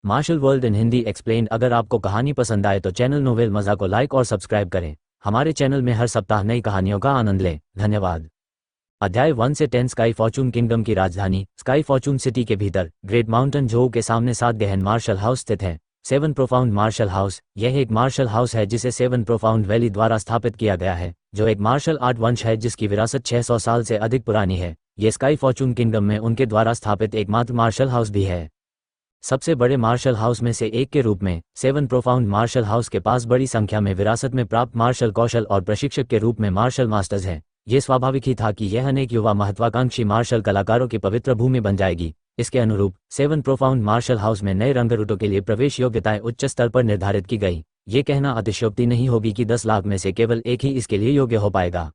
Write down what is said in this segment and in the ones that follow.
Martial world in Hindi explained. अगर आपको कहानी पसंद आए तो चैनल नोवेल मज़ा को लाइक और सब्सक्राइब करें। हमारे चैनल में हर सप्ताह नई कहानियों का आनंद लें। धन्यवाद। अध्याय 1 से 10। स्काई फॉर्चून किंगडम की राजधानी स्काई फॉर्चून सिटी के भीतर ग्रेट माउंटेन जो के सामने 7 गहन मार्शल हाउस स्थित हैं। 7 प्रोफाउंड मार्शल हाउस। यह एक मार्शल हाउस है जिसे 7 प्रोफाउंड वैली द्वारा स्थापित किया गया है, जो एक मार्शल आर्ट वंश है जिसकी विरासत 600 साल से अधिक पुरानी है। ये स्काई फॉर्चून किंगडम में उनके द्वारा स्थापित एकमात्र मार्शल हाउस भी है। सबसे बड़े मार्शल हाउस में से एक के रूप में 7 प्रोफाउंड मार्शल हाउस के पास बड़ी संख्या में विरासत में प्राप्त मार्शल कौशल और प्रशिक्षक के रूप में मार्शल मास्टर्स हैं। ये स्वाभाविक ही था कि यह अनेक युवा महत्वाकांक्षी मार्शल कलाकारों की पवित्र भूमि बन जाएगी। इसके अनुरूप 7 प्रोफाउंड मार्शल हाउस में नए रंगरूटों के लिए प्रवेश योग्यताएं उच्च स्तर पर निर्धारित की गई। ये कहना अतिशयोक्ति नहीं होगी कि 10 लाख में से केवल एक ही इसके लिए योग्य हो पाएगा।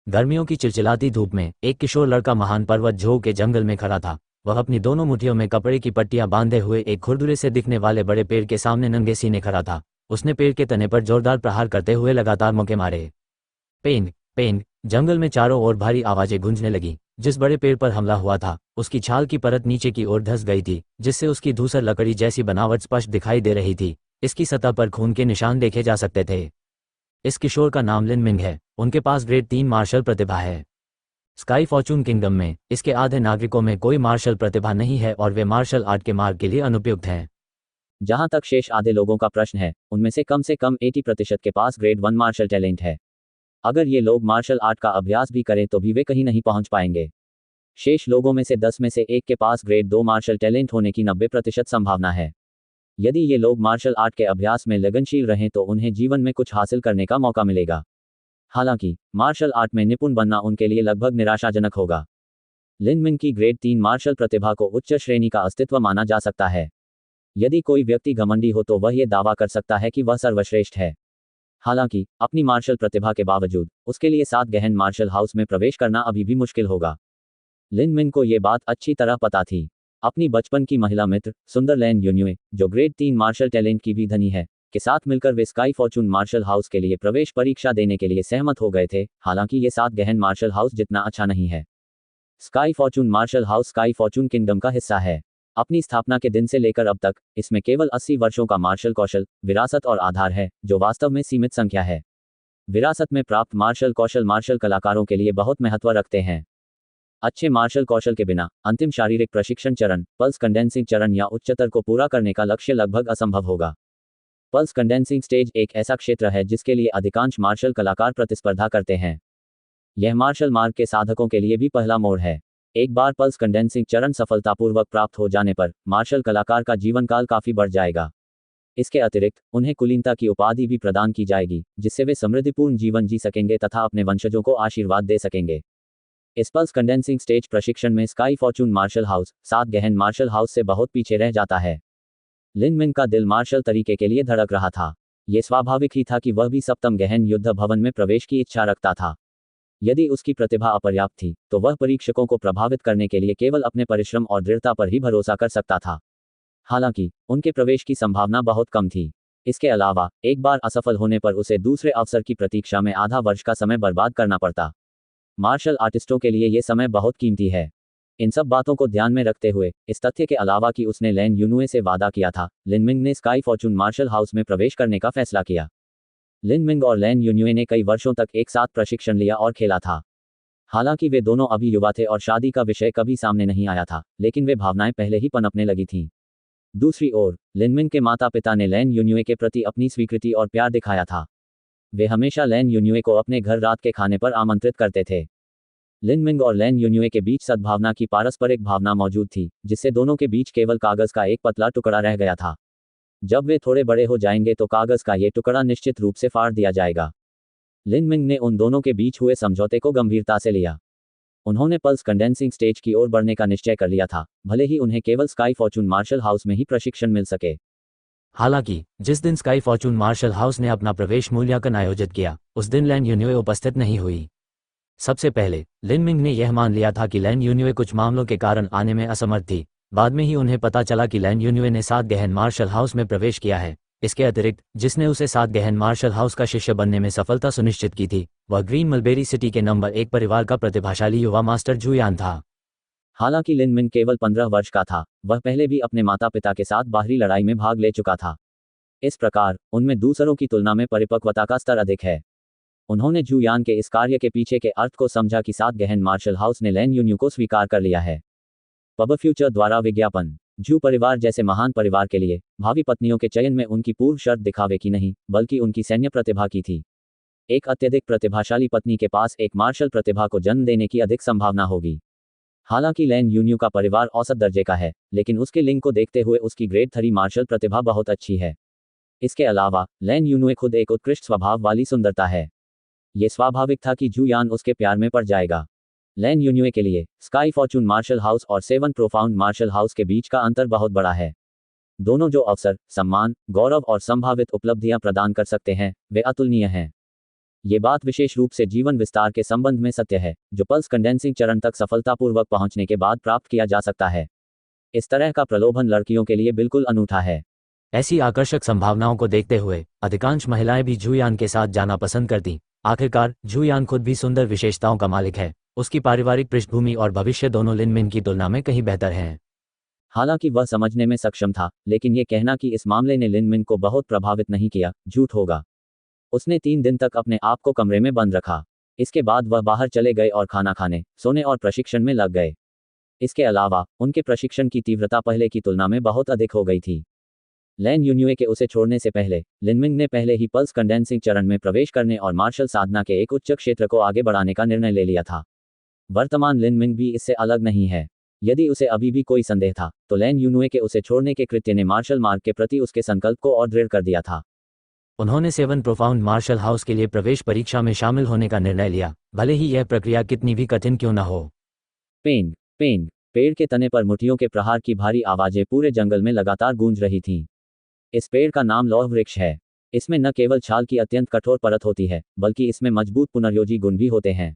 गर्मियों की चिलचिलाती धूप में एक किशोर लड़का महान पर्वत झोंक के जंगल में खड़ा था। वह अपनी दोनों मुट्ठियों में कपड़े की पट्टियां बांधे हुए एक खुरदुरे से दिखने वाले बड़े पेड़ के सामने नंगे सीने खड़ा था। उसने पेड़ के तने पर जोरदार प्रहार करते हुए लगातार मौके मारे। पेंग पेंग। जंगल में चारों ओर भारी आवाजें गूंजने लगी। जिस बड़े पेड़ पर हमला हुआ था उसकी छाल की परत नीचे की ओर धंस गई थी, जिससे उसकी धूसर लकड़ी जैसी बनावट स्पष्ट दिखाई दे रही थी। इसकी सतह पर खून के निशान देखे जा सकते थे। इस किशोर का नाम लिन मिंग है। उनके पास ग्रेड 3 मार्शल प्रतिभा है। स्काई फॉर्चून किंगडम में इसके आधे नागरिकों में कोई मार्शल प्रतिभा नहीं है और वे मार्शल आर्ट के मार्ग के लिए अनुपयुक्त हैं। जहां तक शेष आधे लोगों का प्रश्न है, उनमें से कम 80% के पास ग्रेड 1 मार्शल टैलेंट है। अगर ये लोग मार्शल आर्ट का अभ्यास भी करें तो भी वे कहीं नहीं पहुंच पाएंगे। शेष लोगों में से 10 में से एक के पास ग्रेड 2 मार्शल टैलेंट होने की 90% संभावना है। यदि ये लोग मार्शल आर्ट के अभ्यास में लगनशील रहें तो उन्हें जीवन में कुछ हासिल करने का मौका मिलेगा। हालांकि मार्शल आर्ट में निपुण बनना उनके लिए लगभग निराशाजनक होगा। लिन मिंग की ग्रेड 3 मार्शल प्रतिभा को उच्च श्रेणी का अस्तित्व माना जा सकता है। यदि कोई व्यक्ति घमंडी हो तो वह यह दावा कर सकता है कि वह सर्वश्रेष्ठ है। हालांकि अपनी मार्शल प्रतिभा के बावजूद उसके लिए 7 गहन मार्शल हाउस में प्रवेश करना अभी भी मुश्किल होगा। लिन मिंग को यह बात अच्छी तरह पता थी। अपनी बचपन की महिला मित्र सुंदर लैन यून्युए, जो ग्रेड 3 मार्शल टैलेंट की भी धनी है, के साथ मिलकर वे स्काई फॉर्चून मार्शल हाउस के लिए प्रवेश परीक्षा देने के लिए सहमत हो गए थे। हालांकि ये 7 गहन मार्शल हाउस जितना अच्छा नहीं है। Sky fortune martial house sky fortune kingdom का हिस्सा है। अपनी स्थापना के दिन से लेकर अब तक इसमें केवल 80 वर्षों का मार्शल कौशल, विरासत और आधार है, जो वास्तव में सीमित संख्या है। विरासत में प्राप्त मार्शल कौशल मार्शल कलाकारों के लिए बहुत महत्व रखते हैं। अच्छे मार्शल कौशल के बिना अंतिम शारीरिक प्रशिक्षण चरण, पल्स कंडेंसिंग चरण या उच्चतर को पूरा करने का लक्ष्य लगभग असंभव होगा। पल्स कंडेंसिंग स्टेज एक ऐसा क्षेत्र है जिसके लिए अधिकांश मार्शल कलाकार प्रतिस्पर्धा करते हैं। यह मार्शल मार्ग के साधकों के लिए भी पहला मोड़ है। एक बार पल्स कंडेंसिंग चरण सफलतापूर्वक प्राप्त हो जाने पर मार्शल कलाकार का जीवनकाल काफी बढ़ जाएगा। इसके अतिरिक्त उन्हें कुलीनता की उपाधि भी प्रदान की जाएगी, जिससे वे समृद्धिपूर्ण जीवन जी सकेंगे तथा अपने वंशजों को आशीर्वाद दे सकेंगे। इस पल्स कंडेंसिंग स्टेज प्रशिक्षण में स्काई फॉर्चून मार्शल हाउस 7 गहन मार्शल हाउस से बहुत पीछे रह जाता है। लिन मिंग का दिल मार्शल तरीके के लिए धड़क रहा था। यह स्वाभाविक ही था कि वह भी 7वें गहन युद्ध भवन में प्रवेश की इच्छा रखता था। यदि उसकी प्रतिभा अपर्याप्त थी तो वह परीक्षकों को प्रभावित करने के लिए केवल अपने परिश्रम और दृढ़ता पर ही भरोसा कर सकता था। हालांकि उनके प्रवेश की संभावना बहुत कम थी। इसके अलावा एक बार असफल होने पर उसे दूसरे अवसर की प्रतीक्षा में आधा वर्ष का समय बर्बाद करना पड़ता। मार्शल आर्टिस्टों के लिए यह समय बहुत कीमती है। इन सब बातों को ध्यान में रखते हुए, इस तथ्य के अलावा कि उसने लैन यूनुए से वादा किया था, लिन मिंग ने स्काई फॉर्चून मार्शल हाउस में प्रवेश करने का फैसला किया। लिन मिंग और लैन यूनुए ने कई वर्षों तक एक साथ प्रशिक्षण लिया और खेला था। हालांकि वे दोनों अभी युवा थे और शादी का विषय कभी सामने नहीं आया था, लेकिन वे भावनाएं पहले ही पनपने लगी थीं। दूसरी ओर लिन मिंग के माता पिता ने लैन यूनुए के प्रति अपनी स्वीकृति और प्यार दिखाया था। वे हमेशा लैन यूनुए को अपने घर रात के खाने पर आमंत्रित करते थे। लिन मिंग और लैन यूनुए के बीच सद्भावना की पारस्परिक भावना मौजूद थी, जिससे दोनों के बीच केवल कागज का एक पतला टुकड़ा रह गया था। जब वे थोड़े बड़े हो जाएंगे तो कागज का ये टुकड़ा निश्चित रूप से फाड़ दिया जाएगा। लिन मिंग ने उन दोनों के बीच हुए समझौते को गंभीरता से लिया। उन्होंने पल्स कंडेंसिंग स्टेज की ओर बढ़ने का निश्चय कर लिया था, भले ही उन्हें केवल स्काई फॉर्चून मार्शल हाउस में ही प्रशिक्षण मिल सके। हालांकि जिस दिन स्काई फॉर्चून मार्शल हाउस ने अपना प्रवेश मूल्यांकन आयोजित किया, उस दिन लैन यूनुए उपस्थित नहीं हुई। सबसे पहले लिन मिंग ने यह मान लिया था कि लैन यूनुए कुछ मामलों के कारण आने में असमर्थ थी। बाद में ही उन्हें पता चला कि लैन यूनुए ने 7 गहन मार्शल हाउस में प्रवेश किया है। इसके अतिरिक्त जिसने उसे 7 गहन मार्शल हाउस का शिष्य बनने में सफलता सुनिश्चित की थी, वह ग्रीन मलबेरी सिटी के नंबर 1 परिवार का प्रतिभाशाली युवा मास्टर जू यान था। हालांकि लिन मिंग केवल 15 वर्ष का था, वह पहले भी अपने माता पिता के साथ बाहरी लड़ाई में भाग ले चुका था। इस प्रकार उनमें दूसरों की तुलना में परिपक्वता का स्तर अधिक है। उन्होंने जू यान के इस कार्य के पीछे के अर्थ को समझा कि सात गहन मार्शल हाउस ने लैन यून्यू को स्वीकार कर लिया है। पब फ्यूचर द्वारा विज्ञापन। जू परिवार जैसे महान परिवार के लिए भावी पत्नियों के चयन में उनकी पूर्व शर्त दिखावे की नहीं, बल्कि उनकी सैन्य प्रतिभा की थी। एक अत्यधिक प्रतिभाशाली पत्नी के पास एक मार्शल प्रतिभा को जन्म देने की अधिक संभावना होगी। हालांकि लैन यून्यू का परिवार औसत दर्जे का है, लेकिन उसके लिंग को देखते हुए उसकी ग्रेड 3 मार्शल प्रतिभा बहुत अच्छी है। इसके अलावा लैन यून्यू खुद एक उत्कृष्ट स्वभाव वाली सुंदरता है। ये स्वाभाविक था कि जू यान उसके प्यार में पड़ जाएगा। लैन यून्यू के लिए स्काई फॉर्चून मार्शल हाउस और 7 प्रोफाउंड मार्शल हाउस के बीच का अंतर बहुत बड़ा है। दोनों जो अवसर, सम्मान, गौरव और संभावित उपलब्धियां प्रदान कर सकते हैं, वे अतुलनीय हैं। ये बात विशेष रूप से जीवन विस्तार के संबंध में सत्य है, जो पल्स कंडेंसिंग चरण तक सफलतापूर्वक पहुंचने के बाद प्राप्त किया जा सकता है। इस तरह का प्रलोभन लड़कियों के लिए बिल्कुल अनूठा है। ऐसी आकर्षक संभावनाओं को देखते हुए अधिकांश महिलाएं भी जू यान के साथ जाना पसंद करती। आखिरकार जू यान खुद भी सुंदर विशेषताओं का मालिक है। उसकी पारिवारिक पृष्ठभूमि और भविष्य दोनों लिन मिन की तुलना में कहीं बेहतर हैं। हालांकि वह समझने में सक्षम था, लेकिन यह कहना कि इस मामले ने लिन मिन को बहुत प्रभावित नहीं किया, झूठ होगा। उसने 3 दिन तक अपने आप को कमरे में बंद रखा। इसके बाद वह बाहर चले गए और खाना खाने, सोने और प्रशिक्षण में लग गए। इसके अलावा उनके प्रशिक्षण की तीव्रता पहले की तुलना में बहुत अधिक हो गई थी। लैन यून्यू के उसे छोड़ने से पहले लिन मिंग ने पहले ही पल्स कंडेंसिंग चरण में प्रवेश करने और मार्शल साधना के एक उच्च क्षेत्र को आगे बढ़ाने का निर्णय ले लिया था। वर्तमान लिन मिंग भी इससे अलग नहीं है। यदि उसे अभी भी कोई संदेह था, तो लैन यून्यू के उसे छोड़ने के कृत्य ने मार्शल मार्ग के प्रति उसके संकल्प को और दृढ़ कर दिया था। उन्होंने 7 प्रोफाउंड मार्शल हाउस के लिए प्रवेश परीक्षा में शामिल होने का निर्णय लिया, भले ही यह प्रक्रिया कितनी भी कठिन क्यों न हो। पेंग पेंग। पेड़ के तने पर मुठियों के प्रहार की भारी आवाजें पूरे जंगल में लगातार गूंज रही थीं। इस पेड़ का नाम लौह वृक्ष है। इसमें न केवल छाल की अत्यंत कठोर परत होती है, बल्कि इसमें मजबूत पुनर्योजी गुण भी होते हैं।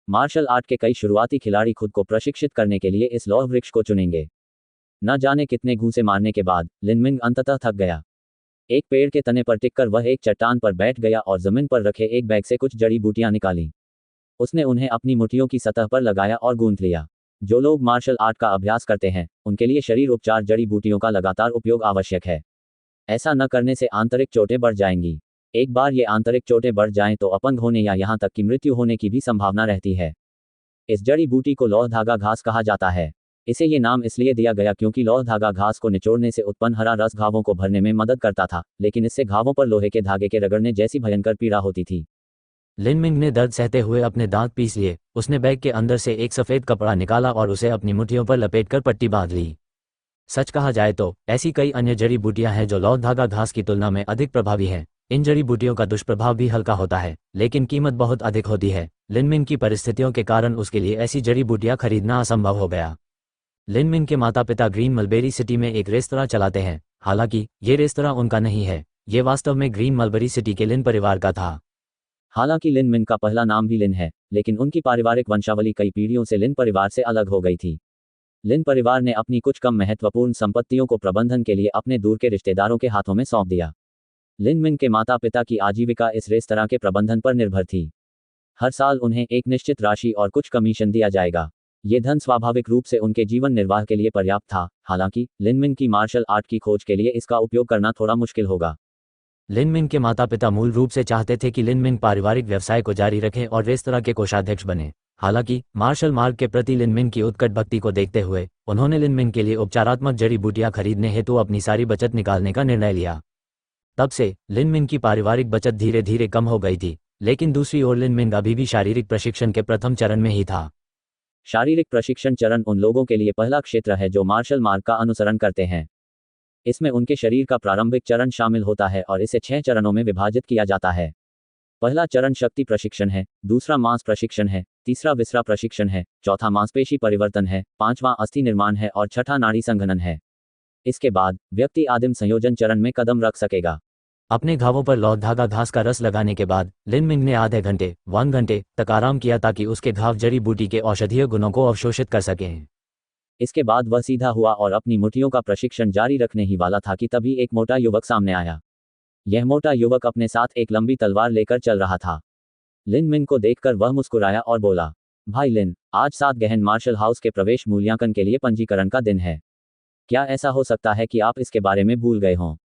मार्शल आर्ट के कई शुरुआती खिलाड़ी खुद को प्रशिक्षित करने के लिए इस लौह वृक्ष को चुनेंगे। न जाने कितने घूंसे मारने के बाद लिन मिंग अंततः थक गया। एक पेड़ के तने पर टिककर वह एक चट्टान पर बैठ गया और जमीन पर रखे एक बैग से कुछ जड़ी बूटियां निकाली। उसने उन्हें अपनी मुठियों की सतह पर लगाया और गूंथ लिया। जो लोग मार्शल आर्ट का अभ्यास करते हैं, उनके लिए शरीर उपचार जड़ी बूटियों का लगातार उपयोग आवश्यक है। ऐसा न करने से आंतरिक चोटें बढ़ जाएंगी। एक बार ये आंतरिक चोटें बढ़ जाएं तो अपंग होने या यहाँ तक कि मृत्यु होने की भी संभावना रहती है। इस जड़ी बूटी को लौह धागा घास कहा जाता है। इसे ये नाम इसलिए दिया गया क्योंकि लौह धागा घास को निचोड़ने से उत्पन्न हरा रस घावों को भरने में मदद करता था, लेकिन इससे घावों पर लोहे के धागे के रगड़ने जैसी भयंकर पीड़ा होती थी। लिन मिंग ने दर्द सहते हुए अपने दांत पीस लिए। उसने बैग के अंदर से एक सफेद कपड़ा निकाला और उसे अपनी मुट्ठियों पर लपेटकर पट्टी बांध ली। सच कहा जाए तो ऐसी कई अन्य जड़ी बूटियां हैं जो लौह धागा घास की तुलना में अधिक प्रभावी हैं। इन जड़ी बूटियों का दुष्प्रभाव भी हल्का होता है, लेकिन कीमत बहुत अधिक होती है। लिन मिंग की परिस्थितियों के कारण उसके लिए ऐसी जड़ी बूटियां खरीदना असंभव हो गया। लिन मिंग के माता पिता ग्रीन मलबेरी सिटी में एक रेस्तरां चलाते हैं। हालांकि ये रेस्तरां उनका नहीं है, ये वास्तव में ग्रीन मलबेरी सिटी के लिन परिवार का था। हालांकि लिन मिंग का पहला नाम भी लिन है, लेकिन उनकी पारिवारिक वंशावली कई पीढ़ियों से लिन परिवार से अलग हो गई थी। लिन परिवार ने अपनी कुछ कम महत्वपूर्ण संपत्तियों को प्रबंधन के लिए अपने दूर के रिश्तेदारों के हाथों में सौंप दिया। लिन मिंग के माता पिता की आजीविका इस रेस्तरां के प्रबंधन पर निर्भर थी। हर साल उन्हें एक निश्चित राशि और कुछ कमीशन दिया जाएगा। ये धन स्वाभाविक रूप से उनके जीवन निर्वाह के लिए पर्याप्त था। हालांकि लिन मिंग की मार्शल आर्ट की खोज के लिए इसका उपयोग करना थोड़ा मुश्किल होगा। लिन मिंग के माता पिता मूल रूप से चाहते थे कि लिन मिंग पारिवारिक व्यवसाय को जारी रखें और रेस्तरां के कोषाध्यक्ष बने। हालांकि मार्शल मार्ग के प्रति लिन मिंग की उत्कट भक्ति को देखते हुए उन्होंने लिन मिंग के लिए उपचारात्मक जड़ी बूटियां खरीदने हेतु अपनी सारी बचत निकालने का निर्णय लिया। तब से लिन मिंग की पारिवारिक बचत धीरे धीरे कम हो गई थी, लेकिन दूसरी ओर लिन मिंग अभी भी शारीरिक प्रशिक्षण के प्रथम चरण में ही था। शारीरिक प्रशिक्षण चरण उन लोगों के लिए पहला क्षेत्र है जो मार्शल मार्ग का अनुसरण करते हैं। इसमें उनके शरीर का प्रारंभिक चरण शामिल होता है और इसे 6 चरणों में विभाजित किया जाता है। पहला चरण शक्ति प्रशिक्षण है, दूसरा मांस प्रशिक्षण है, तीसरा विसरा प्रशिक्षण है, चौथा मांसपेशी परिवर्तन है, पांचवां अस्थि निर्माण है और छठा नाड़ी संघनन है। इसके बाद व्यक्ति आदिम संयोजन चरण में कदम रख सकेगा। अपने घावों पर लौह धागा घास का रस लगाने के बाद लिन मिंग ने आधे घंटे 1 घंटे तक आराम किया ताकि उसके घाव जड़ी बूटी के औषधीय गुणों को अवशोषित कर सकें। इसके बाद वह सीधा हुआ और अपनी मुठियों का प्रशिक्षण जारी रखने ही वाला था कि तभी एक मोटा युवक सामने आया। यह मोटा युवक अपने साथ एक लंबी तलवार लेकर चल रहा था। लिन मिंग को देखकर वह मुस्कुराया और बोला, भाई लिन, आज 7 गहन मार्शल हाउस के प्रवेश मूल्यांकन के लिए पंजीकरण का दिन है। क्या ऐसा हो सकता है कि आप इसके बारे में भूल गए हों?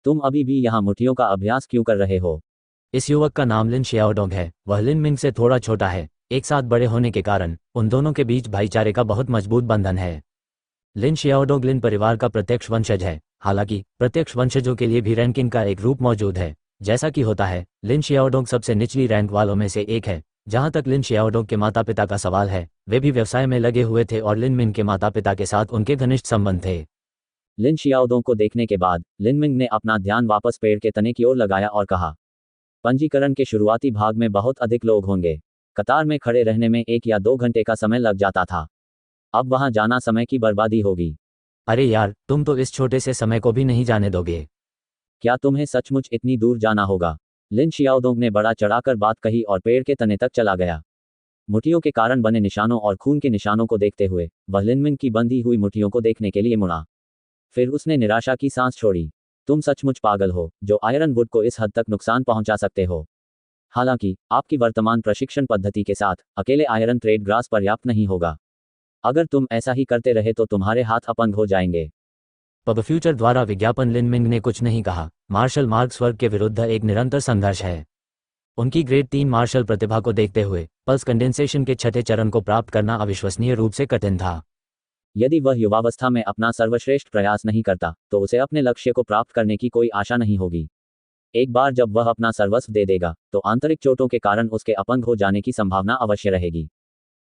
तुम अभी भी यहाँ मुठ्ठियों का अभ्यास क्यों कर रहे हो? इस युवक का नाम लिन शियाओडोंग है। वह लिन मिंग से थोड़ा छोटा है। एक साथ बड़े होने के कारण उन दोनों के बीच भाईचारे का बहुत मजबूत बंधन है। लिन शियाओडोंग लिन परिवार का प्रत्यक्ष वंशज है। हालांकि प्रत्यक्ष वंशजों के लिए भी रैंकिंग का एक रूप मौजूद है। जैसा कि होता है, लिन शियाओडोंग सबसे निचली रैंक वालों में से एक है। जहां तक लिन शियाओडोंग के माता पिता का सवाल है, वे भी व्यवसाय में लगे हुए थे और लिन मिंग के माता पिता के साथ उनके घनिष्ठ संबंध थे। लिन शियाओडोंग को देखने के बाद लिन मिंग ने अपना ध्यान वापस पेड़ के तने की ओर लगाया और कहा, पंजीकरण के शुरुआती भाग में बहुत अधिक लोग होंगे। कतार में खड़े रहने में 1 या 2 घंटे का समय लग जाता था। अब वहां जाना समय की बर्बादी होगी। अरे यार, तुम तो इस छोटे से समय को भी नहीं जाने दोगे। क्या तुम्हें सचमुच इतनी दूर जाना होगा? लिन शियाओडोंग ने बड़ा चढ़ाकर बात कही और पेड़ के तने तक चला गया। मुठ्ठियों के कारण बने निशानों और खून के निशानों को देखते हुए वह लिन मिंग की बंधी हुई मुठ्ठियों को देखने के लिए मुड़ा। फिर उसने निराशा की सांस छोड़ी। तुम सचमुच पागल हो जो आयरन वुड को इस हद तक नुकसान पहुंचा सकते हो। हालांकि आपकी वर्तमान प्रशिक्षण पद्धति के साथ अकेले आयरन थ्रेड ग्रास पर्याप्त नहीं होगा। अगर तुम ऐसा ही करते रहे तो तुम्हारे हाथ अपंग हो जाएंगे। पब फ्यूचर द्वारा विज्ञापन लिन मिंग ने कुछ नहीं कहा। मार्शल मार्क्स वर्ग के विरुद्ध एक निरंतर संघर्ष है। उनकी ग्रेड 3 मार्शल प्रतिभा को देखते हुए पल्स कंडेंसेशन के छठे चरण को प्राप्त करना अविश्वसनीय रूप से कठिन था। यदि वह युवावस्था में अपना सर्वश्रेष्ठ प्रयास नहीं करता तो उसे अपने लक्ष्य को प्राप्त करने की कोई आशा नहीं होगी। एक बार जब वह अपना सर्वस्व दे देगा तो आंतरिक चोटों के कारण उसके अपंग हो जाने की संभावना अवश्य रहेगी।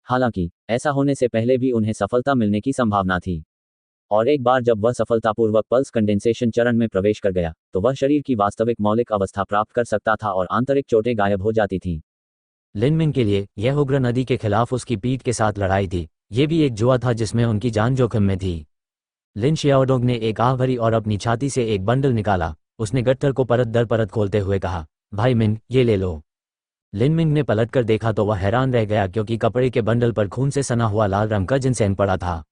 हालांकि ऐसा होने से पहले भी उन्हें सफलता मिलने की संभावना थी। और एक बार जब वह सफलतापूर्वक पल्स कंडेंसेशन चरण में प्रवेश कर गया तो वह शरीर की वास्तविक मौलिक अवस्था प्राप्त कर सकता था और आंतरिक चोटें गायब हो जाती थीं। लिन मिंग के लिए यह उग्र नदी के खिलाफ उसकी पीठ के साथ लड़ाई थी। ये भी एक जुआ था जिसमें उनकी जान जोखिम में थी। लिन शियाओडोंग ने एक आह भरी और अपनी छाती से एक बंडल निकाला। उसने गट्टर को परत दर परत खोलते हुए कहा, भाई मिंग, ये ले लो। लिन मिंग ने पलटकर देखा तो वह हैरान रह गया क्योंकि कपड़े के बंडल पर खून से सना हुआ लाल रंग का जिनसेंग पड़ा था।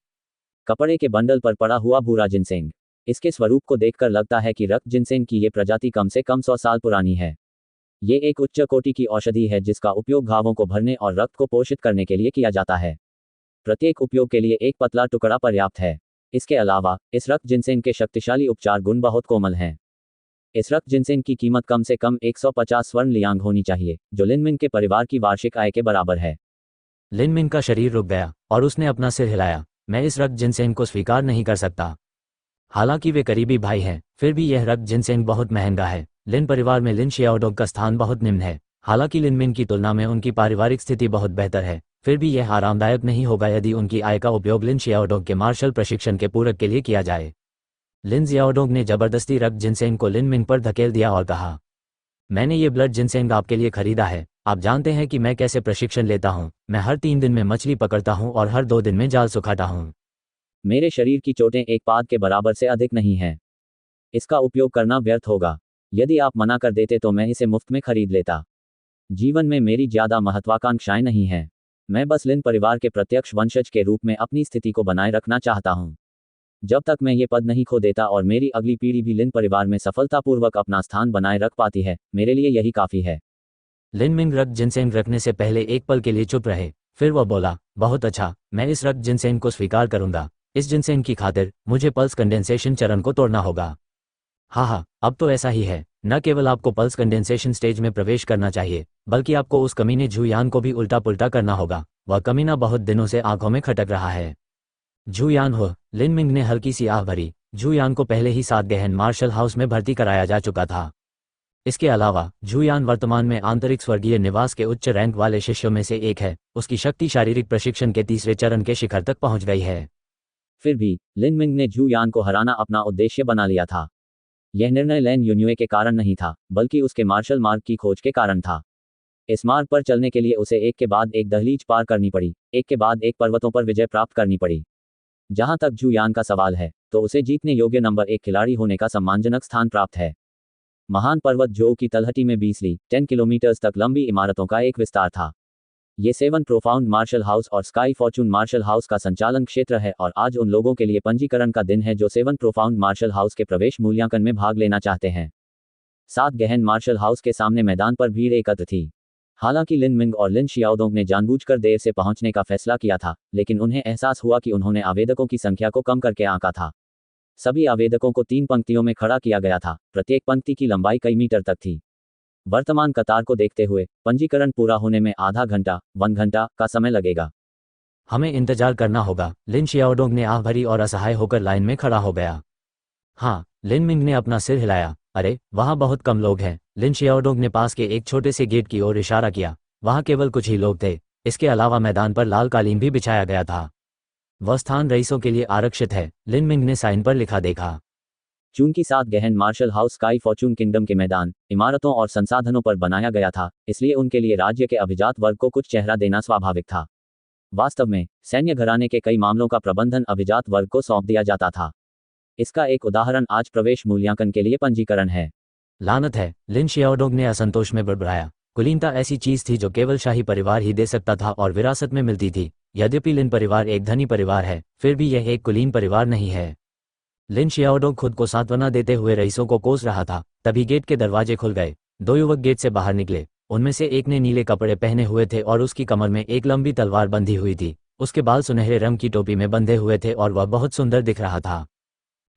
कपड़े के बंडल पर पड़ा हुआ भूरा जिनसेंग। इसके स्वरूप को देखकर लगता है कि रक्त जिनसेंग की ये प्रजाति कम से कम 100 साल पुरानी है। ये एक उच्च कोटि की औषधि है जिसका उपयोग घावों को भरने और रक्त को पोषित करने के लिए किया जाता है। प्रत्येक उपयोग के लिए एक पतला टुकड़ा पर्याप्त है। इसके अलावा इस रक्त जिनसेंग के शक्तिशाली उपचार गुण बहुत कोमल हैं। इस रक्त जिनसेंग की कीमत कम से कम 150 स्वर्ण लियांग होनी चाहिए, जो लिन मिंग के परिवार की वार्षिक आय के बराबर है। लिन मिंग का शरीर रुक गया और उसने अपना सिर हिलाया। मैं इस रक्त जिनसेंग को स्वीकार नहीं कर सकता। हालांकि वे करीबी भाई हैं, फिर भी यह रक्त जिनसेंग बहुत महंगा है। लिन परिवार में लिन शियाओडोंग का स्थान बहुत निम्न है। हालांकि लिन मिंग की तुलना में उनकी पारिवारिक स्थिति बहुत बेहतर है, फिर भी यह आरामदायक नहीं होगा यदि उनकी आय का उपयोग लिन शियाओडोंग के मार्शल प्रशिक्षण के पूरक के लिए किया जाए। लिन शियाओडोंग ने जबरदस्ती रक्त जिनसेंग को लिन मिंग पर धकेल दिया और कहा, मैंने ये ब्लड जिनसेंग आपके लिए खरीदा है। आप जानते हैं कि मैं कैसे प्रशिक्षण लेता हूँ। मैं हर 3 दिन में मछली पकड़ता हूँ और हर 2 दिन में जाल सुखाता हूँ। मेरे शरीर की चोटें एक पाद के बराबर से अधिक नहीं हैं। इसका उपयोग करना व्यर्थ होगा। यदि आप मना कर देते तो मैं इसे मुफ्त में खरीद लेता। जीवन में मेरी ज्यादा महत्वाकांक्षाएं नहीं हैं। मैं बस लिन परिवार के प्रत्यक्ष वंशज के रूप में अपनी स्थिति को बनाए रखना चाहता हूँ। जब तक मैं ये पद नहीं खो देता और मेरी अगली पीढ़ी भी लिन परिवार में सफलतापूर्वक अपना स्थान बनाए रख पाती है, मेरे लिए यही काफी है। लिन मिंग रक्त जिनसेंग रखने से पहले एक पल के लिए चुप रहे। फिर वह बोला, बहुत अच्छा, मैं इस रक्त जिनसेंग को स्वीकार करूंगा। इस जिनसेंग की खातिर मुझे पल्स कंडेंसेशन चरण को तोड़ना होगा। हाँ, अब तो ऐसा ही है। न केवल आपको पल्स कंडेंसेशन स्टेज में प्रवेश करना चाहिए, बल्कि आपको उस कमीने झूयान को भी उल्टा पुल्टा करना होगा। वह कमीना बहुत दिनों से आंखों में खटक रहा है। झूयान हो, लिन मिंग ने हल्की सी आह भरी। झूयान को पहले ही 7 गहन मार्शल हाउस में भर्ती कराया जा चुका था। इसके अलावा झूयान वर्तमान में आंतरिक स्वर्गीय निवास के उच्च रैंक वाले शिष्यों में से एक है। उसकी शक्ति शारीरिक प्रशिक्षण के तीसरे चरण के शिखर तक पहुंच गई है। फिर भी लिन मिंग ने झूयान को हराना अपना उद्देश्य बना लिया था। यह निर्णय लैन यून्युए के कारण नहीं था, बल्कि उसके मार्शल मार्ग की खोज के कारण था। इस मार्ग पर चलने के लिए उसे एक के बाद एक दहलीज पार करनी पड़ी, एक के बाद एक पर्वतों पर विजय प्राप्त करनी पड़ी। जहां तक झूयान का सवाल है तो उसे जीतने योग्य नंबर 1 खिलाड़ी होने का सम्मानजनक स्थान प्राप्त है। महान पर्वत जो की तलहटी में 10 किलोमीटर तक लंबी इमारतों का एक विस्तार था। ये 7 प्रोफाउंड मार्शल हाउस और स्काई फॉर्चून मार्शल हाउस का संचालन क्षेत्र है और आज उन लोगों के लिए पंजीकरण का दिन है जो 7 प्रोफाउंड मार्शल हाउस के प्रवेश मूल्यांकन में भाग लेना चाहते हैं। 7 गहन मार्शल हाउस के सामने मैदान पर भीड़ एकत्र थी। हालांकि लिन मिंग और लिन शियाओडोंग ने जानबूझकर देर से पहुंचने का फैसला किया था, लेकिन उन्हें एहसास हुआ कि उन्होंने आवेदकों की संख्या को कम करके आंका था। सभी आवेदकों को 3 पंक्तियों में खड़ा किया गया था, प्रत्येक पंक्ति की लंबाई कई मीटर तक थी। वर्तमान कतार को देखते हुए पंजीकरण पूरा होने में आधा घंटा 1 घंटा का समय लगेगा। हमें इंतजार करना होगा। लिन शियाओडोंग ने आह भरी और असहाय होकर लाइन में खड़ा हो गया। हाँ, लिन मिंग ने अपना सिर हिलाया। अरे, वहाँ बहुत कम लोग हैं। लिन शियाओडोंग ने पास के एक छोटे से गेट की ओर इशारा किया। वहाँ केवल कुछ ही लोग थे। इसके अलावा मैदान पर लाल कालीन भी बिछाया गया था। वह स्थान रईसों के लिए आरक्षित है, लिन मिंग ने साइन पर लिखा देखा। चूंकि 7 गहन martial house sky fortune kingdom के मैदान, इमारतों और संसाधनों पर बनाया गया था, इसलिए उनके लिए राज्य के अभिजात वर्ग को कुछ चेहरा देना स्वाभाविक था। वास्तव में सैन्य घराने के कई मामलों का प्रबंधन अभिजात वर्ग को सौंप दिया जाता था। इसका एक उदाहरण आज प्रवेश मूल्यांकन के लिए पंजीकरण है। लानत है, लिन शियाओडोंग ने असंतोष में बड़बड़ाया। कुलीनता ऐसी चीज थी जो केवल शाही परिवार ही दे सकता था और विरासत में मिलती थी। यद्यपि लिन परिवार एक धनी परिवार है, फिर भी यह एक कुलीन परिवार नहीं है। लिन शियाओडोंग खुद को सांत्वना देते हुए रईसों को कोस रहा था, तभी गेट के दरवाजे खुल गए। 2 युवक गेट से बाहर निकले। उनमें से एक ने नीले कपड़े पहने हुए थे और उसकी कमर में एक लंबी तलवार बंधी हुई थी। उसके बाल सुनहरे रंग की टोपी में बंधे हुए थे और वह बहुत सुंदर दिख रहा था।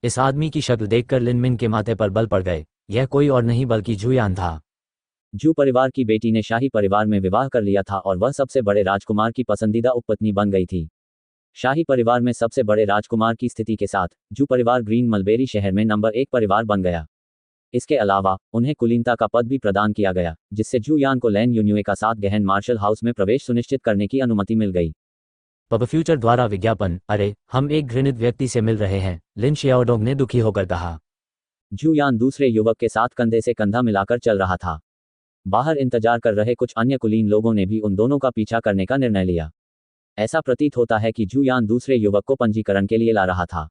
इस आदमी की शक्ल देखकर लिन मिंग के माथे पर बल पड़ गए। यह कोई और नहीं बल्कि जुयान था। जू परिवार की बेटी ने शाही परिवार में विवाह कर लिया था और वह सबसे बड़े राजकुमार की पसंदीदा उपपत्नी बन गई थी। शाही परिवार में सबसे बड़े राजकुमार की स्थिति के साथ जू परिवार ग्रीन मलबेरी शहर में नंबर 1 परिवार बन गया। इसके अलावा उन्हें कुलीनता का पद भी प्रदान किया गया, जिससे जू यान को लैन यून्युए का 7 गहन मार्शल हाउस में प्रवेश सुनिश्चित करने की अनुमति मिल गई। पब फ्यूचर द्वारा विज्ञापन। अरे, हम एक घृणित व्यक्ति से मिल रहे हैं, लिन शियाओडोंग ने दुखी होकर कहा। जू यान दूसरे युवक के साथ कंधे से कंधा मिलाकर चल रहा था। बाहर इंतजार कर रहे कुछ अन्य कुलीन लोगों ने भी उन दोनों का पीछा करने का निर्णय लिया। ऐसा प्रतीत होता है कि जू यान दूसरे युवक को पंजीकरण के लिए ला रहा था।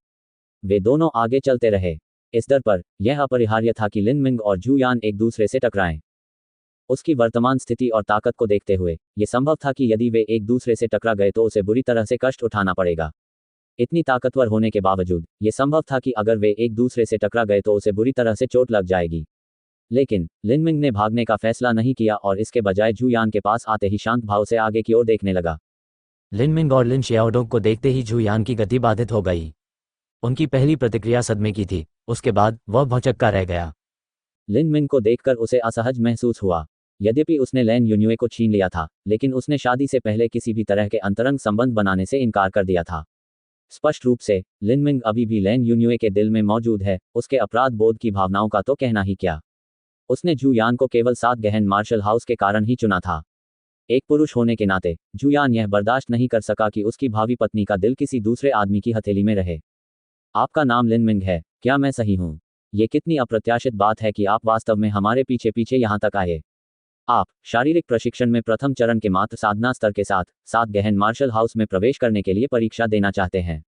वे दोनों आगे चलते रहे। इस दर पर यह अपरिहार्य था कि लिन मिंग और जू यान एक दूसरे से टकराएं। उसकी वर्तमान स्थिति और ताकत को देखते हुए यह संभव था कि यदि वे एक दूसरे से टकरा गए तो उसे बुरी तरह से कष्ट उठाना पड़ेगा। इतनी ताकतवर होने के बावजूद यह संभव था कि अगर वे एक दूसरे से टकरा गए तो उसे बुरी तरह से चोट लग जाएगी। लेकिन लिन मिंग ने भागने का फैसला नहीं किया और इसके बजाय जू यान के पास आते ही शांत भाव से आगे की ओर देखने लगा। लिन मिंग और लिन शियाओडोंग को देखते ही जू यान की गति बाधित हो गई। उनकी पहली प्रतिक्रिया सदमे की थी, उसके बाद वह भौचक्का रह गया। लिन मिंग को देखकर उसे असहज महसूस हुआ। यद्यपि उसने लैन यून्युए को छीन लिया था, लेकिन उसने शादी से पहले किसी भी तरह के अंतरंग संबंध बनाने से इनकार कर दिया था। स्पष्ट रूप से लिन मिंग अभी भी लैन यून्युए के दिल में मौजूद है, उसके अपराध बोध की भावनाओं का तो कहना ही क्या। उसने जू यान को केवल 7 गहन मार्शल हाउस के कारण ही चुना था। एक पुरुष होने के नाते जू यान यह बर्दाश्त नहीं कर सका कि उसकी भावी पत्नी का दिल किसी दूसरे आदमी की हथेली में रहे। आपका नाम लिन मिंग है, क्या मैं सही हूं? ये कितनी अप्रत्याशित बात है कि आप वास्तव में हमारे पीछे पीछे यहां तक आए। आप शारीरिक प्रशिक्षण में प्रथम चरण के मात्र साधना स्तर के साथ 7 गहन मार्शल हाउस में प्रवेश करने के लिए परीक्षा देना चाहते हैं।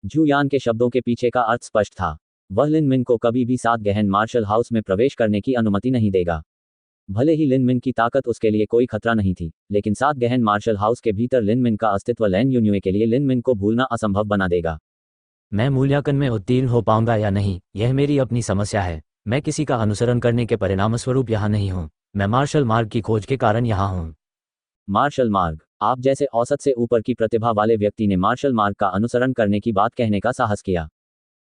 जू यान के शब्दों के पीछे का अर्थ स्पष्ट था। वह लिन मिंग को कभी भी 7 गहन मार्शल हाउस में प्रवेश करने की अनुमति नहीं देगा। भले ही लिन मिंग की ताकत उसके लिए कोई खतरा नहीं थी, लेकिन 7 गहन मार्शल हाउस के भीतर लिन मिंग का अस्तित्व लैन यून्युए के लिए लिन मिंग को भूलना असंभव बना देगा। मैं मूल्यांकन में उत्तीर्ण हो पाऊंगा या नहीं, यह मेरी अपनी समस्या है। मैं किसी का अनुसरण करने के परिणामस्वरूप यहाँ नहीं हूँ। मैं मार्शल मार्ग की खोज के कारण यहाँ हूँ। मार्शल मार्ग। आप जैसे औसत से ऊपर की प्रतिभा वाले व्यक्ति ने मार्शल मार्ग का अनुसरण करने की बात कहने का साहस किया।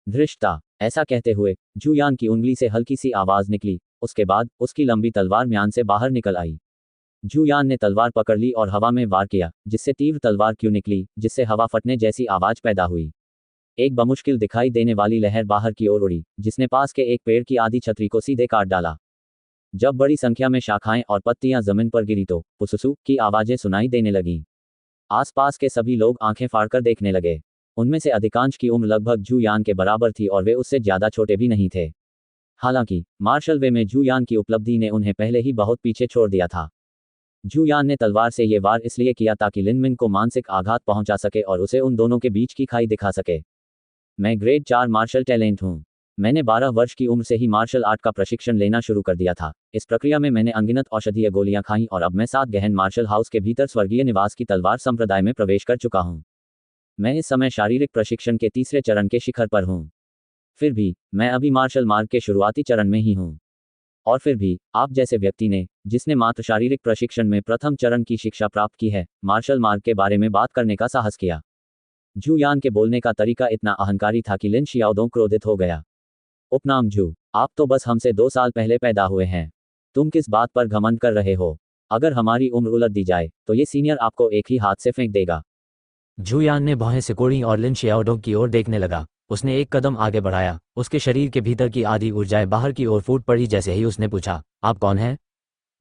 धृष्टता। ऐसा कहते हुए जू यान की उंगली से हल्की सी आवाज निकली। उसके बाद उसकी लंबी तलवार म्यान से बाहर निकल आई। जू यान ने तलवार पकड़ ली और हवा में वार किया, जिससे तीव्र तलवार क्यों निकली, जिससे हवा फटने जैसी आवाज पैदा हुई। एक बमुश्किल दिखाई देने वाली लहर बाहर की ओर उड़ी, जिसने पास के एक पेड़ की आधी छतरी को सीधे काट डाला। जब बड़ी संख्या में शाखाएं और पत्तियां जमीन पर गिरी तो पुसुसु की आवाजें सुनाई देने लगीं। आसपास के सभी लोग आंखें फाड़कर देखने लगे। उनमें से अधिकांश की उम्र लगभग जू यान के बराबर थी और वे उससे ज्यादा छोटे भी नहीं थे। हालांकि मार्शल वे में जू यान की उपलब्धि ने उन्हें पहले ही बहुत पीछे छोड़ दिया था। जू यान ने तलवार से ये वार इसलिए किया ताकि लिन मिंग को मानसिक आघात पहुंचा सके और उसे उन दोनों के बीच की खाई दिखा सके। मैं ग्रेड 4 मार्शल टैलेंट हूँ। मैंने 12 वर्ष की उम्र से ही मार्शल आर्ट का प्रशिक्षण लेना शुरू कर दिया था। इस प्रक्रिया में मैंने अनगिनत औषधीय गोलियां खाई और अब मैं 7 गहन मार्शल हाउस के भीतर स्वर्गीय निवास की तलवार संप्रदाय में प्रवेश कर चुका हूं। मैं इस समय शारीरिक प्रशिक्षण के तीसरे चरण के शिखर पर हूं। फिर भी मैं अभी मार्शल मार्ग के शुरुआती चरण में ही हूं। और फिर भी आप जैसे व्यक्ति ने, जिसने मात्र शारीरिक प्रशिक्षण में प्रथम चरण की शिक्षा प्राप्त की है, मार्शल मार्ग के बारे में बात करने का साहस किया। जू यान के बोलने का तरीका इतना अहंकारी था कि लिन शियाओदोंग क्रोधित हो गया। उपनाम जू, आप तो बस हमसे 2 साल पहले पैदा हुए हैं। तुम किस बात पर घमंड कर रहे हो? अगर हमारी उम्र उलट दी जाए तो ये सीनियर आपको एक ही हाथ से फेंक देगा। जू यान ने भौहें सिकोड़ी और लिन शियाओडोंग की ओर देखने लगा। उसने एक कदम आगे बढ़ाया। उसके शरीर के भीतर की आधी ऊर्जाएं बाहर की ओर फूट पड़ी। जैसे ही उसने पूछा, आप कौन हैं?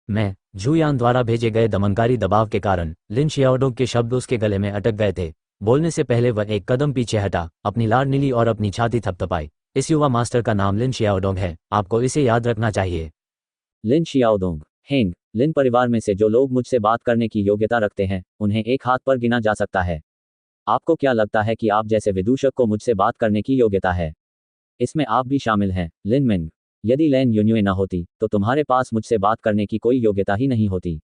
मैं। जू यान द्वारा भेजे गए दमनकारी दबाव के कारण लिन शियाओडोंग के शब्द उसके गले में अटक गए थे। बोलने से पहले वह एक कदम पीछे हटा, अपनी लार नीली और अपनी छाती थपथपाई। इस युवा मास्टर का नाम लिन शियाओडोंग है, आपको इसे याद रखना चाहिए। लिन शियाओदोंग। हेंग, लिन परिवार में से जो लोग मुझसे बात करने की योग्यता रखते हैं, उन्हें एक हाथ पर गिना जा सकता है। आपको क्या लगता है कि आप जैसे विदूषक को मुझसे बात करने की योग्यता है? इसमें आप भी शामिल हैं, लिन मिंग। यदि लैन यून्युए न होती तो तुम्हारे पास मुझसे बात करने की कोई योग्यता ही नहीं होती।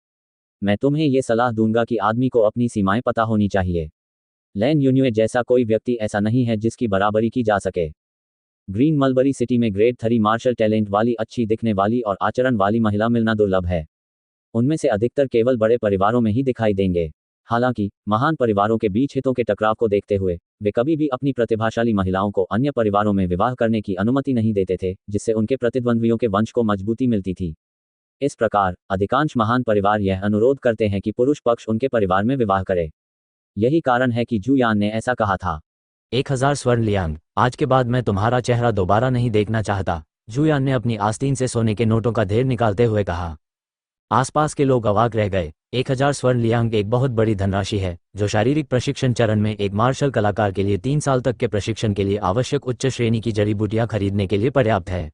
मैं तुम्हें ये सलाह दूंगा कि आदमी को अपनी सीमाएं पता होनी चाहिए। लैन यून्युए जैसा कोई व्यक्ति ऐसा नहीं है जिसकी बराबरी की जा सके। ग्रीन मलबरी सिटी में ग्रेड 3 मार्शल टैलेंट वाली, अच्छी दिखने वाली और आचरण वाली महिला मिलना दुर्लभ है। उनमें से अधिकतर केवल बड़े परिवारों में ही दिखाई देंगे। हालांकि महान परिवारों के बीच हितों के टकराव को देखते हुए वे कभी भी अपनी प्रतिभाशाली महिलाओं को अन्य परिवारों में विवाह करने की अनुमति नहीं देते थे, जिससे उनके प्रतिद्वंद्वियों के वंश को मजबूती मिलती थी। इस प्रकार अधिकांश महान परिवार यह अनुरोध करते हैं कि पुरुष पक्ष उनके परिवार में विवाह करे। यही कारण है कि जू यान ने ऐसा कहा था। 1000 स्वर्ण लियांग, आज के बाद मैं तुम्हारा चेहरा दोबारा नहीं देखना चाहता। जू यान ने अपनी आस्तीन से सोने के नोटों का ढेर निकालते हुए कहा। आसपास के लोग अवाक रह गए। 1000 स्वर्ण लियांग एक बहुत बड़ी धनराशि है, जो शारीरिक प्रशिक्षण चरण में एक मार्शल कलाकार के लिए 3 साल तक के प्रशिक्षण के लिए आवश्यक उच्च श्रेणी की जड़ी बूटियां खरीदने के लिए पर्याप्त है।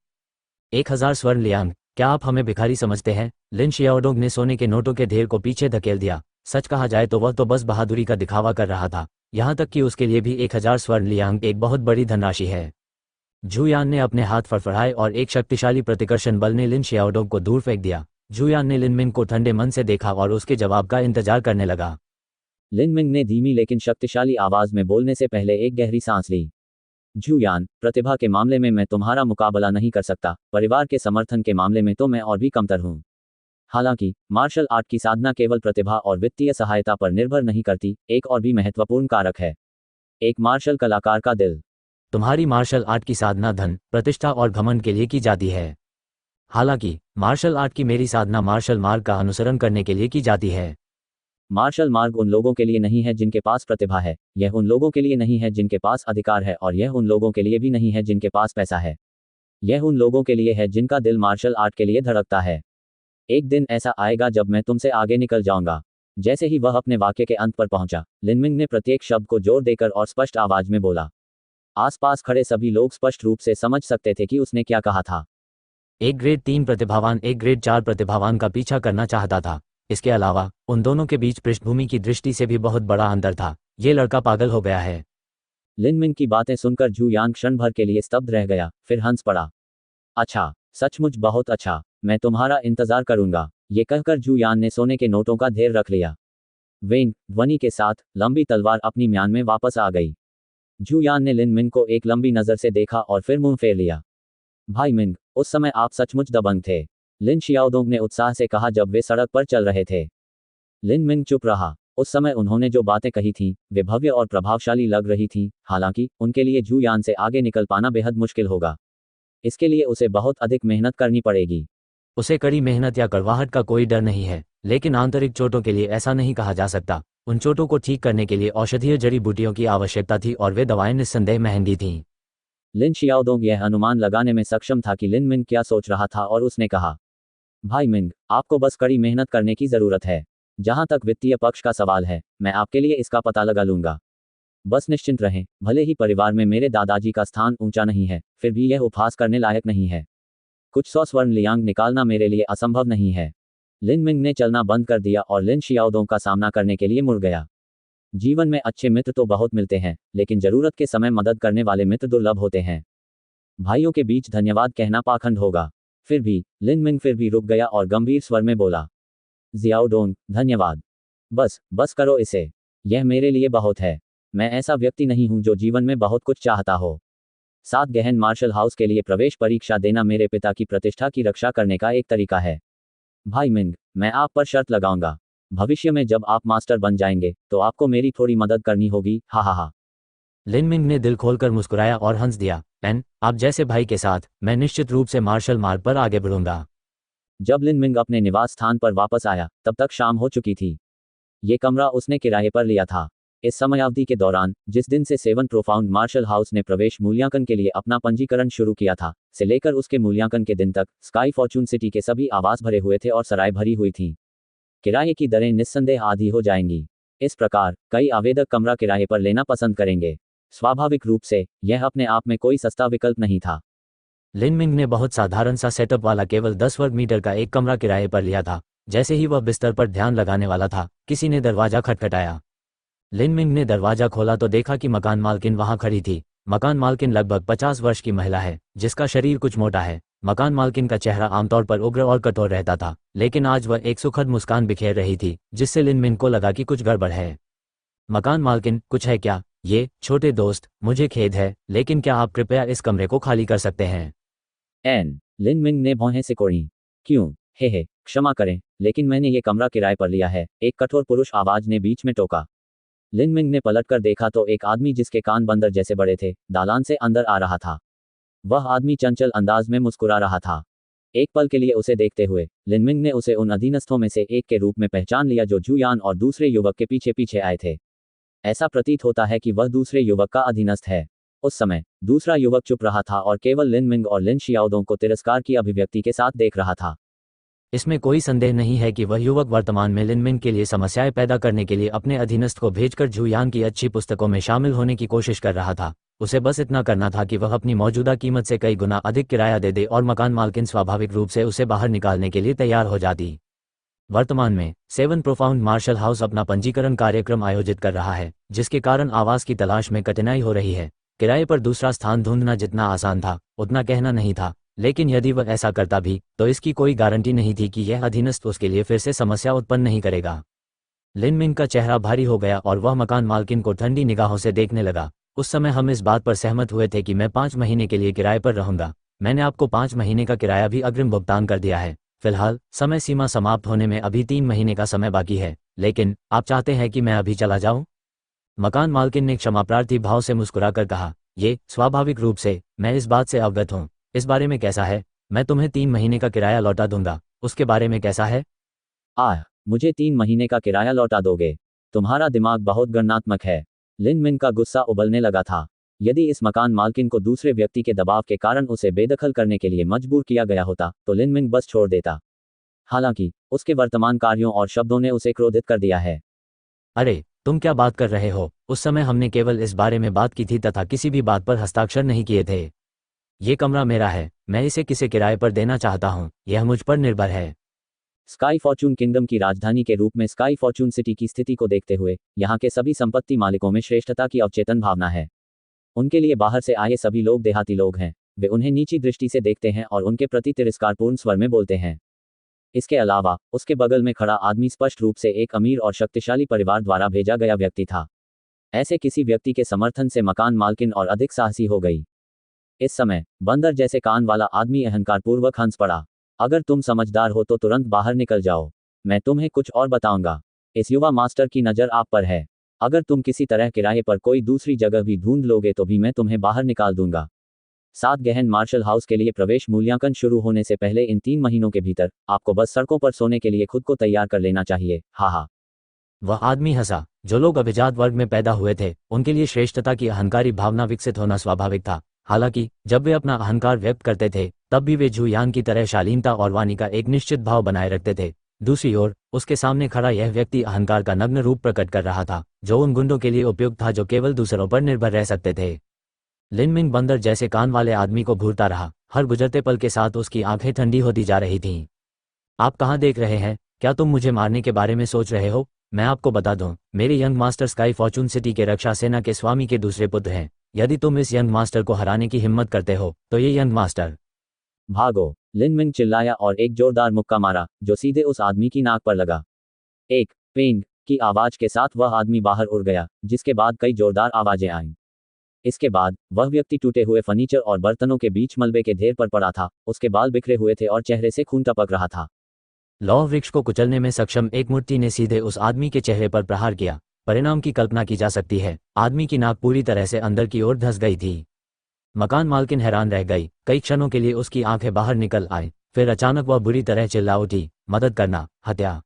1000 स्वर्ण लियांग, क्या आप हमें भिखारी समझते हैं? लिन शियाओडोंग ने सोने के नोटों के ढेर को पीछे धकेल दिया। सच कहा जाए तो वह तो बस बहादुरी का दिखावा कर रहा था, यहाँ तक कि उसके लिए भी 1000 स्वर्ण लियांग एक बहुत बड़ी धनराशि है। जू यान ने अपने हाथ फड़फड़ाए और एक शक्तिशाली प्रतिकर्षण बल ने लिन शियाओडोंग को दूर फेंक दिया। जू यान ने लिन मिंग को ठंडे मन से देखा और उसके जवाब का इंतजार करने लगा। लिन मिंग ने धीमी लेकिन शक्तिशाली आवाज में बोलने से पहले एक गहरी सांस ली। जू यान, प्रतिभा के मामले में मैं तुम्हारा मुकाबला नहीं कर सकता, परिवार के समर्थन के मामले में तो मैं और भी कमतर हूँ। हालांकि मार्शल आर्ट की साधना केवल प्रतिभा और वित्तीय सहायता पर निर्भर नहीं करती, एक और भी महत्वपूर्ण कारक है, एक मार्शल कलाकार का दिल। तुम्हारी मार्शल आर्ट की साधना धन, प्रतिष्ठा और घमंड के लिए की जाती है। हालांकि मार्शल आर्ट की मेरी साधना मार्शल मार्ग का अनुसरण करने के लिए की जाती है। मार्शल मार्ग उन लोगों के लिए नहीं है जिनके पास प्रतिभा है, यह उन लोगों के लिए नहीं है जिनके पास अधिकार है, और यह उन लोगों के लिए भी नहीं है जिनके पास पैसा है। यह उन लोगों के लिए है जिनका दिल मार्शल आर्ट के लिए धड़कता है। एक दिन ऐसा आएगा जब मैं तुमसे आगे निकल जाऊंगा। जैसे ही वह अपने वाक्य के अंत पर पहुंचा, लिनमिंग ने प्रत्येक शब्द को जोर देकर और स्पष्ट आवाज में बोला। आसपास खड़े सभी लोग स्पष्ट रूप से समझ सकते थे कि उसने क्या कहा था। एक ग्रेड 3 प्रतिभावान एक ग्रेड 4 प्रतिभावान का पीछा करना चाहता था। इसके अलावा उन दोनों के बीच पृष्ठभूमि की दृष्टि से भी बहुत बड़ा अंतर था। ये लड़का पागल हो गया है। लिनमिंग की बातें सुनकर जू यान क्षण भर के लिए स्तब्ध रह गया, फिर हंस पड़ा। अच्छा, सचमुच बहुत अच्छा, मैं तुम्हारा इंतजार करूंगा। ये कहकर जू यान ने सोने के नोटों का ढेर रख लिया। वेंग ध्वनि के साथ लंबी तलवार अपनी म्यान में वापस आ गई। जू यान ने लिन मिंग को एक लंबी नजर से देखा और फिर मुंह फेर लिया। भाई मिंग, उस समय आप सचमुच दबंग थे, लिन शियाओदोंग ने उत्साह से कहा जब वे सड़क पर चल रहे थे। लिन मिंग चुप रहा। उस समय उन्होंने जो बातें कही थीं, वे भव्य और प्रभावशाली लग रही थीं। हालांकि उनके लिए जू यान से आगे निकल पाना बेहद मुश्किल होगा। इसके लिए उसे बहुत अधिक मेहनत करनी पड़ेगी। उसे कड़ी मेहनत या कड़वाहट का कोई डर नहीं है, लेकिन आंतरिक चोटों के लिए ऐसा नहीं कहा जा सकता। उन चोटों को ठीक करने के लिए औषधीय जड़ी बूटियों की आवश्यकता थी और वे दवाएं निस्संदेह महंगी थीं। लिन शियाओदोंग यह अनुमान लगाने में सक्षम था कि लिन मिंग क्या सोच रहा था और उसने कहा, भाई मिंग, आपको बस कड़ी मेहनत करने की जरूरत है। जहां तक वित्तीय पक्ष का सवाल है, मैं आपके लिए इसका पता लगा लूंगा। बस निश्चिंत रहें, भले ही परिवार में मेरे दादाजी का स्थान ऊंचा नहीं है, फिर भी यह उपहास करने लायक नहीं है। कुछ 100 स्वर्ण लियांग निकालना मेरे लिए असंभव नहीं है। लिन मिंग ने चलना बंद कर दिया और लिन शियाओदोंग का सामना करने के लिए मुड़ गया। जीवन में अच्छे मित्र तो बहुत मिलते हैं, लेकिन जरूरत के समय मदद करने वाले मित्र दुर्लभ होते हैं। भाइयों के बीच धन्यवाद कहना पाखंड होगा। फिर भी लिन मिंग फिर भी रुक गया और गंभीर स्वर में बोला, जियाओडोंग, धन्यवाद। बस करो इसे। यह मेरे लिए बहुत है। मैं ऐसा व्यक्ति नहीं हूं जो जीवन में बहुत कुछ चाहता हो। सात गहन मार्शल हाउस के लिए प्रवेश परीक्षा देना मेरे पिता की प्रतिष्ठा की रक्षा करने का एक तरीका है। भाई मिंग, मैं आप पर शर्त लगाऊंगा। भविष्य में जब आप मास्टर बन जाएंगे तो आपको मेरी थोड़ी मदद करनी होगी। हा हा हा। लिन मिंग ने दिल खोलकर मुस्कुराया और हंस दिया। एन, आप जैसे भाई के साथ मैं निश्चित रूप से मार्शल मार्ग पर आगे बढ़ूंगा। जब लिन मिंग अपने निवास स्थान पर वापस आया तब तक शाम हो चुकी थी। ये कमरा उसने किराए पर लिया था। इस समयावधि के दौरान, जिस दिन से सेवन प्रोफाउंड मार्शल हाउस ने प्रवेश मूल्यांकन के लिए अपना पंजीकरण शुरू किया था, से लेकर उसके मूल्यांकन के दिन तक, स्काई फॉर्चून सिटी के सभी आवास भरे हुए थे और सराय भरी हुई थीं। किराए की दरें निस्संदेह आधी हो जाएंगी। इस प्रकार कई आवेदक कमरा किराए पर लेना पसंद करेंगे। स्वाभाविक रूप से यह अपने आप में कोई सस्ता विकल्प नहीं था। लिन मिंग ने बहुत साधारण सा सेटअप वाला केवल 10 वर्ग मीटर का एक कमरा किराए पर लिया था। जैसे ही वह बिस्तर पर ध्यान लगाने वाला था, किसी ने दरवाजा खटखटाया। लिन मिंग ने दरवाजा खोला तो देखा कि मकान मालकिन वहां खड़ी थी। मकान मालकिन लगभग 50 वर्ष की महिला है, जिसका शरीर कुछ मोटा है। मकान मालकिन का चेहरा आमतौर पर उग्र और कठोर रहता था, लेकिन आज वह एक सुखद मुस्कान बिखेर रही थी, जिससे लिन मिंग को लगा कि कुछ गड़बड़ है। मकान मालकिन, कुछ है क्या? ये छोटे दोस्त, मुझे खेद है, लेकिन क्या आप कृपया इस कमरे को खाली कर सकते हैं? लिन मिंग ने भौहें सिकोड़ी। क्यों? हे, क्षमा करें, लेकिन मैंने ये कमरा किराए पर लिया है, एक कठोर पुरुष आवाज ने बीच में टोका। लिन मिंग ने पलटकर देखा तो एक आदमी जिसके कान बंदर जैसे बड़े थे, दालान से अंदर आ रहा था। वह आदमी चंचल अंदाज में मुस्कुरा रहा था। एक पल के लिए उसे देखते हुए लिन मिंग ने उसे उन अधीनस्थों में से एक के रूप में पहचान लिया जो जू यान और दूसरे युवक के पीछे पीछे आए थे। ऐसा प्रतीत होता है कि वह दूसरे युवक का अधीनस्थ है। उस समय दूसरा युवक चुप रहा था और केवल लिन मिंग और लिन शियाओदों को तिरस्कार की अभिव्यक्ति के साथ देख रहा था। इसमें कोई संदेह नहीं है कि वह युवक वर्तमान में लिन मिंग के लिए समस्याएं पैदा करने के लिए अपने अधीनस्थ को भेजकर झुयान की अच्छी पुस्तकों में शामिल होने की कोशिश कर रहा था। उसे बस इतना करना था कि वह अपनी मौजूदा कीमत से कई गुना अधिक किराया दे दे और मकान मालकिन स्वाभाविक रूप से उसे बाहर निकालने के लिए तैयार हो जाती। वर्तमान में सेवन प्रोफाउंड मार्शल हाउस अपना पंजीकरण कार्यक्रम आयोजित कर रहा है, जिसके कारण आवास की तलाश में कठिनाई हो रही है। किराए पर दूसरा स्थान ढूंढना जितना आसान था, उतना कहना नहीं था, लेकिन यदि वह ऐसा करता भी तो इसकी कोई गारंटी नहीं थी कि यह अधीनस्थ उसके लिए फिर से समस्या उत्पन्न नहीं करेगा। लिन मिंग का चेहरा भारी हो गया और वह मकान मालकिन को ठंडी निगाहों से देखने लगा। उस समय हम इस बात पर सहमत हुए थे कि मैं 5 महीने के लिए किराए पर रहूंगा। मैंने आपको 5 महीने का किराया भी अग्रिम भुगतान कर दिया है। फिलहाल समय सीमा समाप्त होने में अभी 3 महीने का समय बाकी है, लेकिन आप चाहते हैं कि मैं अभी चला जाऊं? मकान मालकिन ने क्षमाप्रार्थी भाव से मुस्कुराकर कहा। ये स्वाभाविक रूप से, मैं इस बात से अवगत हूं। इस बारे में कैसा है? मैं तुम्हें 3 महीने का किराया लौटा दूंगा। उसके बारे में कैसा है? मुझे 3 महीने का किराया लौटा दोगे? तुम्हारा दिमाग बहुत गणनात्मक है। लिन मिंग का गुस्सा उबलने लगा था। यदि इस मकान मालकिन को दूसरे व्यक्ति के दबाव के कारण उसे बेदखल करने के लिए मजबूर किया गया होता तो लिन मिंग बस छोड़ देता। हालांकि उसके वर्तमान कार्यों और शब्दों ने उसे क्रोधित कर दिया है। अरे, तुम क्या बात कर रहे हो? उस समय हमने केवल इस बारे में बात की थी तथा किसी भी बात पर हस्ताक्षर नहीं किए थे। ये कमरा मेरा है, मैं इसे किसे किराए पर देना चाहता हूँ, यह मुझ पर निर्भर है। स्काई फॉर्चून किंगडम की राजधानी के रूप में स्काई फॉर्चून सिटी की स्थिति को देखते हुए यहाँ के सभी संपत्ति मालिकों में श्रेष्ठता की अवचेतन भावना है। उनके लिए बाहर से आए सभी लोग देहाती लोग हैं। वे उन्हें नीची दृष्टि से देखते हैं और उनके प्रति तिरस्कारपूर्ण स्वर में बोलते हैं। इसके अलावा उसके बगल में खड़ा आदमी स्पष्ट रूप से एक अमीर और शक्तिशाली परिवार द्वारा भेजा गया व्यक्ति था। ऐसे किसी व्यक्ति के समर्थन से मकान मालकिन और अधिक साहसी हो गई। इस समय बंदर जैसे कान वाला आदमी अहंकारपूर्वक हंस पड़ा। अगर तुम समझदार हो तो तुरंत बाहर निकल जाओ, मैं तुम्हें कुछ और बताऊंगा। इस युवा मास्टर की नज़र आप पर है। अगर तुम किसी तरह किराए पर कोई दूसरी जगह भी ढूंढ लोगे तो भी मैं तुम्हें बाहर निकाल दूंगा। 7 गहन मार्शल हाउस के लिए प्रवेश मूल्यांकन शुरू होने से पहले इन 3 महीनों के भीतर आपको बस सड़कों पर सोने के लिए खुद को तैयार कर लेना चाहिए। हा। वह आदमी हंसा। जो लोग अभिजात वर्ग में पैदा हुए थे, उनके लिए श्रेष्ठता की अहंकारी भावना विकसित होना स्वाभाविक था। हालांकि जब वे अपना अहंकार व्यक्त करते थे, तब भी वे झुयान की तरह शालीनता और वाणी का एक निश्चित भाव बनाए रखते थे। दूसरी ओर उसके सामने खड़ा यह व्यक्ति अहंकार का नग्न रूप प्रकट कर रहा था, जो उन गुंडों के लिए उपयुक्त था जो केवल दूसरों पर निर्भर रह सकते थे। लिन मिंग बंदर जैसे कान वाले आदमी को घूरता रहा। हर गुजरते पल के साथ उसकी आंखें ठंडी होती जा रही थीं। आप कहाँ देख रहे हैं? क्या तुम मुझे मारने के बारे में सोच रहे हो? मैं आपको बता दूं, मेरे young master sky Fortune city के रक्षा सेना के स्वामी के दूसरे पुत्र हैं। यदि तुम इस यंग मास्टर को हराने की हिम्मत करते हो तो ये यंग मास्टर। भागो! लिन मिंग चिल्लाया और एक जोरदार मुक्का मारा जो सीधे उस आदमी की नाक पर लगा। एक पेंग की आवाज के साथ वह आदमी बाहर उड़ गया, जिसके बाद कई जोरदार आवाजें आईं। इसके बाद वह व्यक्ति टूटे हुए फर्नीचर और बर्तनों के बीच मलबे के ढेर पर पड़ा था, उसके बाल बिखरे हुए थे और चेहरे से खून टपक रहा था। लौह वृक्ष को कुचलने में सक्षम एक मूर्ति ने सीधे उस आदमी के चेहरे पर प्रहार किया। परिणाम की कल्पना की जा सकती है, आदमी की नाक पूरी तरह से अंदर की ओर धंस गई थी। मकान मालकिन हैरान रह गई, कई क्षणों के लिए उसकी आंखें बाहर निकल आई, फिर अचानक वह बुरी तरह चिल्ला उठी, मदद करना, हत्या।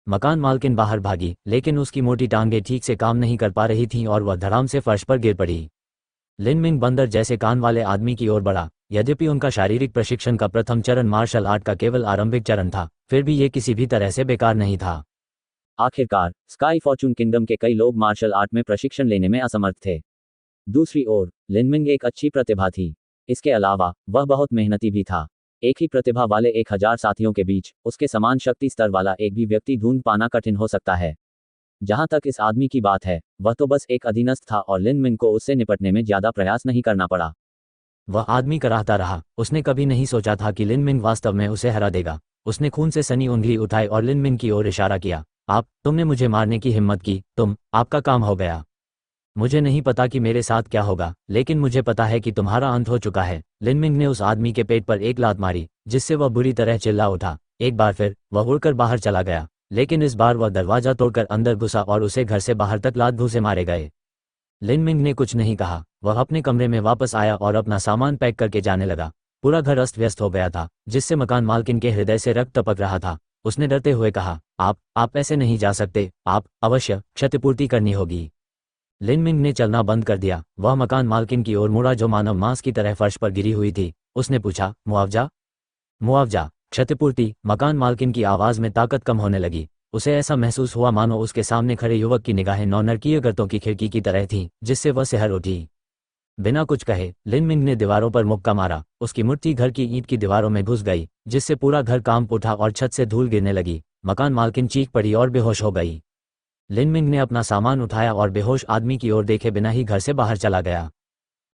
मकान मालकिन बाहर भागी, लेकिन उसकी मोटी टांगें ठीक से काम नहीं कर पा रही थीं और वह धड़ाम से फर्श पर गिर पड़ी। लिन मिंग बंदर जैसे कान वाले आदमी की ओर बढ़ा। यद्यपि उनका शारीरिक प्रशिक्षण का प्रथम चरण मार्शल आर्ट का केवल आरंभिक चरण था, फिर भी ये किसी भी तरह से बेकार नहीं था। आखिरकार स्काई फॉर्चून किंगडम के कई लोग मार्शल आर्ट में प्रशिक्षण लेने में असमर्थ थे। दूसरी ओर लिनमिंग एक अच्छी प्रतिभा थी। इसके अलावा वह बहुत मेहनती भी था। एक ही प्रतिभा वाले 1000 साथियों के बीच उसके समान शक्ति स्तर वाला एक भी व्यक्ति ढूंढ पाना कठिन हो सकता है। जहां तक इस आदमी की बात है, वह तो बस एक अधीनस्थ था और लिनमिंग को उससे निपटने में ज्यादा प्रयास नहीं करना पड़ा। वह आदमी कराहता रहा। उसने कभी नहीं सोचा था कि लिन मिंग वास्तव में उसे हरा देगा। उसने खून से सनी उंगली उठाई और लिन मिंग की ओर इशारा किया। तुमने मुझे मारने की हिम्मत की, आपका काम हो गया। मुझे नहीं पता कि मेरे साथ क्या होगा, लेकिन मुझे पता है कि तुम्हारा अंत हो चुका है। लिन मिंग ने उस आदमी के पेट पर एक लात मारी, जिससे वह बुरी तरह चिल्ला उठा। एक बार फिर वह उड़कर बाहर चला गया, लेकिन इस बार वह दरवाजा तोड़कर अंदर घुसा और उसे घर से बाहर तक लात घूंसे मारे गए। लिन मिंग ने कुछ नहीं कहा। वह अपने कमरे में वापस आया और अपना सामान पैक करके जाने लगा। पूरा घर अस्त व्यस्त हो गया था, जिससे मकान मालकिन के हृदय से रक्त टपक रहा था। उसने डरते हुए कहा, आप ऐसे नहीं जा सकते, अवश्य क्षतिपूर्ति करनी होगी। लिन मिंग ने चलना बंद कर दिया। वह मकान मालकिन की ओर मुड़ा जो मानव मांस की तरह फर्श पर गिरी हुई थी। उसने पूछा, मुआवजा? मुआवजा, क्षतिपूर्ति। मकान मालकिन की आवाज में ताकत कम होने लगी। उसे ऐसा महसूस हुआ मानो उसके सामने खड़े युवक की निगाहें नौनरकीय गर्तों की खिड़की की तरह थीं, जिससे वह सिहर उठी। बिना कुछ कहे लिन मिंग ने दीवारों पर मुक्का मारा। उसकी मुट्ठी घर की ईंट की दीवारों में घुस गई, जिससे पूरा घर कांप उठा और छत से धूल गिरने लगी। मकान मालकिन चीख पड़ी और बेहोश हो गई। लिन मिंग ने अपना सामान उठाया और बेहोश आदमी की ओर देखे बिना ही घर से बाहर चला गया।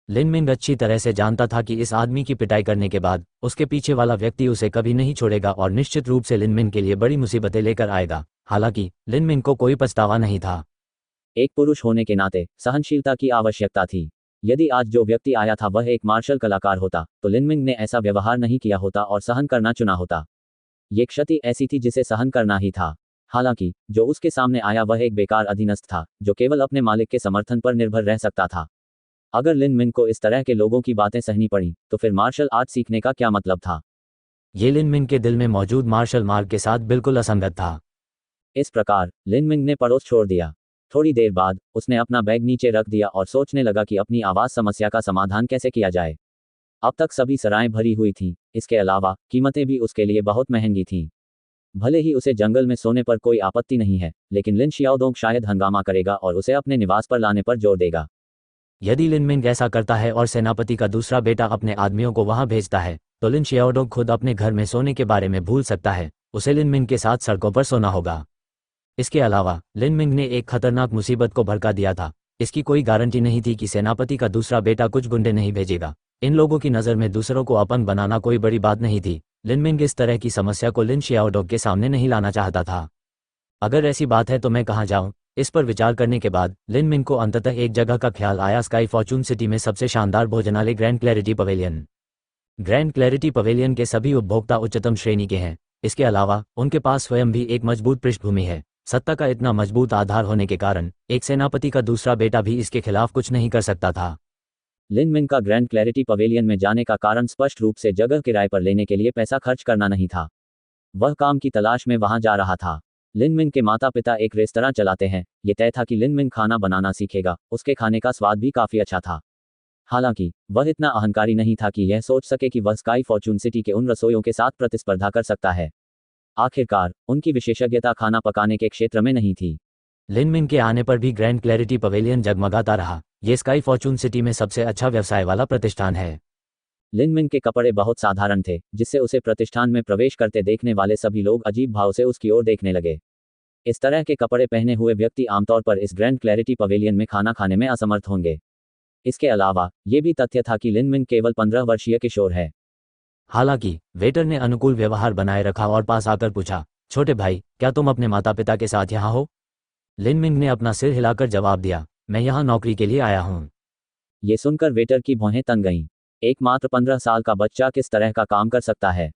लिन मिंग अच्छी तरह से जानता था कि इस आदमी की पिटाई करने के बाद उसके पीछे वाला व्यक्ति उसे कभी नहीं छोड़ेगा और निश्चित रूप से लिन मिंग के लिए बड़ी मुसीबतें लेकर आएगा। हालांकि लिन मिंग को कोई पछतावा नहीं था। एक पुरुष होने के नाते सहनशीलता की आवश्यकता थी। यदि आज जो व्यक्ति आया था वह एक मार्शल कलाकार होता, तो लिन मिंग ने ऐसा व्यवहार नहीं किया होता और सहन करना चुना होता। ये क्षति ऐसी थी जिसे सहन करना ही था। हालांकि जो उसके सामने आया वह एक बेकार अधीनस्थ था, जो केवल अपने मालिक के समर्थन पर निर्भर रह सकता था। अगर लिन मिंग को इस तरह के लोगों की बातें सहनी पड़ी, तो फिर मार्शल आर्ट सीखने का क्या मतलब था? ये लिन मिंग के दिल में मौजूद मार्शल मार्ग के साथ बिल्कुल असंगत था। इस प्रकार लिन मिंग ने पड़ोस छोड़ दिया। थोड़ी देर बाद उसने अपना बैग नीचे रख दिया और सोचने लगा कि अपनी आवाज समस्या का समाधान कैसे किया जाए। अब तक सभी सराहें भरी हुई थीं। इसके अलावा कीमतें भी उसके लिए बहुत महंगी थीं। भले ही उसे जंगल में सोने पर कोई आपत्ति नहीं है, लेकिन लिन शियाओडोंग शायद हंगामा करेगा और उसे अपने निवास पर लाने पर जोर देगा। यदि लिन मिंग ऐसा करता है और सेनापति का दूसरा बेटा अपने आदमियों को वहां भेजता है, तो लिन शियाओडोंग खुद अपने घर में सोने के बारे में भूल सकता है। उसे लिन मिंग के साथ सड़कों पर सोना होगा। इसके अलावा लिन मिंग ने एक खतरनाक मुसीबत को भड़का दिया था। इसकी कोई गारंटी नहीं थी कि सेनापति का दूसरा बेटा कुछ गुंडे नहीं भेजेगा। इन लोगों की नज़र में दूसरों को अपंग बनाना कोई बड़ी बात नहीं थी। लिन मिंग इस तरह की समस्या को लिन शियाओडोंग के सामने नहीं लाना चाहता था। अगर ऐसी बात है तो मैं कहाँ जाऊँ? इस पर विचार करने के बाद लिन मिंग को अंततः एक जगह का ख्याल आया, स्काई फॉर्चून सिटी में सबसे शानदार भोजनालय grand clarity pavilion. Grand clarity pavilion के सभी उपभोक्ता उच्चतम श्रेणी के हैं। इसके अलावा उनके पास स्वयं भी एक मजबूत पृष्ठभूमि है। सत्ता का इतना मजबूत आधार होने के कारण एक सेनापति का दूसरा बेटा भी इसके खिलाफ कुछ नहीं कर सकता था। लिन मिंग का ग्रैंड क्लैरिटी पवेलियन में जाने का कारण स्पष्ट रूप से जगह किराए पर लेने के लिए पैसा खर्च करना नहीं था। वह काम की तलाश में वहां जा रहा था। लिन मिंग के माता पिता एक रेस्तरां चलाते हैं। ये तय था कि लिन मिंग खाना बनाना सीखेगा। उसके खाने का स्वाद भी काफी अच्छा था। हालांकि वह इतना अहंकारी नहीं था कि यह सोच सके कि वह स्काई फॉर्चून सिटी के उन रसोइयों के साथ प्रतिस्पर्धा कर सकता है। आखिरकार उनकी विशेषज्ञता खाना पकाने के क्षेत्र में नहीं थी। लिन मिंग के आने पर भी ग्रैंड क्लैरिटी पवेलियन जगमगाता रहा। ये स्काई फॉर्चून सिटी में सबसे अच्छा व्यवसाय वाला प्रतिष्ठान है। लिन मिंग के कपड़े बहुत साधारण थे, जिससे उसे प्रतिष्ठान में प्रवेश करते देखने वाले सभी लोग अजीब भाव से उसकी ओर देखने लगे। इस तरह के कपड़े पहने हुए व्यक्ति आमतौर पर इस ग्रैंड क्लैरिटी पवेलियन में खाना खाने में असमर्थ होंगे। इसके अलावा ये भी तथ्य था कि लिन मिंग केवल 15 वर्षीय किशोर है। हालांकि वेटर ने अनुकूल व्यवहार बनाए रखा और पास आकर पूछा, छोटे भाई, क्या तुम अपने माता पिता के साथ यहाँ हो? लिन मिंग ने अपना सिर हिलाकर जवाब दिया, मैं यहाँ नौकरी के लिए आया हूँ। ये सुनकर वेटर की भौहें तन गईं। एकमात्र 15 साल का बच्चा किस तरह का काम कर सकता है?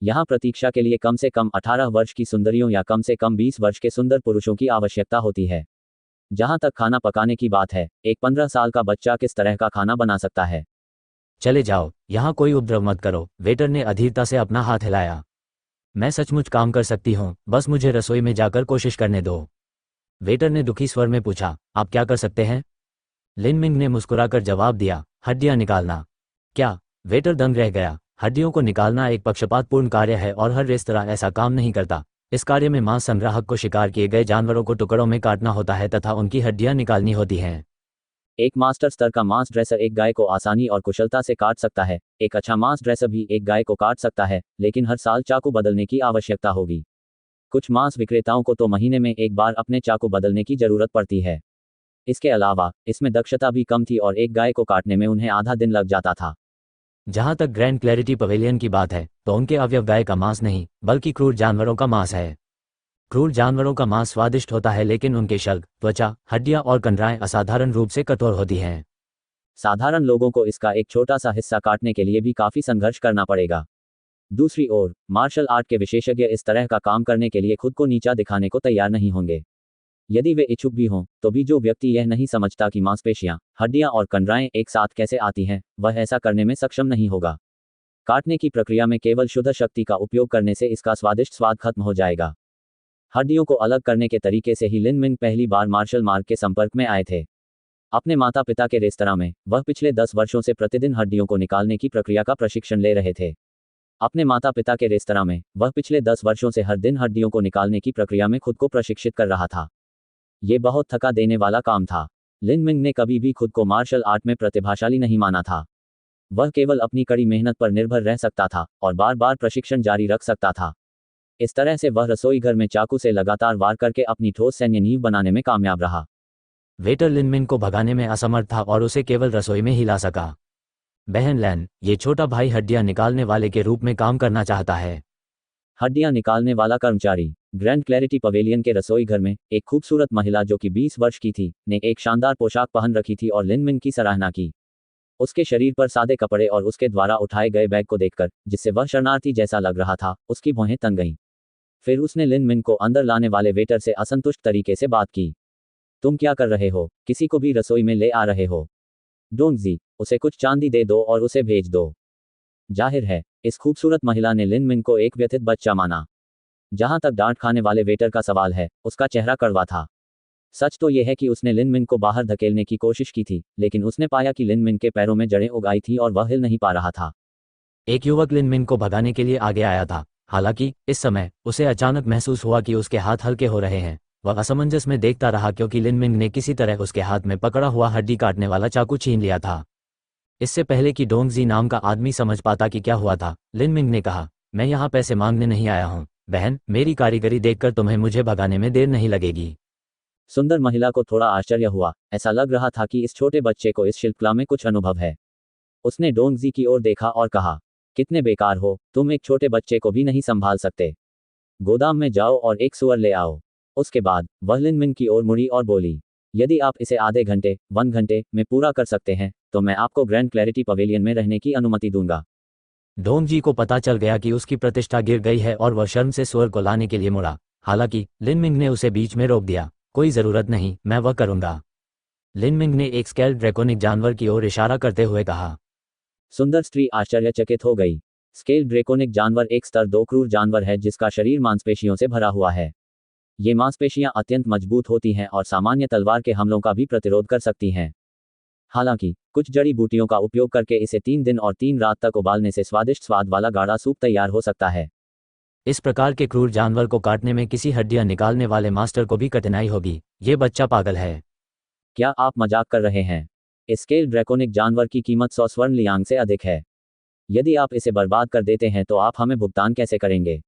यहाँ प्रतीक्षा के लिए कम से कम 18 वर्ष की सुंदरियों या कम से कम 20 वर्ष के सुंदर पुरुषों की आवश्यकता होती है। जहाँ तक खाना पकाने की बात है, एक 15 साल का बच्चा किस तरह का खाना बना सकता है? चले जाओ, यहाँ कोई उपद्रव मत करो, वेटर ने अधीरता से अपना हाथ हिलाया। मैं सचमुच काम कर सकती हूँ, बस मुझे रसोई में जाकर कोशिश करने दो। वेटर ने दुखी स्वर में पूछा, आप क्या कर सकते हैं? लिन मिंग ने मुस्कुराकर जवाब दिया, हड्डियां निकालना। क्या? वेटर दंग रह गया। हड्डियों को निकालना एक पक्षपातपूर्ण कार्य है और हर रेस्तरां ऐसा काम नहीं करता। इस कार्य में मांस संग्राहक को शिकार किए गए जानवरों को टुकड़ों में काटना होता है तथा उनकी हड्डियां निकालनी होती हैं। एक मास्टर स्तर का मांस ड्रेसर एक गाय को आसानी और कुशलता से काट सकता है। एक अच्छा मांस ड्रेसर भी एक गाय को काट सकता है, लेकिन हर साल चाकू बदलने की आवश्यकता होगी। कुछ मांस विक्रेताओं को तो महीने में एक बार अपने चाकू बदलने की जरूरत पड़ती है। इसके अलावा इसमें दक्षता भी कम थी और एक गाय को काटने में उन्हें आधा दिन लग जाता था। जहां तक ग्रैंड क्लैरिटी पवेलियन की बात है, तो उनके अवयव गाय का मांस नहीं, बल्कि क्रूर जानवरों का मांस है। क्रूर जानवरों का मांस स्वादिष्ट होता है, लेकिन उनके शल्क, त्वचा, हड्डियां और कंडराएं असाधारण रूप से कठोर होती हैं। साधारण लोगों को इसका एक छोटा सा हिस्सा काटने के लिए भी काफी संघर्ष करना पड़ेगा। दूसरी ओर, मार्शल आर्ट के विशेषज्ञ इस तरह का काम करने के लिए खुद को नीचा दिखाने को तैयार नहीं होंगे। यदि वे इच्छुक भी हों, तो भी जो व्यक्ति यह नहीं समझता कि मांसपेशियां, हड्डियां और कंडराएं एक साथ कैसे आती हैं, वह ऐसा करने में सक्षम नहीं होगा। काटने की प्रक्रिया में केवल शुद्ध शक्ति का उपयोग करने से इसका स्वादिष्ट स्वाद खत्म हो जाएगा। हड्डियों को अलग करने के तरीके से ही लिन मिंग पहली बार मार्शल मार्क के संपर्क में आए थे। अपने माता पिता के रेस्तरां में वह पिछले 10 वर्षों से प्रतिदिन हड्डियों को निकालने की प्रक्रिया का प्रशिक्षण ले रहे थे। अपने माता पिता के रेस्तरां में वह पिछले 10 वर्षों से हर दिन हड्डियों को निकालने की प्रक्रिया में खुद को प्रशिक्षित कर रहा था। ये बहुत थका देने वाला काम था। लिन मिंग ने कभी भी खुद को मार्शल आर्ट में प्रतिभाशाली नहीं माना था। वह केवल अपनी कड़ी मेहनत पर निर्भर रह सकता था और बार बार प्रशिक्षण जारी रख सकता था। इस तरह से वह रसोई घर में चाकू से लगातार वार करके अपनी ठोस सैन्य नींव बनाने में कामयाब रहा। वेटर लिन मिंग को भगाने में असमर्थ था और उसे केवल रसोई में ही ला सका। बहन लैन, ये छोटा भाई हड्डियां निकालने वाले के रूप में काम करना चाहता है। हड्डियां निकालने वाला कर्मचारी। ग्रैंड क्लैरिटी पवेलियन के रसोई घर में एक खूबसूरत महिला जो कि 20 वर्ष की थी, ने एक शानदार पोशाक पहन रखी थी और लिन मिंग की सराहना की। उसके शरीर पर सादे कपड़े और उसके द्वारा उठाए गए बैग को देखकर, जिससे वह शरणार्थी जैसा लग रहा था, उसकी भौहें तन गईं। फिर उसने लिन मिंग को अंदर लाने वाले वेटर से असंतुष्ट तरीके से बात की। तुम क्या कर रहे हो? किसी को भी रसोई में ले आ रहे हो? डोंगजी, उसे कुछ चांदी दे दो और उसे भेज दो। जाहिर है, इस खूबसूरत महिला ने लिन मिंग को एक व्यथित बच्चा माना। जहां तक डांट खाने वाले वेटर का सवाल है, उसका चेहरा कड़वा था। सच तो यह है कि उसने लिन मिंग को बाहर धकेलने की कोशिश की थी, लेकिन उसने पाया कि लिन मिंग के पैरों में जड़ें उग आई थी और वह हिल नहीं पा रहा था। एक युवक लिन मिंग को भगाने के लिए आगे आया था। हालांकि इस समय उसे अचानक महसूस हुआ कि उसके हाथ हल्के हो रहे हैं। वह असमंजस में देखता रहा क्योंकि लिन मिंग ने किसी तरह उसके हाथ में पकड़ा हुआ हड्डी काटने वाला चाकू छीन लिया था। इससे पहले कि डोंगजी नाम का आदमी समझ पाता कि क्या हुआ था, लिन मिंग ने कहा, मैं यहाँ पैसे मांगने नहीं आया हूँ। बहन, मेरी कारीगरी देखकर तुम्हें मुझे भगाने में देर नहीं लगेगी। सुंदर महिला को थोड़ा आश्चर्य हुआ। ऐसा लग रहा था कि इस छोटे बच्चे को इस शिल्पकला में कुछ अनुभव है। उसने डोंगजी की ओर देखा और कहा, कितने बेकार हो, तुम एक छोटे बच्चे को भी नहीं संभाल सकते। गोदाम में जाओ और एक सुअर ले आओ। उसके बाद वह लिन मिंग की ओर मुड़ी और बोली, यदि आप इसे आधे घंटे 1 घंटे में पूरा कर सकते हैं, तो मैं आपको ग्रैंड क्लैरिटी पवेलियन में रहने की अनुमति दूंगा। डोंगजी को पता चल गया कि उसकी प्रतिष्ठा गिर गई है और वह शर्म से सुअर को लाने के लिए मुड़ा। हालांकि लिन मिंग ने उसे बीच में रोक दिया। कोई जरूरत नहीं, मैं वह करूंगा। लिन मिंग ने एक स्केल्ड ड्रैकोनिक जानवर की ओर इशारा करते हुए कहा। सुंदर स्त्री आश्चर्यचकित हो गई। स्केल्ड ड्रैकोनिक जानवर एक स्तर 2 क्रूर जानवर है जिसका शरीर मांसपेशियों से भरा हुआ है। ये मांसपेशियां अत्यंत मजबूत होती हैं और सामान्य तलवार के हमलों का भी प्रतिरोध कर सकती हैं। हालांकि कुछ जड़ी बूटियों का उपयोग करके इसे 3 दिन और 3 रात तक उबालने से स्वादिष्ट स्वाद वाला गाढ़ा सूप तैयार हो सकता है। इस प्रकार के क्रूर जानवर को काटने में किसी हड्डियां निकालने वाले मास्टर को भी कठिनाई होगी। ये बच्चा पागल है। क्या आप मजाक कर रहे हैं? स्केल ड्रैकोनिक जानवर की कीमत 100 स्वर्ण लियांग से अधिक है। यदि आप इसे बर्बाद कर देते हैं तो आप हमें भुगतान कैसे करेंगे?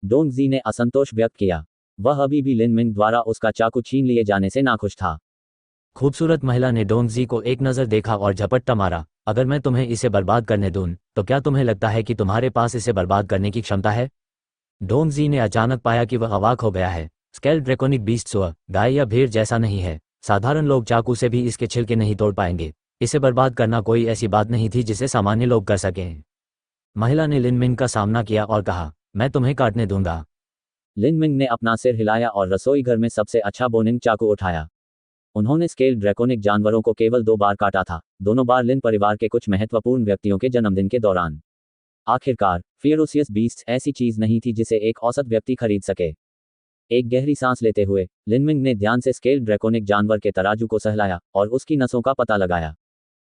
डोंगजी ने असंतोष व्यक्त किया। वह अभी भी लिन मिंग द्वारा उसका चाकू छीन लिए जाने से नाखुश था। खूबसूरत महिला ने डोंगजी को एक नज़र देखा और झपट्टा मारा। अगर मैं तुम्हें इसे बर्बाद करने दूं, तो क्या तुम्हें लगता है कि तुम्हारे पास इसे बर्बाद करने की क्षमता है? डोंगजी ने अचानक पाया कि वह अवाक हो गया है। स्केल ड्रैकोनिक बीस्ट सुअर, गाय या भेड़ जैसा नहीं है। साधारण लोग चाकू से भी इसके छिलके नहीं तोड़ पाएंगे। इसे बर्बाद करना कोई ऐसी बात नहीं थी जिसे सामान्य लोग कर सकें। महिला ने लिन मिंग का सामना किया और कहा, मैं तुम्हें काटने दूंगा। लिन मिंग ने अपना सिर हिलाया और रसोई घर में सबसे अच्छा बोनिंग चाकू उठाया। उन्होंने स्केल्ड ड्रैकोनिक जानवरों को केवल 2 बार काटा था, दोनों बार लिन परिवार के कुछ महत्वपूर्ण व्यक्तियों के जन्मदिन के दौरान। आखिरकार फियरोसियस बीस्ट्स ऐसी चीज नहीं थी जिसे एक औसत व्यक्ति खरीद सके। एक गहरी सांस लेते हुए लिन मिंग ने ध्यान से स्केल्ड ड्रैकोनिक जानवर के तराजू को सहलाया और उसकी नसों का पता लगाया।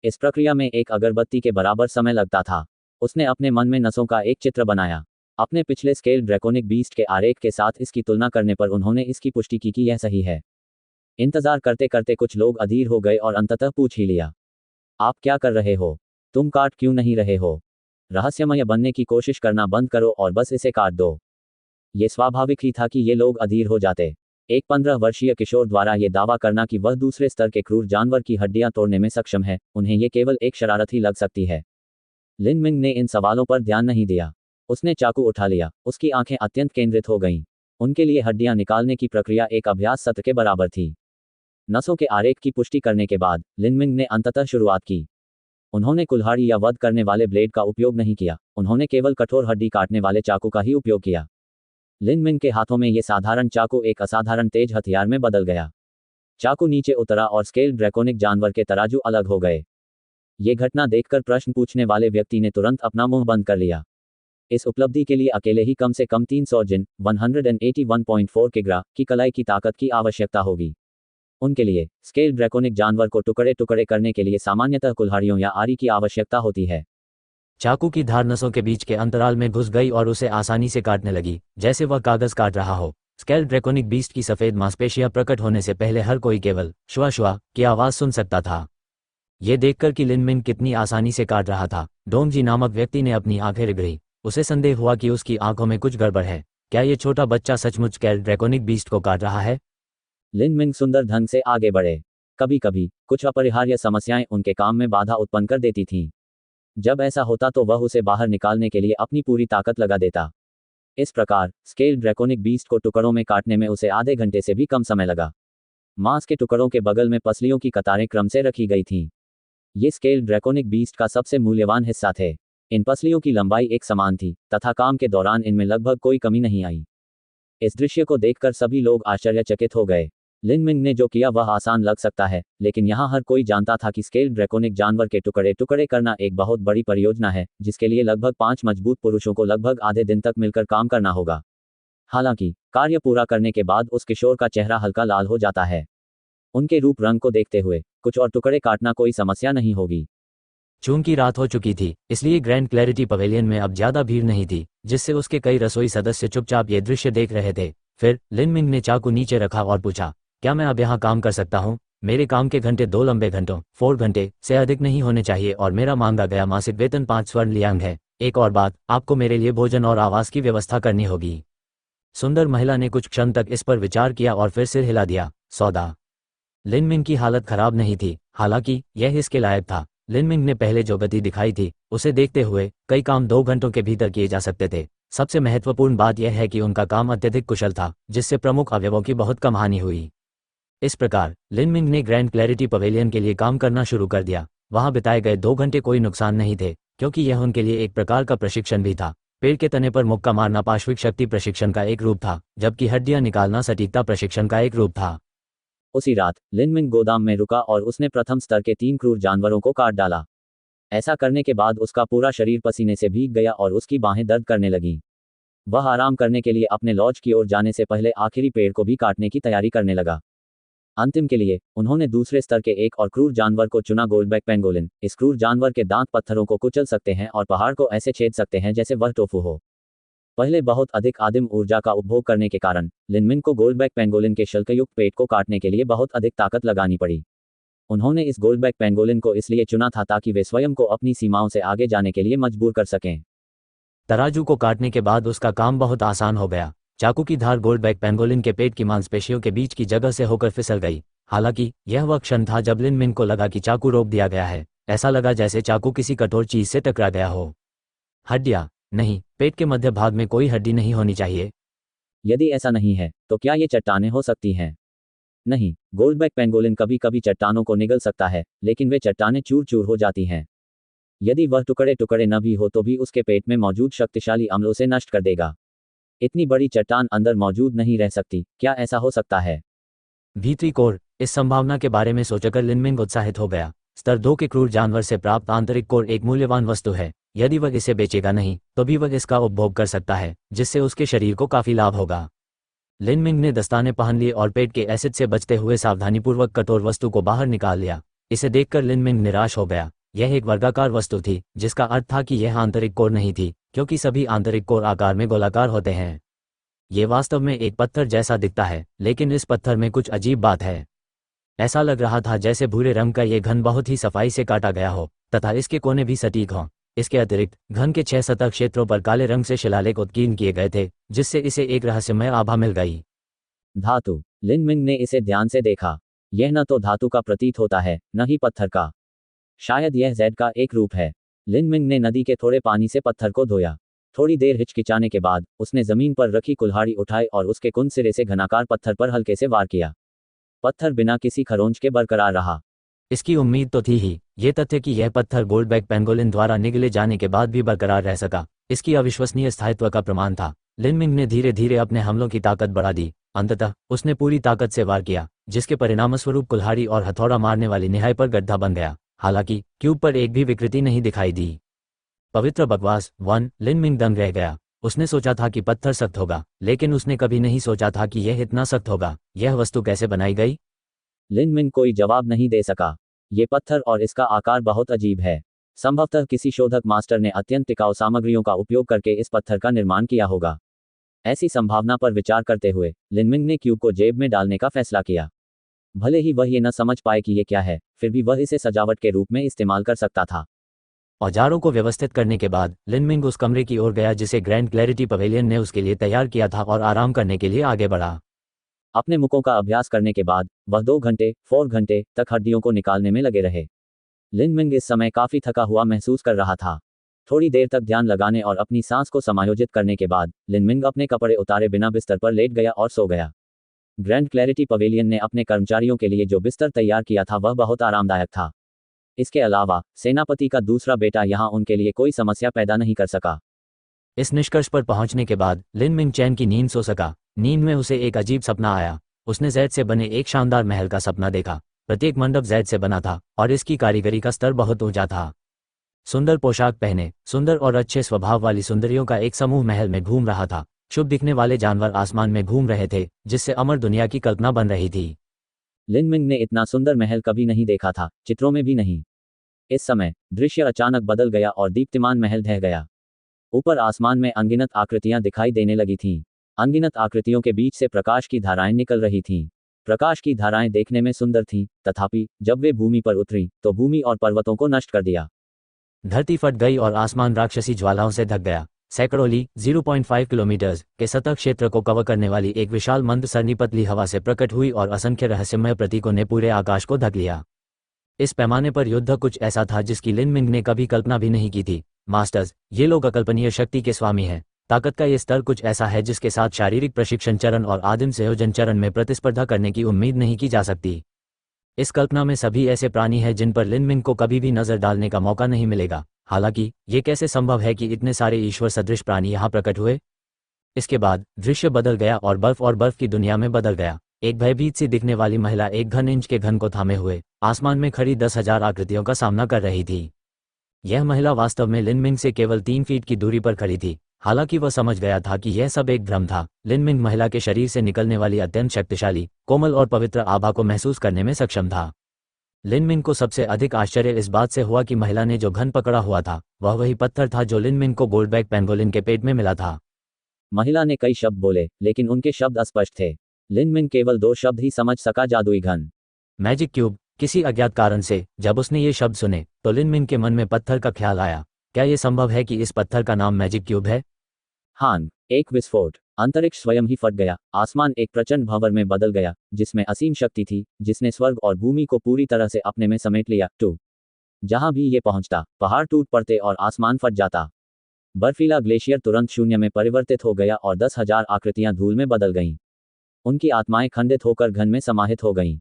इस प्रक्रिया में एक अगरबत्ती के बराबर समय लगता था। उसने अपने मन में नसों का एक चित्र बनाया। अपने पिछले स्केल्ड ड्रैकोनिक बीस्ट के आरेख के साथ इसकी तुलना करने पर उन्होंने इसकी पुष्टि की कि यह सही है। इंतजार करते करते कुछ लोग अधीर हो गए और अंततः पूछ ही लिया, आप क्या कर रहे हो? तुम काट क्यों नहीं रहे हो? रहस्यमय बनने की कोशिश करना बंद करो और बस इसे काट दो। ये स्वाभाविक ही था कि ये लोग अधीर हो जाते। एक 15 वर्षीय किशोर द्वारा ये दावा करना कि वह दूसरे स्तर के क्रूर जानवर की हड्डियां तोड़ने में सक्षम है, उन्हें ये केवल एक शरारत ही लग सकती है। लिन मिंग ने इन सवालों पर ध्यान नहीं दिया। उसने चाकू उठा लिया। उसकी आंखें अत्यंत केंद्रित हो गईं। उनके लिए हड्डियां निकालने की प्रक्रिया एक अभ्यास सत्र के बराबर थी। नसों के आरेख की पुष्टि करने के बाद लिन मिंग ने अंततः शुरुआत की। उन्होंने कुल्हाड़ी या वध करने वाले ब्लेड का उपयोग नहीं किया, उन्होंने केवल कठोर हड्डी काटने वाले चाकू का ही उपयोग किया। लिन मिंग के हाथों में ये साधारण चाकू एक असाधारण तेज हथियार में बदल गया। चाकू नीचे उतरा और स्केल्ड ड्रैकोनिक जानवर के तराजू अलग हो गए। ये घटना देखकर प्रश्न पूछने वाले व्यक्ति ने तुरंत अपना मुंह बंद कर लिया। इस उपलब्धि के लिए अकेले ही कम से कम 300 जिन 181.4 किग्रा की कलाई की ताकत की आवश्यकता होगी। उनके लिए स्केल्ड ड्रैकोनिक जानवर को टुकड़े टुकड़े करने के लिए सामान्यतः कुल्हाड़ियों या आरी की आवश्यकता होती है। चाकू की धार नसों के बीच के अंतराल में घुस गई और उसे आसानी से काटने लगी, जैसे वह कागज काट रहा हो। स्केल्ड ड्रैकोनिक बीस्ट की सफेद मांसपेशियां प्रकट होने से पहले हर कोई केवल शुआ शुआ की आवाज सुन सकता था। ये देखकर कि लिन मिंग कितनी आसानी से काट रहा था, डोंगजी नामक व्यक्ति ने अपनी आंखें रिगड़ी। उसे संदेह हुआ कि उसकी आंखों में कुछ गड़बड़ है। क्या ये छोटा बच्चा सचमुच स्केल्ड ड्रैकोनिक बीस्ट को काट रहा है? लिन मिंग सुंदर ढंग से आगे बढ़े। कभी कभी कुछ अपरिहार्य समस्याएं उनके काम में बाधा उत्पन्न कर देती थीं। जब ऐसा होता तो वह उसे बाहर निकालने के लिए अपनी पूरी ताकत लगा देता। इस प्रकार स्केल्ड ड्रैकोनिक बीस्ट को टुकड़ों में काटने में उसे आधे घंटे से भी कम समय लगा। मांस के टुकड़ों के बगल में पसलियों की कतारें क्रम से रखी गई थीं। ये स्केल्ड ड्रैकोनिक बीस्ट का सबसे मूल्यवान हिस्सा थे। इन पसलियों की लंबाई एक समान थी तथा काम के दौरान इनमें लगभग कोई कमी नहीं आई। इस दृश्य को देखकर सभी लोग आश्चर्यचकित हो गए। लिन मिंग ने जो किया वह आसान लग सकता है, लेकिन यहाँ हर कोई जानता था कि स्केल्ड ड्रैकोनिक जानवर के टुकड़े टुकड़े करना एक बहुत बड़ी परियोजना है, जिसके लिए लगभग 5 मजबूत पुरुषों को लगभग आधे दिन तक मिलकर काम करना होगा। हालांकि कार्य पूरा करने के बाद उस किशोर का चेहरा हल्का लाल हो जाता है। उनके रूप रंग को देखते हुए कुछ और टुकड़े काटना कोई समस्या नहीं होगी। चूंकि रात हो चुकी थी, इसलिए ग्रैंड क्लैरिटी पवेलियन में अब ज्यादा भीड़ नहीं थी, जिससे उसके कई रसोई सदस्य चुपचाप ये दृश्य देख रहे थे। फिर लिन मिंग ने चाकू नीचे रखा और पूछा, क्या मैं अब यहाँ काम कर सकता हूँ? मेरे काम के घंटे 2 लंबे घंटों 4 घंटे से अधिक नहीं होने चाहिए और मेरा मांगा गया मासिक वेतन 5 स्वर्ण लियांग है। एक और बात, आपको मेरे लिए भोजन और आवास की व्यवस्था करनी होगी। सुंदर महिला ने कुछ क्षण तक इस पर विचार किया और फिर सिर हिला दिया। सौदा। लिन मिंग की हालत खराब नहीं थी, हालांकि यह इसके लायक था। लिन मिंग ने पहले जो गति दिखाई थी, उसे देखते हुए कई काम 2 घंटों के भीतर किए जा सकते थे। सबसे महत्वपूर्ण बात यह है कि उनका काम अत्यधिक कुशल था, जिससे प्रमुख अवयवों की बहुत कम हानि हुई। इस प्रकार लिन मिंग ने ग्रैंड क्लैरिटी पवेलियन के लिए काम करना शुरू कर दिया। वहां बिताए गए 2 घंटे कोई नुकसान नहीं थे, क्योंकि यह उनके लिए एक प्रकार का प्रशिक्षण भी था। पेड़ के तने पर मुक्का मारना पार्श्विक शक्ति प्रशिक्षण का एक रूप था, जबकि हड्डियां निकालना सटीकता प्रशिक्षण का एक रूप था। उसी रात लिन मिंग गोदाम में रुका और उसने प्रथम स्तर के 3 क्रूर जानवरों को काट डाला। ऐसा करने के बाद उसका पूरा शरीर पसीने से भीग गया और उसकी बाहें दर्द करने लगीं। वह आराम करने के लिए अपने लॉज की ओर जाने से पहले आखिरी पेड़ को भी काटने की तैयारी करने लगा। अंतिम के लिए उन्होंने दूसरे स्तर के एक और क्रूर जानवर को चुना, गोल्डबैक पेंगोलिन। इस क्रूर जानवर के दांत पत्थरों को कुचल सकते हैं और पहाड़ को ऐसे छेद सकते हैं जैसे वह टोफू हो। पहले बहुत अधिक आदिम ऊर्जा का उपभोग करने के कारण लिन मिंग को गोल्डबैक पेंगोलिन के शल्कयुक्त पेट को काटने के लिए बहुत अधिक ताकत लगानी पड़ी। उन्होंने इस गोल्डबैक पेंगोलिन को इसलिए चुना था ताकि वे स्वयं को अपनी सीमाओं से आगे जाने के लिए मजबूर कर सकें। तराजू को काटने के बाद उसका काम बहुत आसान हो गया। चाकू की धार गोल्डबैक पेंगोलिन के पेट की मांसपेशियों के बीच की जगह से होकर फिसल गई। हालांकि यह वह क्षण था जब लिन मिंग को लगा कि चाकू रोक दिया गया है। ऐसा लगा जैसे चाकू किसी कठोर चीज से टकरा गया हो। हड्डियां नहीं, पेट के मध्य भाग में कोई हड्डी नहीं होनी चाहिए। यदि ऐसा नहीं है तो क्या ये चट्टानें हो सकती हैं? नहीं, गोल्डबैक पेंगोलिन कभी कभी चट्टानों को निगल सकता है, लेकिन वे चट्टानें चूर चूर हो जाती हैं। यदि वह टुकड़े टुकड़े न भी हो तो भी उसके पेट में मौजूद शक्तिशाली अम्ल उसे नष्ट कर देगा। इतनी बड़ी चट्टान अंदर मौजूद नहीं रह सकती, क्या ऐसा हो सकता है? भीतरी कोर। इस संभावना के बारे में सोचकर लिनमिंग उत्साहित हो गया। स्तर 2 के क्रूर जानवर से प्राप्त आंतरिक कोर एक मूल्यवान वस्तु है। यदि वह इसे बेचेगा नहीं तो भी वह इसका उपभोग कर सकता है, जिससे उसके शरीर को काफी लाभ होगा। लिनमिंग ने दस्ताने पहन लिए और पेट के एसिड से बचते हुए सावधानीपूर्वक कठोर वस्तु को बाहर निकाल लिया। इसे देखकर लिनमिंग निराश हो गया। यह एक वर्गाकार वस्तु थी, जिसका अर्थ था कि यह आंतरिक कोर नहीं थी, क्योंकि सभी आंतरिक कोर आकार में गोलाकार होते हैं। ये वास्तव में एक पत्थर जैसा दिखता है, लेकिन इस पत्थर में कुछ अजीब बात है। ऐसा लग रहा था जैसे भूरे रंग का ये घन बहुत ही सफाई से काटा गया हो, तथा इसके कोने भी सटीक हों। इसके अतिरिक्त घन के 6 सतह क्षेत्रों पर काले रंग से शिलालेख उत्कीर्ण किए गए थे, जिससे इसे एक रहस्यमय आभा मिल गई। धातु। लिनमिंग ने इसे ध्यान से देखा। यह न तो धातु का प्रतीत होता है, न ही पत्थर का। शायद यह जेड का एक रूप है। लिनमिंग ने नदी के थोड़े पानी से पत्थर को धोया। थोड़ी देर हिचकिचाने के बाद उसने जमीन पर रखी कुल्हाड़ी उठाई और उसके कुंद सिरे से घनाकार पत्थर पर हल्के से वार किया। पत्थर बिना किसी खरोंच के बरकरार रहा। इसकी उम्मीद तो थी ही। ये तथ्य कि यह पत्थर गोल्डबैक पेंगोलिन द्वारा निगले जाने के बाद भी बरकरार रह सका, इसकी अविश्वसनीय स्थायित्व का प्रमाण था। लिनमिंग ने धीरे धीरे अपने हमलों की ताकत बढ़ा दी। अंततः उसने पूरी ताकत से वार किया, जिसके परिणामस्वरूप कुल्हाड़ी और हथौड़ा मारने वाली निहाई पर गड्ढा बन गया। हालांकि क्यूब पर एक भी विकृति नहीं दिखाई दी। पवित्र बकवास 1। लिनमिंग दंग रह गया। उसने सोचा था कि पत्थर सख्त होगा, लेकिन उसने कभी नहीं सोचा था कि यह इतना सख्त होगा। यह वस्तु कैसे बनाई गई? लिनमिंग कोई जवाब नहीं दे सका। ये पत्थर और इसका आकार बहुत अजीब है। संभवतः किसी शोधक मास्टर ने अत्यंत टिकाऊ सामग्रियों का उपयोग करके इस पत्थर का निर्माण किया होगा। ऐसी संभावना पर विचार करते हुए लिनमिंग ने क्यूब को जेब में डालने का फैसला किया। भले ही वह ये न समझ पाए कि ये क्या है, फिर भी वह इसे सजावट के रूप में इस्तेमाल कर सकता था। औजारों को व्यवस्थित करने के बाद लिनमिंग उस कमरे की ओर गया जिसे ग्रैंड क्लैरिटी पवेलियन ने उसके लिए तैयार किया था और आराम करने के लिए आगे बढ़ा। अपने मुकों का अभ्यास करने के बाद वह 4 घंटे तक हड्डियों को निकालने में लगे रहे। लिनमिंग इस समय काफी थका हुआ महसूस कर रहा था। थोड़ी देर तक ध्यान लगाने और अपनी सांस को समायोजित करने के बाद लिनमिंग अपने कपड़े उतारे बिना बिस्तर पर लेट गया और सो गया। ग्रैंड क्लैरिटी पवेलियन ने अपने कर्मचारियों के लिए जो बिस्तर तैयार किया था वह बहुत आरामदायक था। इसके अलावा सेनापति का दूसरा बेटा यहाँ उनके लिए कोई समस्या पैदा नहीं कर सका। इस निष्कर्ष पर पहुंचने के बाद लिनमिंग चैन की नींद सो सका। नींद में उसे एक अजीब सपना आया। उसने जैद से बने एक शानदार महल का सपना देखा। प्रत्येक मंडप जैद से बना था और इसकी कारीगरी का स्तर बहुत ऊंचा था। सुंदर पोशाक पहने, सुंदर और अच्छे स्वभाव वाली सुंदरियों का एक समूह महल में घूम रहा था। शुभ दिखने वाले जानवर आसमान में घूम रहे थे, जिससे अमर दुनिया की कल्पना बन रही थी। लिनमिंग ने इतना सुंदर महल कभी नहीं देखा था, चित्रों में भी नहीं। इस समय दृश्य अचानक बदल गया और दीप्तिमान महल ढह गया। ऊपर आसमान में अनगिनत आकृतियां दिखाई देने लगी थीं। अनगिनत आकृतियों के बीच से प्रकाश की धाराएं निकल रही थीं। प्रकाश की धाराएं देखने में सुंदर थीं, तथापि जब वे भूमि पर उतरी तो भूमि और पर्वतों को नष्ट कर दिया। धरती फट गई और आसमान राक्षसी ज्वालाओं से ढक गया। सैकड़ों ली 0.5 किलोमीटर के सतह क्षेत्र को कवर करने वाली एक विशाल मंद सरनी पतली हवा से प्रकट हुई और असंख्य रहस्यमय प्रतीकों ने पूरे आकाश को ढक लिया। इस पैमाने पर युद्ध कुछ ऐसा था जिसकी लिनमिंग ने कभी कल्पना भी नहीं की थी। मास्टर्स, ये लोग अकल्पनीय शक्ति के स्वामी हैं। ताकत का ये स्तर कुछ ऐसा है जिसके साथ शारीरिक प्रशिक्षण चरण और आदिम संयोजन चरण में प्रतिस्पर्धा करने की उम्मीद नहीं की जा सकती। इस कल्पना में सभी ऐसे प्राणी हैं जिन पर लिनमिंग को कभी भी नजर डालने का मौका नहीं मिलेगा। हालांकि ये कैसे संभव है कि इतने सारे ईश्वर सदृश प्राणी यहाँ प्रकट हुए? इसके बाद दृश्य बदल गया और बर्फ की दुनिया में बदल गया। एक भयभीत सी दिखने वाली महिला एक घन इंच के घन को थामे हुए आसमान में खड़ी 10,000 आकृतियों का सामना कर रही थी। यह महिला वास्तव में लिनमिंग से केवल 3 फीट की दूरी पर खड़ी थी। हालांकि वह समझ गया था कि यह सब एक भ्रम था। लिनमिंग महिला के शरीर से निकलने वाली अत्यंत शक्तिशाली, कोमल और पवित्र आभा को महसूस करने में सक्षम था। लिनमिंग को सबसे अधिक आश्चर्य इस बात से हुआ कि महिला ने जो घन पकड़ा हुआ था वह वही पत्थर था जो लिनमिंग को गोल्डबैक पेंगोलिन के पेट में मिला था। महिला ने कई शब्द बोले, लेकिन उनके शब्द अस्पष्ट थे। लिनमिंग केवल 2 शब्द ही समझ सका, जादुई घन। Magic cube. किसी अज्ञात कारण से जब उसने ये शब्द सुने तो लिनमिंग के मन में पत्थर का ख्याल आया। क्या यह संभव है कि इस पत्थर का नाम मैजिक क्यूब है? हान। एक विस्फोट। अंतरिक्ष स्वयं ही फट गया। आसमान एक प्रचंड भंवर में बदल गया जिसमें असीम शक्ति थी, जिसने स्वर्ग और भूमि को पूरी तरह से अपने में समेट लिया। जहां भी ये पहुंचता पहाड़ टूट पड़ते और आसमान फट जाता। बर्फीला ग्लेशियर तुरंत शून्य में परिवर्तित हो गया और 10,000 आकृतियां धूल में बदल गईं। उनकी आत्माएं खंडित होकर घन में समाहित हो गईं।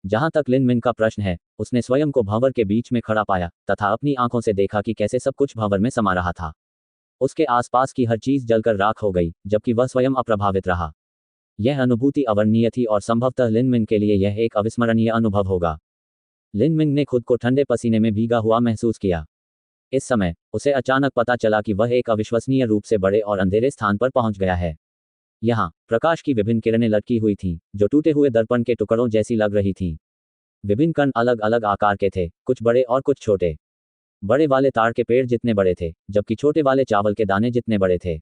जहां तक लिन मिन का प्रश्न है, उसने स्वयं को भंवर के बीच में खड़ा पाया तथा अपनी आंखों से देखा कि कैसे सब कुछ भंवर में समा रहा था। उसके आसपास की हर चीज जलकर राख हो गई, जबकि वह स्वयं अप्रभावित रहा। यह अनुभूति अवर्णनीय थी और संभवतः लिन मिन के लिए यह एक अविस्मरणीय अनुभव होगा। लिन मिन ने खुद को ठंडे पसीने में भीगा हुआ महसूस किया। इस समय उसे अचानक पता चला कि वह एक अविश्वसनीय रूप से बड़े और अंधेरे स्थान पर पहुंच गया है। यहाँ प्रकाश की विभिन्न किरणें लटकी हुई थीं, जो टूटे हुए दर्पण के टुकड़ों जैसी लग रही थीं। विभिन्न कण अलग अलग आकार के थे, कुछ बड़े और कुछ छोटे। बड़े वाले ताड़ के पेड़ जितने बड़े थे, जबकि छोटे वाले चावल के दाने जितने बड़े थे।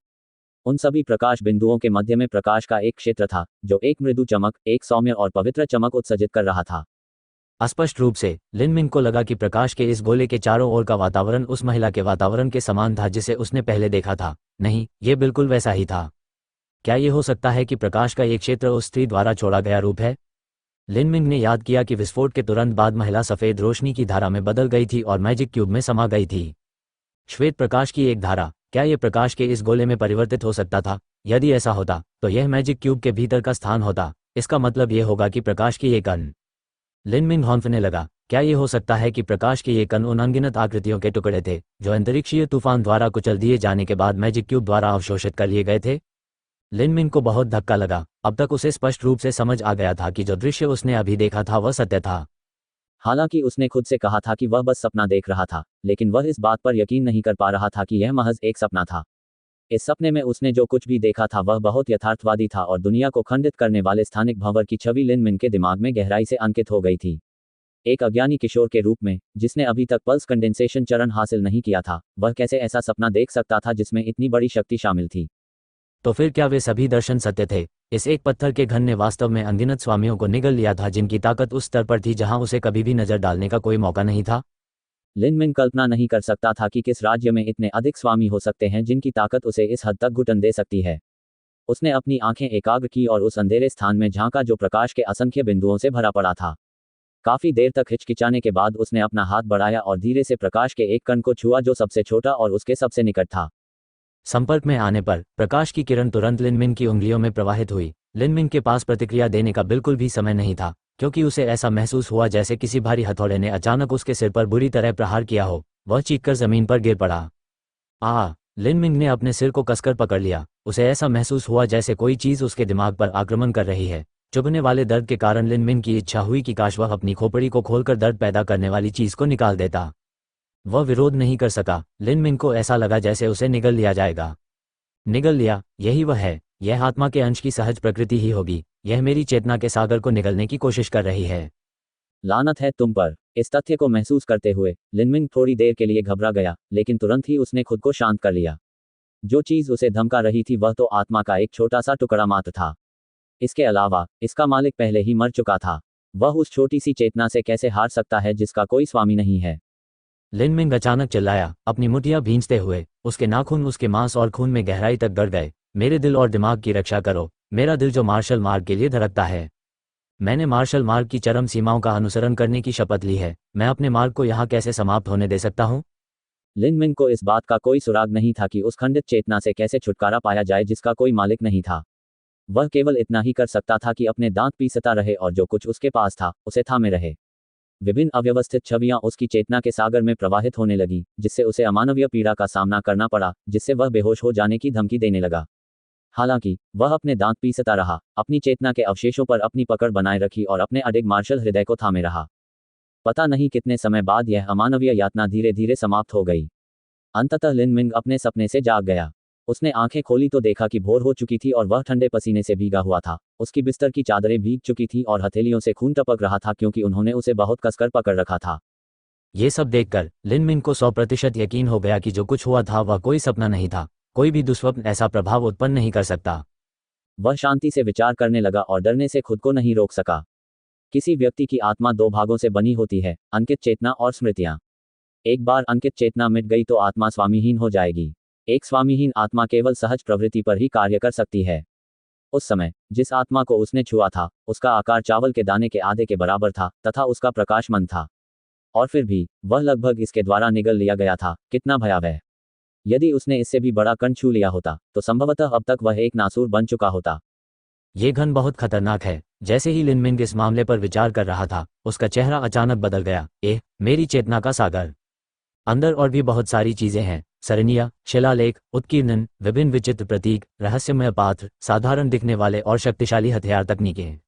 उन सभी प्रकाश बिंदुओं के मध्य में प्रकाश का एक क्षेत्र था, जो एक मृदु चमक, एक सौम्य और पवित्र चमक उत्सर्जित कर रहा था। स्पष्ट रूप से लिन मिन को लगा कि प्रकाश के इस गोले के चारों ओर का वातावरण उस महिला के वातावरण के समान था जिसे उसने पहले देखा था। नहीं, यह बिल्कुल वैसा ही था। क्या यह हो सकता है कि प्रकाश का एक क्षेत्र उस स्त्री द्वारा छोड़ा गया रूप है? लिन मिन ने याद किया कि विस्फोट के तुरंत बाद महिला सफेद रोशनी की धारा में बदल गई थी और मैजिक क्यूब में समा गई थी। श्वेत प्रकाश की एक धारा, क्या यह प्रकाश के इस गोले में परिवर्तित हो सकता था? यदि ऐसा होता तो यह मैजिक क्यूब के भीतर का स्थान होता। इसका मतलब यह होगा कि प्रकाश की एक कण। लिन मिन हौंफने लगा। क्या यह हो सकता है कि प्रकाश के ये कण उन अनगिनत आकृतियों के टुकड़े थे जो अंतरिक्षीय तूफान द्वारा कुचल दिए जाने के बाद मैजिक क्यूब द्वारा अवशोषित कर लिए गए थे? लिन मिन को बहुत धक्का लगा। अब तक उसे स्पष्ट रूप से समझ आ गया था कि जो दृश्य उसने अभी देखा था वह सत्य था। हालांकि उसने खुद से कहा था कि वह बस सपना देख रहा था, लेकिन वह इस बात पर यकीन नहीं कर पा रहा था कि यह महज एक सपना था। इस सपने में उसने जो कुछ भी देखा था वह बहुत यथार्थवादी था और दुनिया को खंडित करने वाले स्थानिक भंवर की छवि लिन मिन के दिमाग में गहराई से अंकित हो गई थी। एक अज्ञानी किशोर के रूप में, जिसने अभी तक पल्स कंडेंसेशन चरण हासिल नहीं किया था, वह कैसे ऐसा सपना देख सकता था जिसमें इतनी बड़ी शक्ति शामिल थी? तो फिर क्या वे सभी दर्शन सत्य थे? इस एक पत्थर के घन ने वास्तव में अनगिनत स्वामियों को निगल लिया था जिनकी ताकत उस स्तर पर थी जहां उसे कभी भी नजर डालने का कोई मौका नहीं था। लिन मिन कल्पना नहीं कर सकता था कि किस राज्य में इतने अधिक स्वामी हो सकते हैं जिनकी ताकत उसे इस हद तक घुटन दे सकती है। उसने अपनी आंखें एकाग्र की और उस अंधेरे स्थान में झांका जो प्रकाश के असंख्य बिंदुओं से भरा पड़ा था। काफी देर तक हिचकिचाने के बाद उसने अपना हाथ बढ़ाया और धीरे से प्रकाश के एक कण को छुआ जो सबसे छोटा और उसके सबसे निकट था। संपर्क में आने पर प्रकाश की किरण तुरंत लिन मिन की उंगलियों में प्रवाहित हुई। लिन मिन के पास प्रतिक्रिया देने का बिल्कुल भी समय नहीं था, क्योंकि उसे ऐसा महसूस हुआ जैसे किसी भारी हथौड़े ने अचानक उसके सिर पर बुरी तरह प्रहार किया हो। वह चीखकर जमीन पर गिर पड़ा। लिन मिन ने अपने सिर को कसकर पकड़ लिया। उसे ऐसा महसूस हुआ जैसे कोई चीज उसके दिमाग पर आक्रमण कर रही है। चुभने वाले दर्द के कारण लिन मिन की इच्छा हुई कि काश वह अपनी खोपड़ी को खोलकर दर्द पैदा करने वाली चीज को निकाल देता। वह विरोध नहीं कर सका। लिन मिन को ऐसा लगा जैसे उसे निगल लिया जाएगा। निगल लिया, यही वह है। यह आत्मा के अंश की सहज प्रकृति ही होगी। यह मेरी चेतना के सागर को निगलने की कोशिश कर रही है। लानत है तुम पर। इस तथ्य को महसूस करते हुए लिन मिन थोड़ी देर के लिए घबरा गया, लेकिन तुरंत ही उसने खुद को शांत कर लिया। जो चीज उसे धमका रही थी वह तो आत्मा का एक छोटा सा टुकड़ा मात्र था। इसके अलावा इसका मालिक पहले ही मर चुका था। वह उस छोटी सी चेतना से कैसे हार सकता है जिसका कोई स्वामी नहीं है? लिन मिन अचानक चिल्लाया, अपनी मुठ्ठियां भींचते हुए। उसके नाखून उसके मांस और खून में गहराई तक गड़ गए। मेरे दिल और दिमाग की रक्षा करो, मेरा दिल जो मार्शल मार्ग के लिए धड़कता है। मैंने मार्शल मार्ग की चरम सीमाओं का अनुसरण करने की शपथ ली है। मैं अपने मार्ग को यहाँ कैसे समाप्त होने दे सकता हूँ? लिन मिन को इस बात का कोई सुराग नहीं था कि उस खंडित चेतना से कैसे छुटकारा पाया जाए जिसका कोई मालिक नहीं था। वह केवल इतना ही कर सकता था कि अपने दांत पीसता रहे और जो कुछ उसके पास था उसे थामे रहे। विभिन्न अव्यवस्थित छवियां उसकी चेतना के सागर में प्रवाहित होने लगी, जिससे उसे अमानवीय पीड़ा का सामना करना पड़ा, जिससे वह बेहोश हो जाने की धमकी देने लगा। हालांकि वह अपने दांत पीसता रहा, अपनी चेतना के अवशेषों पर अपनी पकड़ बनाए रखी और अपने अडिग मार्शल हृदय को थामे रहा। पता नहीं कितने समय बाद यह अमानवीय यातना धीरे धीरे समाप्त हो गई। अंततः लिन मिन अपने सपने से जाग गया। उसने आंखें खोली तो देखा कि भोर हो चुकी थी और वह ठंडे पसीने से भीगा हुआ था। उसकी बिस्तर की चादरें भीग चुकी थी और हथेलियों से खून टपक रहा था क्योंकि उन्होंने उसे बहुत कसकर पकड़ रखा था। ये सब देखकर लिन मिन को 100% यकीन हो गया कि जो कुछ हुआ था वह कोई सपना नहीं था। कोई भी दुष्स्वप्न ऐसा प्रभाव उत्पन्न नहीं कर सकता। वह शांति से विचार करने लगा और डरने से खुद को नहीं रोक सका। किसी व्यक्ति की आत्मा दो भागों से बनी होती है, अंकित चेतना और स्मृतियां। एक बार अंकित चेतना मिट गई तो आत्मा स्वामीहीन हो जाएगी। एक स्वामीहीन आत्मा केवल सहज प्रवृत्ति पर ही कार्य कर सकती है। उस समय जिस आत्मा को उसने छुआ था उसका आकार चावल के दाने के आधे के बराबर था तथा उसका प्रकाश मंद था। और फिर भी वह लगभग इसके द्वारा निगल लिया गया था। कितना भयावह! यदि उसने इससे भी बड़ा कण छू लिया होता तो संभवतः अब तक वह एक नासूर बन चुका होता। ये घन बहुत खतरनाक है। जैसे ही लिनमिंग इस मामले पर विचार कर रहा था, उसका चेहरा अचानक बदल गया। मेरी चेतना का सागर। अंदर और भी बहुत सारी चीजें हैं। सरनिया, शिलालेख, उत्कीर्णन, विभिन्न विचित्र प्रतीक, रहस्यमय पात्र, साधारण दिखने वाले और शक्तिशाली हथियार तकनीकें।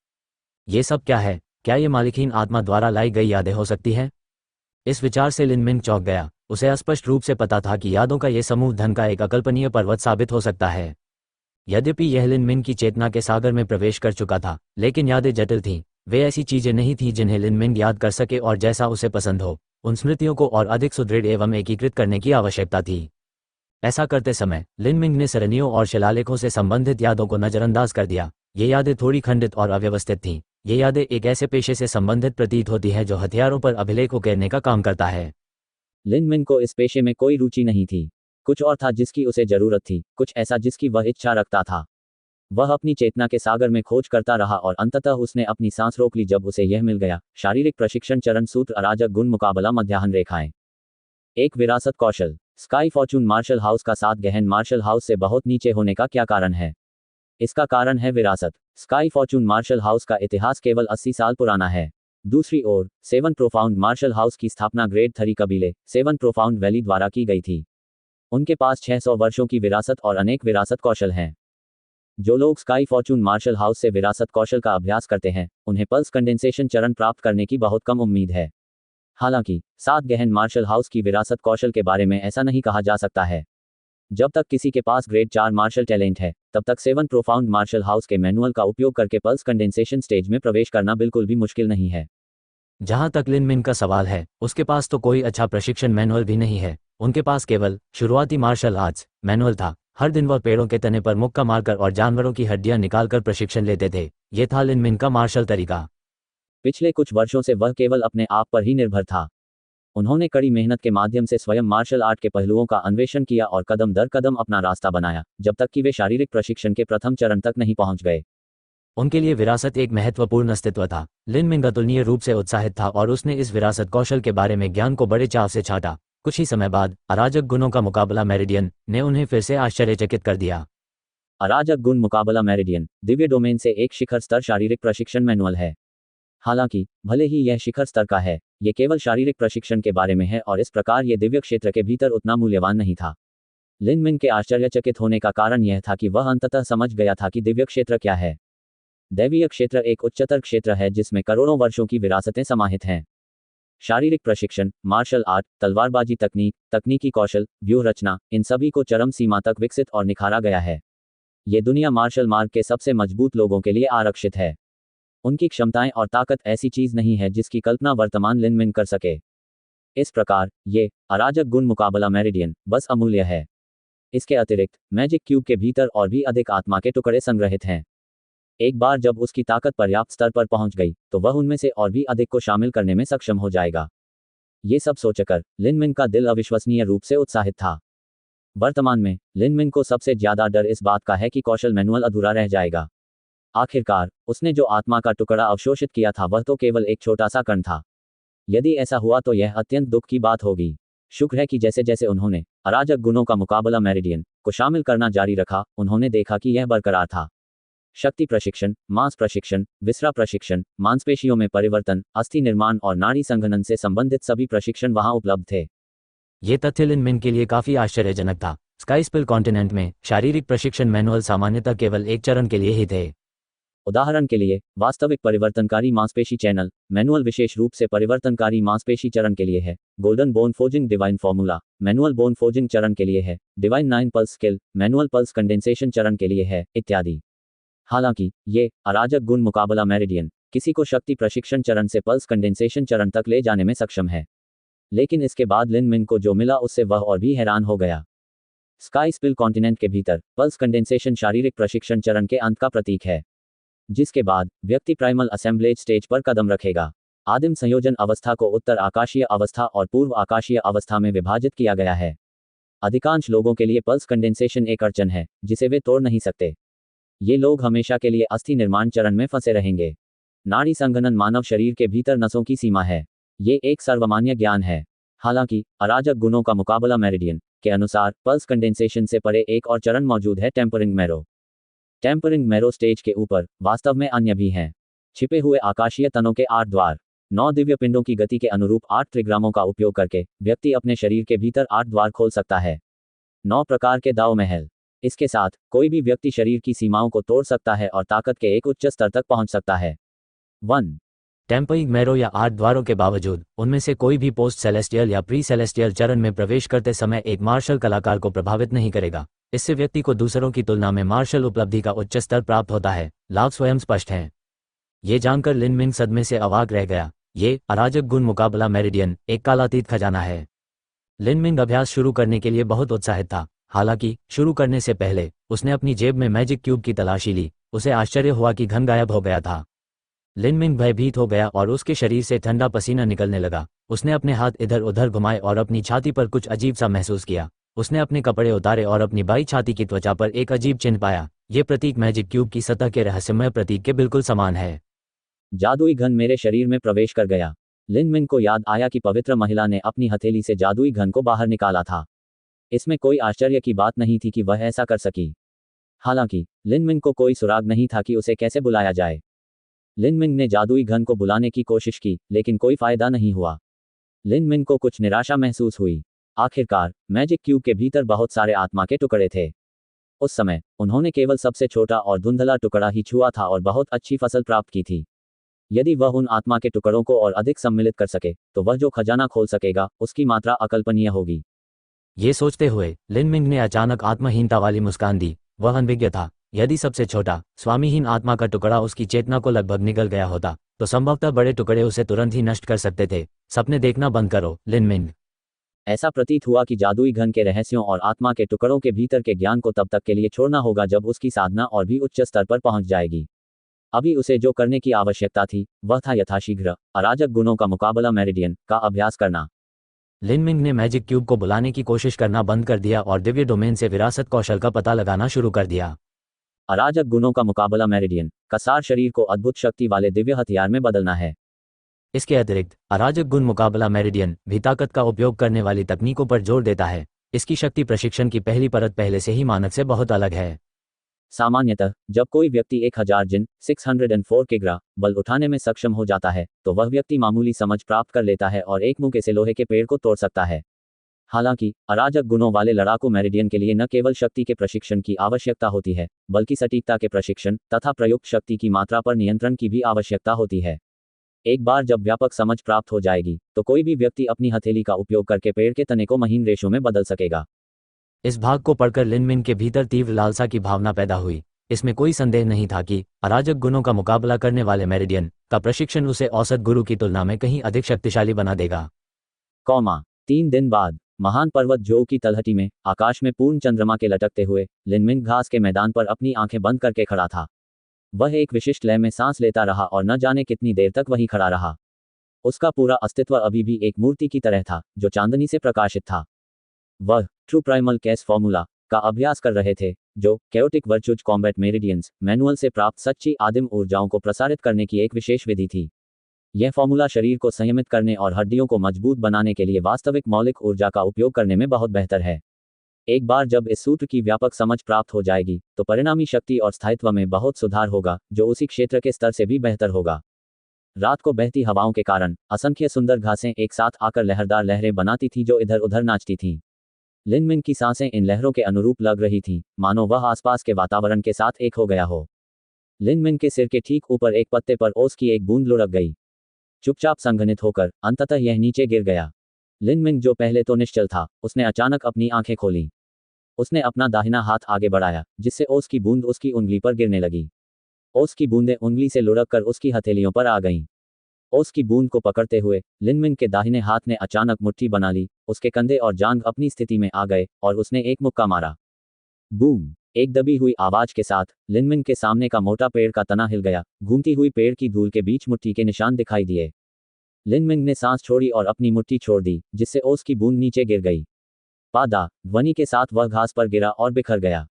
ये सब क्या है? क्या ये मालिकीन आत्मा द्वारा लाई गई यादें हो सकती हैं? इस विचार से लिनमिंग चौंक गया। उसे स्पष्ट रूप से पता था कि यादों का ये समूह धन का एक अकल्पनीय पर्वत साबित हो सकता है। यद्यपि यह लिनमिंग की चेतना के सागर में प्रवेश कर चुका था, लेकिन यादें जटिल थीं। वे ऐसी चीजें नहीं थीं जिन्हें लिनमिंग याद कर सके और जैसा उसे पसंद हो। उन स्मृतियों को और अधिक सुदृढ़ एवं एकीकृत करने की आवश्यकता थी। ऐसा करते समय लिनमिंग ने सरनियों और शिलालेखों से संबंधित यादों को नजरअंदाज कर दिया। ये यादें थोड़ी खंडित और अव्यवस्थित थीं। ये यादें एक ऐसे पेशे से संबंधित प्रतीत होती है जो हथियारों पर अभिलेख उकेरने का काम करता है। लिनमिंग को इस पेशे में कोई रुचि नहीं थी। कुछ और था जिसकी उसे जरूरत थी, कुछ ऐसा जिसकी वह इच्छा रखता था। वह अपनी चेतना के सागर में खोज करता रहा और अंततः उसने अपनी सांस रोक ली जब उसे यह मिल गया। शारीरिक प्रशिक्षण चरण सूत्र, अराजक गुण, मुकाबला, मध्याह्न रेखाएं। एक विरासत कौशल। स्काई फॉर्चून मार्शल हाउस का 7 गहन मार्शल हाउस से बहुत नीचे होने का क्या कारण है? इसका कारण है विरासत। स्काई फॉर्चून मार्शल हाउस का इतिहास केवल 80 साल पुराना है। दूसरी ओर 7 प्रोफाउंड मार्शल हाउस की स्थापना ग्रेट 3 कबीले 7 प्रोफाउंड वैली द्वारा की गई थी। उनके पास 600 वर्षों की विरासत और अनेक विरासत कौशल हैं। जो लोग स्काई फॉर्चून मार्शल हाउस से विरासत कौशल का अभ्यास करते हैं, उन्हें पल्स कंडेंसेशन चरण प्राप्त करने की बहुत कम उम्मीद है। हालांकि 7 गहन मार्शल हाउस की विरासत कौशल के बारे में ऐसा नहीं कहा जा सकता है। जब तक किसी के पास ग्रेड 4 मार्शल टैलेंट है, तब तक 7 प्रोफाउंड मार्शल हाउस के मैनुअल का उपयोग करके पल्स कंडेंसेशन स्टेज में प्रवेश करना बिल्कुल भी मुश्किल नहीं है। जहां तक लिनमिंग का सवाल है, उसके पास तो कोई अच्छा प्रशिक्षण मैनुअल भी नहीं है। उनके पास केवल शुरुआती मार्शल आर्ट्स मैनुअल था। हर दिन वह पेड़ों के तने पर मुक्का मारकर और जानवरों की हड्डियां निकालकर प्रशिक्षण लेते थे। ये था लिनमिंग का मार्शल तरीका। पिछले कुछ वर्षों से वह केवल अपने आप पर ही निर्भर था। उन्होंने कड़ी मेहनत के माध्यम से स्वयं मार्शल आर्ट के पहलुओं का अन्वेषण किया और कदम दर कदम अपना रास्ता बनाया, जब तक कि वे शारीरिक प्रशिक्षण के प्रथम चरण तक नहीं पहुंच गए। उनके लिए विरासत एक महत्वपूर्ण अस्तित्व था। लिनमिंग अतुलनीय रूप से उत्साहित था और उसने इस विरासत कौशल के बारे में ज्ञान को बड़े चाव से छांटा। कुछ ही समय बाद अराजक गुणों का मुकाबला मेरिडियन ने उन्हें फिर से आश्चर्यचकित कर दिया। अराजक गुण मुकाबला मेरिडियन दिव्य डोमेन से एक शिखर स्तर शारीरिक प्रशिक्षण मैनुअल है। हालांकि भले ही यह शिखर स्तर का है, यह केवल शारीरिक प्रशिक्षण के बारे में है और इस प्रकार यह दिव्य क्षेत्र के भीतर उतना मूल्यवान नहीं था। लिनमिंग के आश्चर्यचकित होने का कारण यह था कि वह अंततः समझ गया था कि दिव्य क्षेत्र क्या है। दैवीय क्षेत्र एक उच्चतर क्षेत्र है जिसमें करोड़ों वर्षों की विरासतें समाहित हैं। शारीरिक प्रशिक्षण, मार्शल आर्ट, तलवारबाजी तकनीक, तकनीकी कौशल, व्यूह रचना, इन सभी को चरम सीमा तक विकसित और निखारा गया है। ये दुनिया मार्शल मार्ग के सबसे मजबूत लोगों के लिए आरक्षित है। उनकी क्षमताएं और ताकत ऐसी चीज नहीं है जिसकी कल्पना वर्तमान लिनमिंग कर सके। इस प्रकार ये अराजक गुण मुकाबला मेरिडियन बस अमूल्य है। इसके अतिरिक्त मैजिक क्यूब के भीतर और भी अधिक आत्मा के टुकड़े संग्रहित हैं। एक बार जब उसकी ताकत पर्याप्त स्तर पर पहुंच गई, तो वह उनमें से और भी अधिक को शामिल करने में सक्षम हो जाएगा। ये सब सोचकर लिनमिंग का दिल अविश्वसनीय रूप से उत्साहित था। वर्तमान में लिनमिंग को सबसे ज्यादा डर इस बात का है कि कौशल मैनुअल अधूरा रह जाएगा। आखिरकार उसने जो आत्मा का टुकड़ा अवशोषित किया था वह तो केवल एक छोटा सा कण था। यदि ऐसा हुआ तो यह अत्यंत दुख की बात होगी। शुक्र है कि जैसे जैसे उन्होंने अराजक गुणों का मुकाबला मेरिडियन को शामिल करना जारी रखा, उन्होंने देखा कि यह बरकरार था। शक्ति प्रशिक्षण, मांस प्रशिक्षण, विसरा प्रशिक्षण, मांसपेशियों में परिवर्तन, अस्थि निर्माण और नाड़ी संघनन से संबंधित सभी प्रशिक्षण वहां उपलब्ध थे। ये तथ्य लिनमिंग के लिए काफी आश्चर्यजनक था। स्काई स्पिल कॉन्टिनेंट में शारीरिक प्रशिक्षण मैनुअल सामान्यतः केवल एक चरण के लिए ही थे। उदाहरण के लिए, वास्तविक परिवर्तनकारी मांसपेशी चैनल मैनुअल विशेष रूप से परिवर्तनकारी मांसपेशी चरण के लिए है। Golden bone forging divine formula manual bone forging चरण के लिए है। Divine 9 pulse skill manual pulse condensation चरण के लिए है, इत्यादि। हालांकि ये अराजक गुण मुकाबला मेरिडियन किसी को शक्ति प्रशिक्षण चरण से पल्स कंडेंसेशन चरण तक ले जाने में सक्षम है। लेकिन इसके बाद लिनमिंग को जो मिला उससे वह और भी हैरान हो गया। स्काई स्पिल कॉन्टिनेंट के भीतर पल्स कंडेंसेशन शारीरिक प्रशिक्षण चरण के अंत का प्रतीक है, जिसके बाद व्यक्ति प्राइमल असेंबलेज स्टेज पर कदम रखेगा। आदिम संयोजन अवस्था को उत्तर आकाशीय अवस्था और पूर्व आकाशीय अवस्था में विभाजित किया गया है। अधिकांश लोगों के लिए पल्स कंडेंसेशन एक अड़चन है जिसे वे तोड़ नहीं सकते। ये लोग हमेशा के लिए अस्थि निर्माण चरण में फंसे रहेंगे। नाड़ी संघनन मानव शरीर के भीतर नसों की सीमा है। ये एक सर्वमान्य ज्ञान है। हालांकि अराजक गुणों का मुकाबला मेरिडियन के अनुसार पल्स कंडेंसेशन से परे एक और चरण मौजूद है, tempering marrow. Tempering marrow stage के ऊपर वास्तव में अन्य भी हैं। छिपे हुए आकाशीय तनों के 8 द्वार। 9 दिव्य पिंडों की गति के अनुरूप 8 त्रिग्रामों का उपयोग करके व्यक्ति अपने शरीर के भीतर 8 द्वार खोल सकता है। 9 प्रकार के दाव महल। इसके साथ कोई भी व्यक्ति शरीर की सीमाओं को तोड़ सकता है और ताकत के एक उच्च स्तर तक पहुंच सकता है। 1. टेम्परिंग मैरो या 8 द्वारों के बावजूद उनमें से कोई भी पोस्ट सेलेस्टियल या प्री सेलेस्टियल चरण में प्रवेश करते समय एक मार्शल कलाकार को प्रभावित नहीं करेगा। इससे व्यक्ति को दूसरों की तुलना में मार्शल उपलब्धि का उच्च स्तर प्राप्त होता है। लाभ स्वयं स्पष्ट हैं। ये जानकर लिन मिंग सदमे से अवाक रह गया। ये अराजक गुण मुकाबला मेरिडियन एक कालातीत खजाना है। लिन मिंग अभ्यास शुरू करने के लिए बहुत उत्साहित था। हालांकि शुरू करने से पहले उसने अपनी जेब में मैजिक क्यूब की तलाशी ली। उसे आश्चर्य हुआ कि घन गायब हो गया था। लिन मिंग भयभीत हो गया और उसके शरीर से ठंडा पसीना निकलने लगा। उसने अपने हाथ इधर उधर घुमाए और अपनी छाती पर कुछ अजीब सा महसूस किया। उसने अपने कपड़े उतारे और अपनी बाई छाती की त्वचा पर एक अजीब चिन्ह पाया। ये प्रतीक मैजिक क्यूब की सतह के रहस्यमय प्रतीक के बिल्कुल समान है। जादुई घन मेरे शरीर में प्रवेश कर गया। लिन मिंग को याद आया कि पवित्र महिला ने अपनी हथेली से जादुई घन को बाहर निकाला था। इसमें कोई आश्चर्य की बात नहीं थी कि वह ऐसा कर सकी। हालांकि लिन मिंग को कोई सुराग नहीं था कि उसे कैसे बुलाया जाए। लिन मिंग ने जादुई घन को बुलाने की कोशिश की, लेकिन कोई फायदा नहीं हुआ। लिन मिंग को कुछ निराशा महसूस हुई। आखिरकार मैजिक क्यूब के भीतर बहुत सारे आत्मा के टुकड़े थे। उस समय उन्होंने केवल सबसे छोटा और धुंधला टुकड़ा ही छुआ था और बहुत अच्छी फसल प्राप्त की थी। यदि वह उन आत्मा के टुकड़ों को और अधिक सम्मिलित कर सके तो वह जो खजाना खोल सकेगा उसकी मात्रा अकल्पनीय होगी। ये सोचते हुए लिन मिंग ने अचानक आत्महीनता वाली मुस्कान दी। वह अनभिज्ञ था। यदि सबसे छोटा स्वामीहीन आत्मा का टुकड़ा उसकी चेतना को लगभग निगल गया होता तो संभवतः बड़े टुकड़े उसे तुरंत ही नष्ट कर सकते थे। सपने देखना बंद करो, लिन मिंग। ऐसा प्रतीत हुआ कि जादुई घन के रहस्यों और आत्मा के टुकड़ों के भीतर के ज्ञान को तब तक के लिए छोड़ना होगा जब उसकी साधना और भी उच्च स्तर पर पहुंच जाएगी। अभी उसे जो करने की आवश्यकता थी वह था यथाशीघ्र अराजक गुणों का मुकाबला मेरिडियन का अभ्यास करना। लिन मिंग ने मैजिक क्यूब को बुलाने की कोशिश करना बंद कर दिया और दिव्य डोमेन से विरासत कौशल का पता लगाना शुरू कर दिया। अराजक गुणों का मुकाबला मेरिडियन का सार शरीर को अद्भुत शक्ति वाले दिव्य हथियार में बदलना है। इसके अतिरिक्त अराजक गुण मुकाबला मेरिडियन भी ताकत का उपयोग करने वाली तकनीकों पर जोर देता है। इसकी शक्ति प्रशिक्षण की पहली परत पहले से ही मानक से बहुत अलग है। सामान्यतः जब कोई व्यक्ति 1000 जिन 604 के ग्रा बल उठाने में सक्षम हो जाता है तो वह व्यक्ति मामूली समझ प्राप्त कर लेता है और एक मुक्के से लोहे के पेड़ को तोड़ सकता है। हालांकि अराजक गुणों वाले लड़ाकू मेरिडियन के लिए न केवल शक्ति के प्रशिक्षण की आवश्यकता होती है बल्कि सटीकता के प्रशिक्षण तथा प्रयुक्त शक्ति की मात्रा पर नियंत्रण की भी आवश्यकता होती है। एक बार जब व्यापक समझ प्राप्त हो जाएगी तो कोई भी व्यक्ति अपनी हथेली का उपयोग करके पेड़ के तने को महीन रेशों में बदल सकेगा। इस भाग को पढ़कर लिन मिंग के भीतर तीव्र लालसा की भावना पैदा हुई। इसमें कोई संदेह नहीं था कि अराजक गुणों का मुकाबला करने वाले मेरिडियन का प्रशिक्षण उसे औसत गुरु की तुलना में कहीं अधिक शक्तिशाली बना देगा। 3 दिन बाद महान पर्वत जो की तलहटी में आकाश में पूर्ण चंद्रमा के लटकते हुए लिन मिंग घास के मैदान पर अपनी आंखें बंद करके खड़ा था। वह एक विशिष्ट लय में सांस लेता रहा और न जाने कितनी देर तक वहीं खड़ा रहा। उसका पूरा अस्तित्व अभी भी एक मूर्ति की तरह था जो चांदनी से प्रकाशित था। वह ट्रू प्राइमल केस फॉर्मूला का अभ्यास कर रहे थे जो कैओटिक वर्चुज कॉम्बैट मेरिडियंस मैनुअल से प्राप्त सच्ची आदिम ऊर्जाओं को प्रसारित करने की एक विशेष विधि थी। यह फॉर्मूला शरीर को संयमित करने और हड्डियों को मजबूत बनाने के लिए वास्तविक मौलिक ऊर्जा का उपयोग करने में बहुत बेहतर है। एक बार जब इस सूत्र की व्यापक समझ प्राप्त हो जाएगी तो परिणामी शक्ति और स्थायित्व में बहुत सुधार होगा जो उसी क्षेत्र के स्तर से भी बेहतर होगा। रात को बहती हवाओं के कारण असंख्य सुंदर घासें एक साथ आकर लहरदार लहरें बनाती थीं जो इधर उधर नाचती थीं। लिन मिंग की सांसें इन लहरों के अनुरूप लग रही थीं, मानो वह आसपास के वातावरण के साथ एक हो गया हो। लिन मिंग के सिर के ठीक ऊपर एक पत्ते पर ओस की एक बूंद लुढ़क गई। चुपचाप संघनित होकर अंततः यह नीचे गिर गया। लिन मिंग जो पहले तो निश्चल था उसने अचानक अपनी आंखें खोली। उसने अपना दाहिना हाथ आगे बढ़ाया जिससे ओस की बूंद उसकी उंगली पर गिरने लगी। ओस की बूंदें उंगली से लुढ़क कर उसकी हथेलियों पर आ गईं। ओस की बूंद को पकड़ते हुए लिन मिंग के दाहिने हाथ ने अचानक मुट्ठी बना ली। उसके कंधे और जांघ अपनी स्थिति में आ गए और उसने एक मुक्का मारा। बूम! एक दबी हुई आवाज के साथ लिन मिंग के सामने का मोटा पेड़ का तना हिल गया। घूमती हुई पेड़ की धूल के बीच मुट्ठी के निशान दिखाई दिए। लिन मिंग ने सांस छोड़ी और अपनी मुट्ठी छोड़ दी जिससे ओस की बूंद नीचे गिर गई। पादा ध्वनि के साथ वह घास पर गिरा और बिखर गया।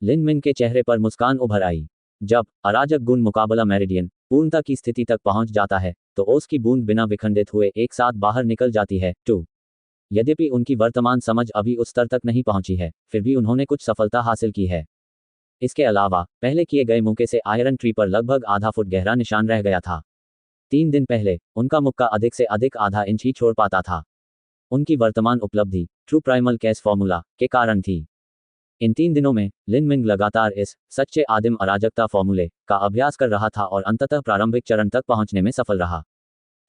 लिन मिंग के चेहरे पर मुस्कान उभर आई। जब अराजक गुण मुकाबला मेरिडियन पूर्णता की स्थिति तक पहुंच जाता है तो ओस की बूंद बिना विखंडित हुए एक साथ बाहर निकल जाती है। 2 यद्यपि उनकी वर्तमान समझ अभी उस स्तर तक नहीं पहुंची है फिर भी उन्होंने कुछ सफलता हासिल की है। इसके अलावा पहले किए गए मुक्के से आयरन ट्री पर लगभग आधा फुट गहरा निशान रह गया था। 3 दिन पहले उनका मुक्का अधिक से अधिक आधा इंच ही छोड़ पाता था। उनकी वर्तमान उपलब्धि ट्रू प्राइमल केस फॉर्मूला के कारण थी। इन 3 दिनों में लिन मिंग लगातार इस सच्चे आदिम अराजकता फॉर्मूले का अभ्यास कर रहा था और अंततः प्रारंभिक चरण तक पहुंचने में सफल रहा।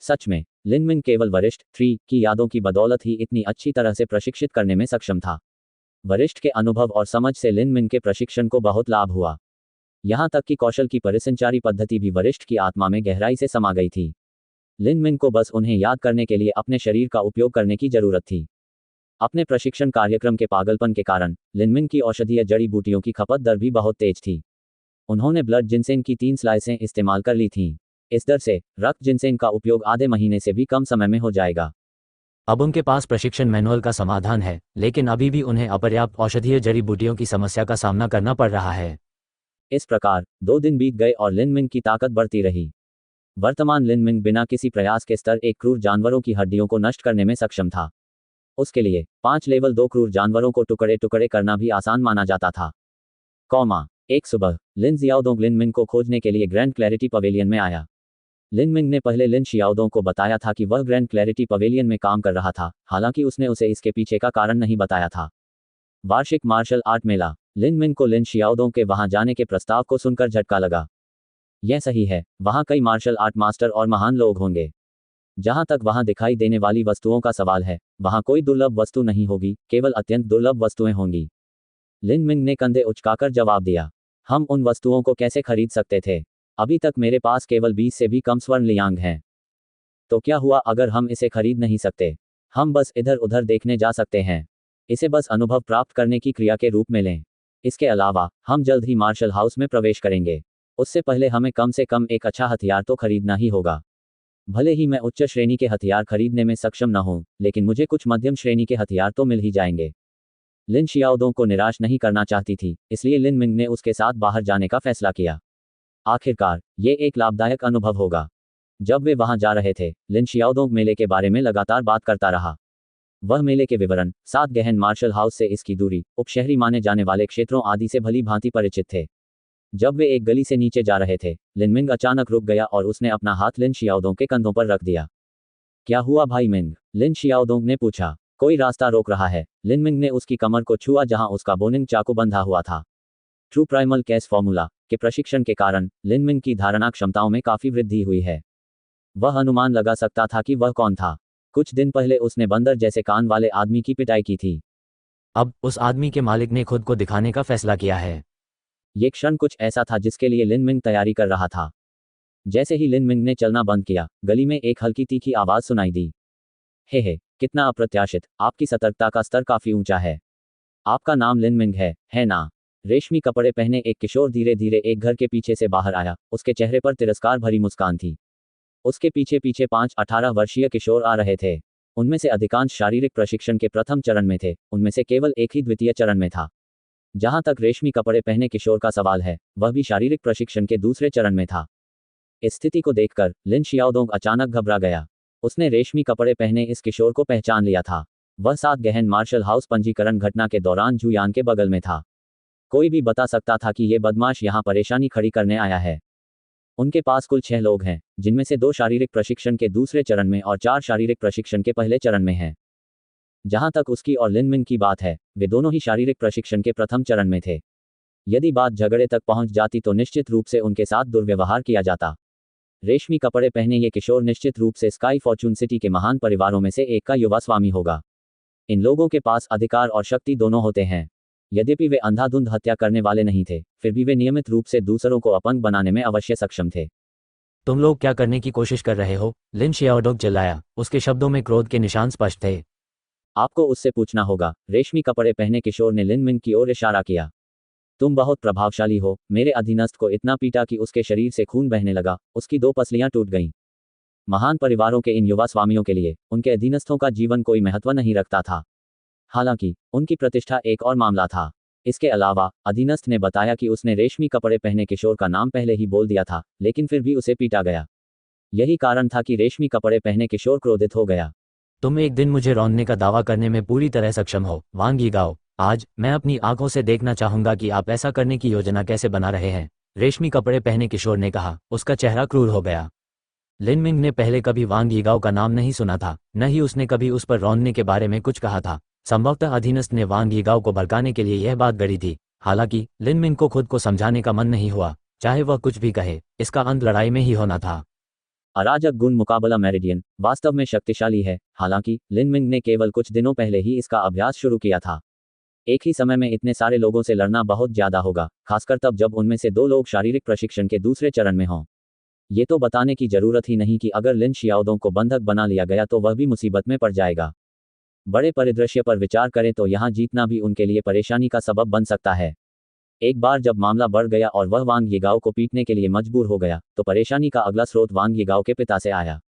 सच में लिन मिंग केवल वरिष्ठ 3 की यादों की बदौलत ही इतनी अच्छी तरह से प्रशिक्षित करने में सक्षम था। वरिष्ठ के अनुभव और समझ से लिन मिंग के प्रशिक्षण को बहुत लाभ हुआ। यहां तक कि कौशल की परिसंचारी पद्धति भी वरिष्ठ की आत्मा में गहराई से समा गई थी। लिन मिंग को बस उन्हें याद करने के लिए अपने शरीर का उपयोग करने की जरूरत थी। अपने प्रशिक्षण कार्यक्रम के पागलपन के कारण लिन मिंग की औषधीय जड़ी बूटियों की खपत दर भी बहुत तेज थी। उन्होंने ब्लड जिनसेन की 3 स्लाइसें इस्तेमाल कर ली थीं। इस दर से रक्त जिनसेन का उपयोग आधे महीने से भी कम समय में हो जाएगा। अब उनके पास प्रशिक्षण मैनुअल का समाधान है, लेकिन अभी भी उन्हें अपर्याप्त औषधीय जड़ी बूटियों की समस्या का सामना करना पड़ रहा है। इस प्रकार 2 दिन बीत गए और लिन मिंग की ताकत बढ़ती रही। वर्तमान लिन मिंग बिना किसी प्रयास के स्तर 1 क्रूर जानवरों की हड्डियों को नष्ट करने में सक्षम था। उसके लिए 5 लेवल 2 क्रूर जानवरों को टुकड़े टुकड़े करना भी आसान माना जाता था। एक सुबह लिन जियाओदोंग लिन मिंग को खोजने के लिए ग्रैंड क्लैरिटी पवेलियन में आया। लिन मिंग ने पहले लिन शियाओदोंग को बताया था कि वह ग्रैंड क्लैरिटी पवेलियन में काम कर रहा था, हालांकि उसने उसे इसके पीछे का कारण नहीं बताया था। वार्षिक मार्शल आर्ट मेला। लिन मिंग को लिन शियाओदोंग के वहां जाने के प्रस्ताव को सुनकर झटका लगा। यह सही है, वहां कई मार्शल आर्ट मास्टर और महान लोग होंगे। जहां तक वहां दिखाई देने वाली वस्तुओं का सवाल है, वहां कोई दुर्लभ वस्तु नहीं होगी, केवल अत्यंत दुर्लभ वस्तुएं होंगी। लिन मिंग ने कंधे उचकाकर जवाब दिया। हम उन वस्तुओं को कैसे खरीद सकते थे? अभी तक मेरे पास केवल 20 से भी कम स्वर्ण लियांग हैं। तो क्या हुआ अगर हम इसे खरीद नहीं सकते? हम बस इधर उधर देखने जा सकते हैं। इसे बस अनुभव प्राप्त करने की क्रिया के रूप में लें। इसके अलावा हम जल्द ही मार्शल हाउस में प्रवेश करेंगे। उससे पहले हमें कम से कम एक अच्छा हथियार तो खरीदना ही होगा। भले ही मैं उच्च श्रेणी के हथियार खरीदने में सक्षम न हूं, लेकिन मुझे कुछ मध्यम श्रेणी के हथियार तो मिल ही जाएंगे। लिन शियाओदोंग को निराश नहीं करना चाहती थी, इसलिए लिन मिंग ने उसके साथ बाहर जाने का फैसला किया। आखिरकार ये एक लाभदायक अनुभव होगा। जब वे वहां जा रहे थे, लिन शियाओदोंग मेले के बारे में लगातार बात करता रहा। वह मेले के विवरण, 7 गहन मार्शल हाउस से इसकी दूरी, उपशहरी माने जाने वाले क्षेत्रों आदि से भली भांति परिचित थे। जब वे एक गली से नीचे जा रहे थे, लिन मिंग अचानक रुक गया और उसने अपना हाथ लिन शियाओदोंग के कंधों पर रख दिया। क्या हुआ भाई मिंग? लिन शियाओदोंग ने पूछा। कोई रास्ता रोक रहा है। लिन मिंग ने उसकी कमर को छुआ जहां उसका बोनिंग चाकू बंधा हुआ था। ट्रू प्राइमल केस फॉर्मूला के प्रशिक्षण के कारण लिन मिंग की धारणा क्षमताओं में काफी वृद्धि हुई है। वह अनुमान लगा सकता था कि वह कौन था। कुछ दिन पहले उसने बंदर जैसे कान वाले आदमी की पिटाई की थी। अब उस आदमी के मालिक ने खुद को दिखाने का फैसला किया है। ये क्षण कुछ ऐसा था जिसके लिए लिन मिंग तैयारी कर रहा था। जैसे ही लिन मिंग ने चलना बंद किया, गली में एक हल्की तीखी आवाज सुनाई दी। हे, कितना अप्रत्याशित, आपकी सतर्कता का स्तर काफी ऊंचा है। आपका नाम लिन मिंग है ना? रेशमी कपड़े पहने एक किशोर धीरे धीरे एक घर के पीछे से बाहर आया। उसके चेहरे पर तिरस्कार भरी मुस्कान थी। उसके पीछे पीछे 5-18 वर्षीय किशोर आ रहे थे। उनमें से अधिकांश शारीरिक प्रशिक्षण के प्रथम चरण में थे, उनमें से केवल एक ही द्वितीय चरण में था। जहां तक रेशमी कपड़े पहने किशोर का सवाल है, वह भी शारीरिक प्रशिक्षण के दूसरे चरण में था। इस स्थिति को देखकर लिन शियाओदोंग अचानक घबरा गया। उसने रेशमी कपड़े पहने इस किशोर को पहचान लिया था। वह 7 गहन मार्शल हाउस पंजीकरण घटना के दौरान जुयान के बगल में था। कोई भी बता सकता था कि ये बदमाश यहां परेशानी खड़ी करने आया है। उनके पास कुल 6 लोग हैं, जिनमें से 2 शारीरिक प्रशिक्षण के दूसरे चरण में और 4 शारीरिक प्रशिक्षण के पहले चरण में हैं। जहां तक उसकी और लिन मिंग की बात है, वे दोनों ही शारीरिक प्रशिक्षण के प्रथम चरण में थे। यदि बात झगड़े तक पहुंच जाती तो निश्चित रूप से उनके साथ दुर्व्यवहार किया जाता। रेशमी कपड़े पहने ये किशोर निश्चित रूप से स्काई फॉर्चून सिटी के महान परिवारों में से एक का युवा स्वामी होगा। इन लोगों के पास अधिकार और शक्ति दोनों होते हैं। यद्यपि वे अंधाधुंध हत्या करने वाले नहीं थे, फिर भी वे नियमित रूप से दूसरों को अपंग बनाने में अवश्य सक्षम थे। तुम लोग क्या करने की कोशिश कर रहे हो? लिन शियाओडोंग चिल्लाया। उसके शब्दों में क्रोध के निशान स्पष्ट थे। आपको उससे पूछना होगा। रेशमी कपड़े पहने किशोर ने लिन मिंग की ओर इशारा किया। तुम बहुत प्रभावशाली हो। मेरे अधीनस्थ को इतना पीटा कि उसके शरीर से खून बहने लगा, उसकी 2 पसलियां टूट गईं। महान परिवारों के इन युवा स्वामियों के लिए उनके अधीनस्थों का जीवन कोई महत्व नहीं रखता था। हालांकि उनकी प्रतिष्ठा एक और मामला था। इसके अलावा अधीनस्थ ने बताया कि उसने रेशमी कपड़े पहने किशोर का नाम पहले ही बोल दिया था, लेकिन फिर भी उसे पीटा गया। यही कारण था कि रेशमी कपड़े पहने किशोर क्रोधित हो गया। तुम एक दिन मुझे रौंदने का दावा करने में पूरी तरह सक्षम हो, वांग यीगाओ। आज मैं अपनी आंखों से देखना चाहूंगा कि आप ऐसा करने की योजना कैसे बना रहे हैं, रेशमी कपड़े पहने किशोर ने कहा। उसका चेहरा क्रूर हो गया। लिन मिंग ने पहले कभी वांग यीगाओ का नाम नहीं सुना था, न ही उसने कभी उस पर रौंदने के बारे में कुछ कहा था। संभवतः अधीनस्थ ने वांग यीगाओ को भड़काने के लिए यह बात गढ़ी थी। हालांकि लिन मिंग को खुद को समझाने का मन नहीं हुआ। चाहे वह कुछ भी कहे, इसका अंत लड़ाई में ही होना था। अराजक गुण मुकाबला मेरिडियन वास्तव में शक्तिशाली है। हालांकि लिन मिंग ने केवल कुछ दिनों पहले ही इसका अभ्यास शुरू किया था। एक ही समय में इतने सारे लोगों से लड़ना बहुत ज्यादा होगा, खासकर तब जब उनमें से 2 लोग शारीरिक प्रशिक्षण के दूसरे चरण में हों। ये तो बताने की जरूरत ही नहीं कि अगर लिन शियाओदोंग को बंधक बना लिया गया तो वह भी मुसीबत में पड़ जाएगा। बड़े परिदृश्य पर विचार करें तो यहाँ जीतना भी उनके लिए परेशानी का सबब बन सकता है। एक बार जब मामला बढ़ गया और वह वांग यीगाओ को पीटने के लिए मजबूर हो गया, तो परेशानी का अगला स्रोत वांग यीगाओ के पिता से आया।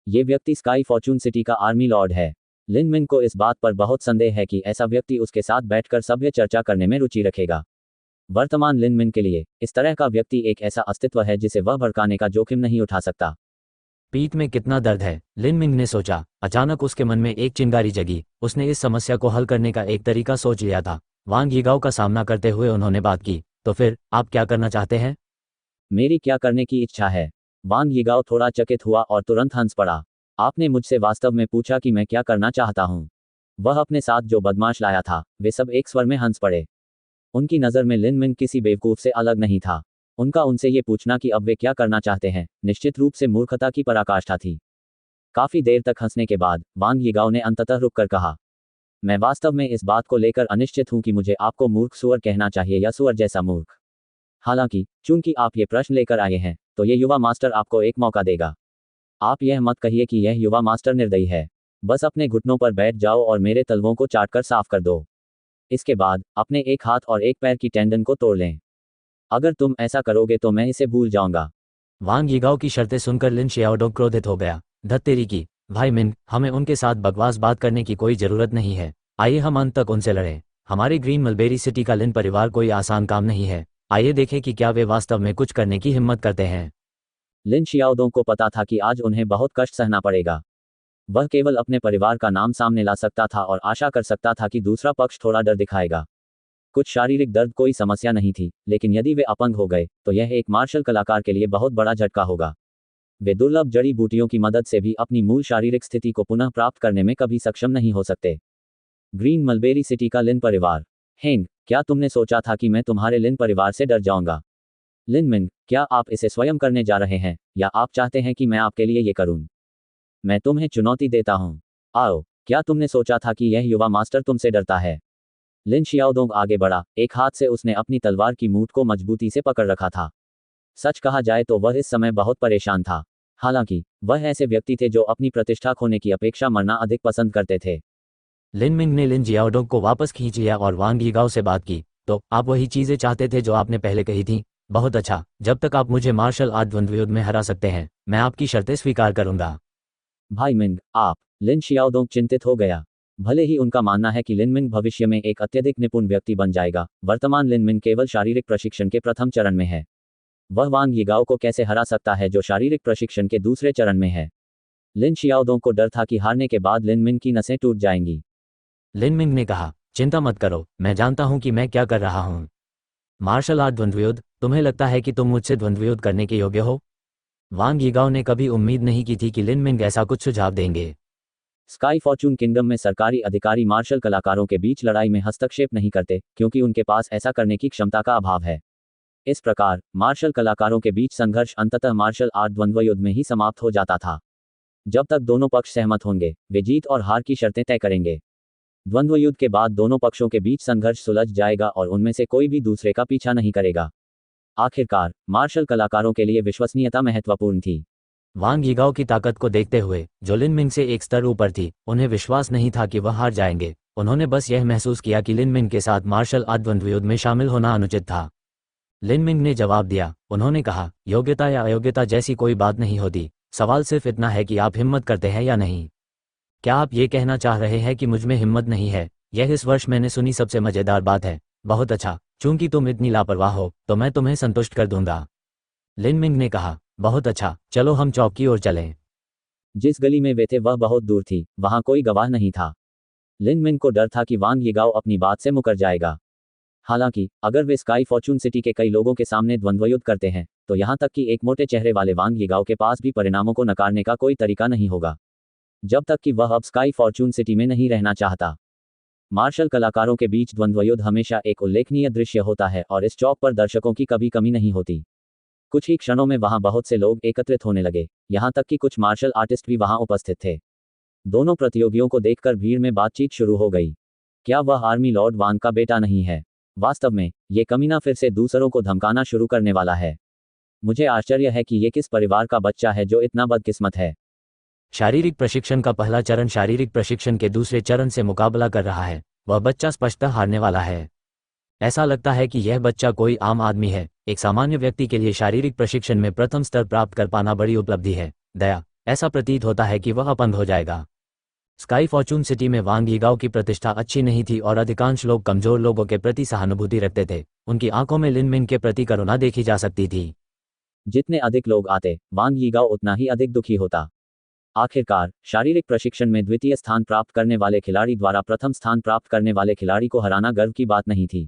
ये व्यक्ति स्काई फॉर्चून सिटी का आर्मी लॉर्ड है। लिन मिंग को इस बात पर बहुत संदेह है कि ऐसा व्यक्ति उसके साथ बैठकर सभ्य चर्चा करने में रुचि रखेगा। वर्तमान लिन मिंग के लिए इस तरह का व्यक्ति एक ऐसा अस्तित्व है जिसे वह भड़काने का जोखिम नहीं उठा सकता। पीठ में कितना दर्द है, लिन मिंग ने सोचा। अचानक उसके मन में एक चिंगारी जगी। उसने इस समस्या को हल करने का एक तरीका सोच लिया था। वांग यीगाओ का सामना करते हुए उन्होंने बात की, तो फिर आप क्या करना चाहते हैं? मेरी क्या करने की इच्छा है? वांग यीगाओ थोड़ा चकित हुआ और तुरंत हंस पड़ा। आपने मुझसे वास्तव में पूछा कि मैं क्या करना चाहता हूँ? वह अपने साथ जो बदमाश लाया था, वे सब एक स्वर में हंस पड़े। उनकी नज़र में लिन मिंग किसी बेवकूफ से अलग नहीं था। उनका उनसे ये पूछना कि अब वे क्या करना चाहते हैं, निश्चित रूप से मूर्खता की पराकाष्ठा थी। काफी देर तक हंसने के बाद वांग यीगाओ ने अंततः रुककर कहा, मैं वास्तव में इस बात को लेकर अनिश्चित हूं कि मुझे आपको मूर्ख सुअर कहना चाहिए या सुअर जैसा मूर्ख। हालांकि चूंकि आप ये प्रश्न लेकर आए हैं, तो ये युवा मास्टर आपको एक मौका देगा। आप यह मत कहिए कि यह युवा मास्टर निर्दयी है। बस अपने घुटनों पर बैठ जाओ और मेरे तलवों को चाटकर साफ कर दो। इसके बाद अपने एक हाथ और एक पैर की टेंडन को तोड़ लें। अगर तुम ऐसा करोगे तो मैं इसे भूल जाऊंगा। वांग यीगाओ की शर्तें सुनकर लिन शियाओडोंग क्रोधित हो गया। धत तेरी की, भाई मिंग, हमें उनके साथ बकवास बात करने की कोई जरूरत नहीं है। आइए हम अंत तक उनसे लड़ें। हमारे ग्रीन मलबेरी सिटी का लिन परिवार कोई आसान काम नहीं है। आइए देखें कि क्या वे वास्तव में कुछ करने की हिम्मत करते हैं। लिन शियाओदोंग को पता था कि आज उन्हें बहुत कष्ट सहना पड़ेगा। वह केवल अपने परिवार का नाम सामने ला सकता था और आशा कर सकता था कि दूसरा पक्ष थोड़ा डर दिखाएगा। कुछ शारीरिक दर्द कोई समस्या नहीं थी, लेकिन यदि वे अपंग हो गए तो यह एक मार्शल कलाकार के लिए बहुत बड़ा झटका होगा। वे दुर्लभ जड़ी बूटियों की मदद से भी अपनी मूल शारीरिक स्थिति को पुनः प्राप्त करने में कभी सक्षम नहीं हो सकते। ग्रीन मलबेरी सिटी का लिन परिवार। हेंग, क्या तुमने सोचा था कि मैं तुम्हारे लिन परिवार से डर जाऊंगा? लिन मिंग, क्या आप इसे स्वयं करने जा रहे हैं, या आप चाहते हैं कि मैं आपके लिए ये करूं? मैं तुम्हें चुनौती देता हूं। आओ, क्या तुमने सोचा था कि यह युवा मास्टर तुमसे डरता है? लिन शियाओदोंग आगे बढ़ा। एक हाथ से उसने अपनी तलवार की मूठ को मजबूती से पकड़ रखा था। सच कहा जाए तो वह इस समय बहुत परेशान था। हालांकि वह ऐसे व्यक्ति थे जो अपनी प्रतिष्ठा खोने की अपेक्षा मरना अधिक पसंद करते थे। लिन मिंग ने लिन जियाओडोंग को वापस खींच लिया और वांग यीगाओ से बात की, तो आप वही चीजें चाहते थे जो आपने पहले कही थी। बहुत अच्छा, जब तक आप मुझे मार्शल आर्ट द्वंद्व युद्ध में हरा सकते हैं, मैं आपकी शर्तें स्वीकार करूंगा। भाई मिंग, आप। लिन शियाओदोंग चिंतित हो गया। भले ही उनका मानना है कि लिन मिंग भविष्य में एक अत्यधिक निपुण व्यक्ति बन जाएगा, वर्तमान लिन मिंग केवल शारीरिक प्रशिक्षण के प्रथम चरण में है। वह वांग यीगाओ को कैसे हरा सकता है जो शारीरिक प्रशिक्षण के दूसरे चरण में है? लिन शियाओदोंग को डर था कि हारने के बाद लिन मिंग की नसें टूट जाएंगी। लिन मिंग ने कहा, चिंता मत करो, मैं जानता हूं कि मैं क्या कर रहा हूं। मार्शल आर्ट द्वंद्व युद्ध, तुम्हें लगता है कि तुम मुझसे द्वंद्व युद्ध करने के योग्य हो? वांग यीगाओ ने कभी उम्मीद नहीं की थी कि लिन मिंग ऐसा कुछ सुझाव देंगे। स्काई फॉर्चून किंगडम में सरकारी अधिकारी मार्शल कलाकारों के बीच लड़ाई में हस्तक्षेप नहीं करते, क्योंकि उनके पास ऐसा करने की क्षमता का अभाव है। इस प्रकार मार्शल कलाकारों के बीच संघर्ष अंततः मार्शल आर्ट द्वंद्व युद्ध में ही समाप्त हो जाता था। जब तक दोनों पक्ष सहमत होंगे, वे जीत और हार की शर्तें तय करेंगे। द्वंद्व युद्ध के बाद दोनों पक्षों के बीच संघर्ष सुलझ जाएगा और उनमें से कोई भी दूसरे का पीछा नहीं करेगा। आखिरकार मार्शल कलाकारों के लिए विश्वसनीयता महत्वपूर्ण थी। वांग यीगाओ की ताकत को देखते हुए, जो लिन मिंग से एक स्तर ऊपर थी, उन्हें विश्वास नहीं था कि वह हार जाएंगे। उन्होंने बस यह महसूस किया कि लिन मिंग के साथ मार्शल आर्ट द्वंद्व युद्ध में शामिल होना अनुचित था। लिन मिंग ने जवाब दिया। उन्होंने कहा, योग्यता या अयोग्यता जैसी कोई बात नहीं होती, सवाल सिर्फ इतना है कि आप हिम्मत करते हैं या नहीं। क्या आप ये कहना चाह रहे हैं कि मुझ में हिम्मत नहीं है? यह इस वर्ष मैंने सुनी सबसे मजेदार बात है। बहुत अच्छा, चूंकि तुम इतनी लापरवाह हो तो मैं तुम्हें संतुष्ट कर दूंगा। लिन मिंग ने कहा, बहुत अच्छा, चलो हम चौक की ओर चलें। जिस गली में वे थे वह बहुत दूर थी, वहां कोई गवाह नहीं था। लिन मिन को डर था कि वांग यीगाओ अपनी बात से मुकर जाएगा। हालांकि अगर वे स्काई फॉर्चून सिटी के कई लोगों के सामने द्वंद्वयुद्ध करते हैं तो यहां तक कि एक मोटे चेहरे वाले वांग यीगाओ के पास भी परिणामों को नकारने का कोई तरीका नहीं होगा, जब तक कि वह अब स्काई फॉर्चून सिटी में नहीं रहना चाहता। मार्शल कलाकारों के बीच द्वंद्वयुद्ध हमेशा एक उल्लेखनीय दृश्य होता है और इस चौक पर दर्शकों की कभी कमी नहीं होती। कुछ ही क्षणों में वहां बहुत से लोग एकत्रित होने लगे, यहां तक कि कुछ मार्शल आर्टिस्ट भी वहां उपस्थित थे। दोनों प्रतियोगियों को देखकर भीड़ में बातचीत शुरू हो गई। क्या वह आर्मी लॉर्ड वांग का बेटा नहीं है? वास्तव में ये कमीना फिर से दूसरों को धमकाना शुरू करने वाला है। मुझे आश्चर्य है कि ये किस परिवार का बच्चा है जो इतना बदकिस्मत है। शारीरिक प्रशिक्षण का पहला चरण शारीरिक प्रशिक्षण के दूसरे चरण से मुकाबला कर रहा है। वह बच्चा स्पष्टतः हारने वाला है। ऐसा लगता है कि यह बच्चा कोई आम आदमी है। एक सामान्य व्यक्ति के लिए शारीरिक प्रशिक्षण में प्रथम स्तर प्राप्त कर पाना बड़ी उपलब्धि है। दया, ऐसा प्रतीत होता है कि वह अपंग हो जाएगा। स्काई फॉर्चून सिटी में वांग यीगाओ की प्रतिष्ठा अच्छी नहीं थी और अधिकांश लोग कमजोर लोगों के प्रति सहानुभूति रखते थे। उनकी आंखों में लिन मिन के प्रति करुणा देखी जा सकती थी। जितने अधिक लोग आते, वांग यीगाओ उतना ही अधिक दुखी होता। आखिरकार शारीरिक प्रशिक्षण में द्वितीय स्थान प्राप्त करने वाले खिलाड़ी द्वारा प्रथम स्थान प्राप्त करने वाले खिलाड़ी को हराना गर्व की बात नहीं थी।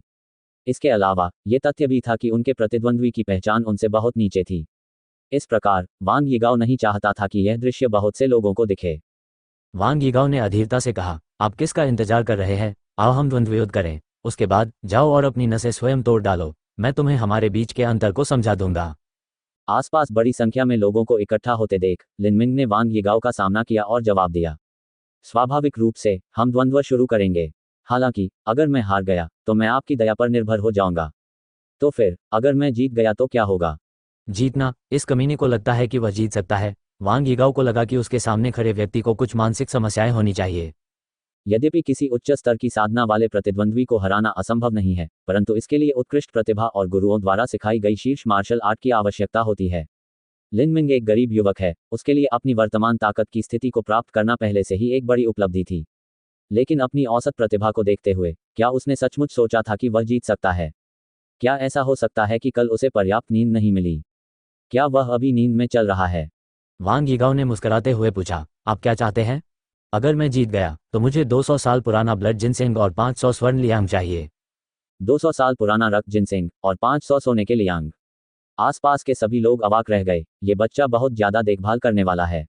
इसके अलावा ये तथ्य भी था कि उनके प्रतिद्वंद्वी की पहचान उनसे बहुत नीचे थी। इस प्रकार वांग यीगाओ नहीं चाहता था कि यह दृश्य बहुत से लोगों को दिखे। वांग यीगाओ ने अधीरता से कहा, आप किसका इंतजार कर रहे हैं? आओ हम द्वंद्वयुद्ध करें। उसके बाद जाओ और अपनी नसें स्वयं तोड़ डालो। मैं तुम्हें हमारे बीच के अंतर को समझा दूंगा। आसपास बड़ी संख्या में लोगों को इकट्ठा होते देख लिन मिन ने वांग यीगाओ का सामना किया और जवाब दिया, स्वाभाविक रूप से हम द्वंद्व शुरू करेंगे। हालांकि अगर मैं हार गया तो मैं आपकी दया पर निर्भर हो जाऊंगा। तो फिर अगर मैं जीत गया तो क्या होगा? जीतना? इस कमीने को लगता है कि वह जीत सकता है। वांग यीगाओ को लगा कि उसके सामने खड़े व्यक्ति को कुछ मानसिक समस्याएं होनी चाहिए। यद्यपि किसी उच्च स्तर की साधना वाले प्रतिद्वंद्वी को हराना असंभव नहीं है, परंतु इसके लिए उत्कृष्ट प्रतिभा और गुरुओं द्वारा सिखाई गई शीर्ष मार्शल आर्ट की आवश्यकता होती है। लिन मिंग एक गरीब युवक है, उसके लिए अपनी वर्तमान ताकत की स्थिति को प्राप्त करना पहले से ही एक बड़ी उपलब्धि थी। लेकिन अपनी औसत प्रतिभा को देखते हुए क्या उसने सचमुच सोचा था कि वह जीत सकता है? क्या ऐसा हो सकता है कि कल उसे पर्याप्त नींद नहीं मिली? क्या वह अभी नींद में चल रहा है? वांग यीगाओ ने मुस्कुराते हुए पूछा, आप क्या चाहते हैं? अगर मैं जीत गया तो मुझे 200 साल पुराना ब्लड जिनसेंग और 500 स्वर्ण लियांग चाहिए। 200 साल पुराना रक्त जिनसेंग और 500 सोने के लियांग। आसपास के सभी लोग अवाक रह गए। ये बच्चा बहुत ज्यादा देखभाल करने वाला है।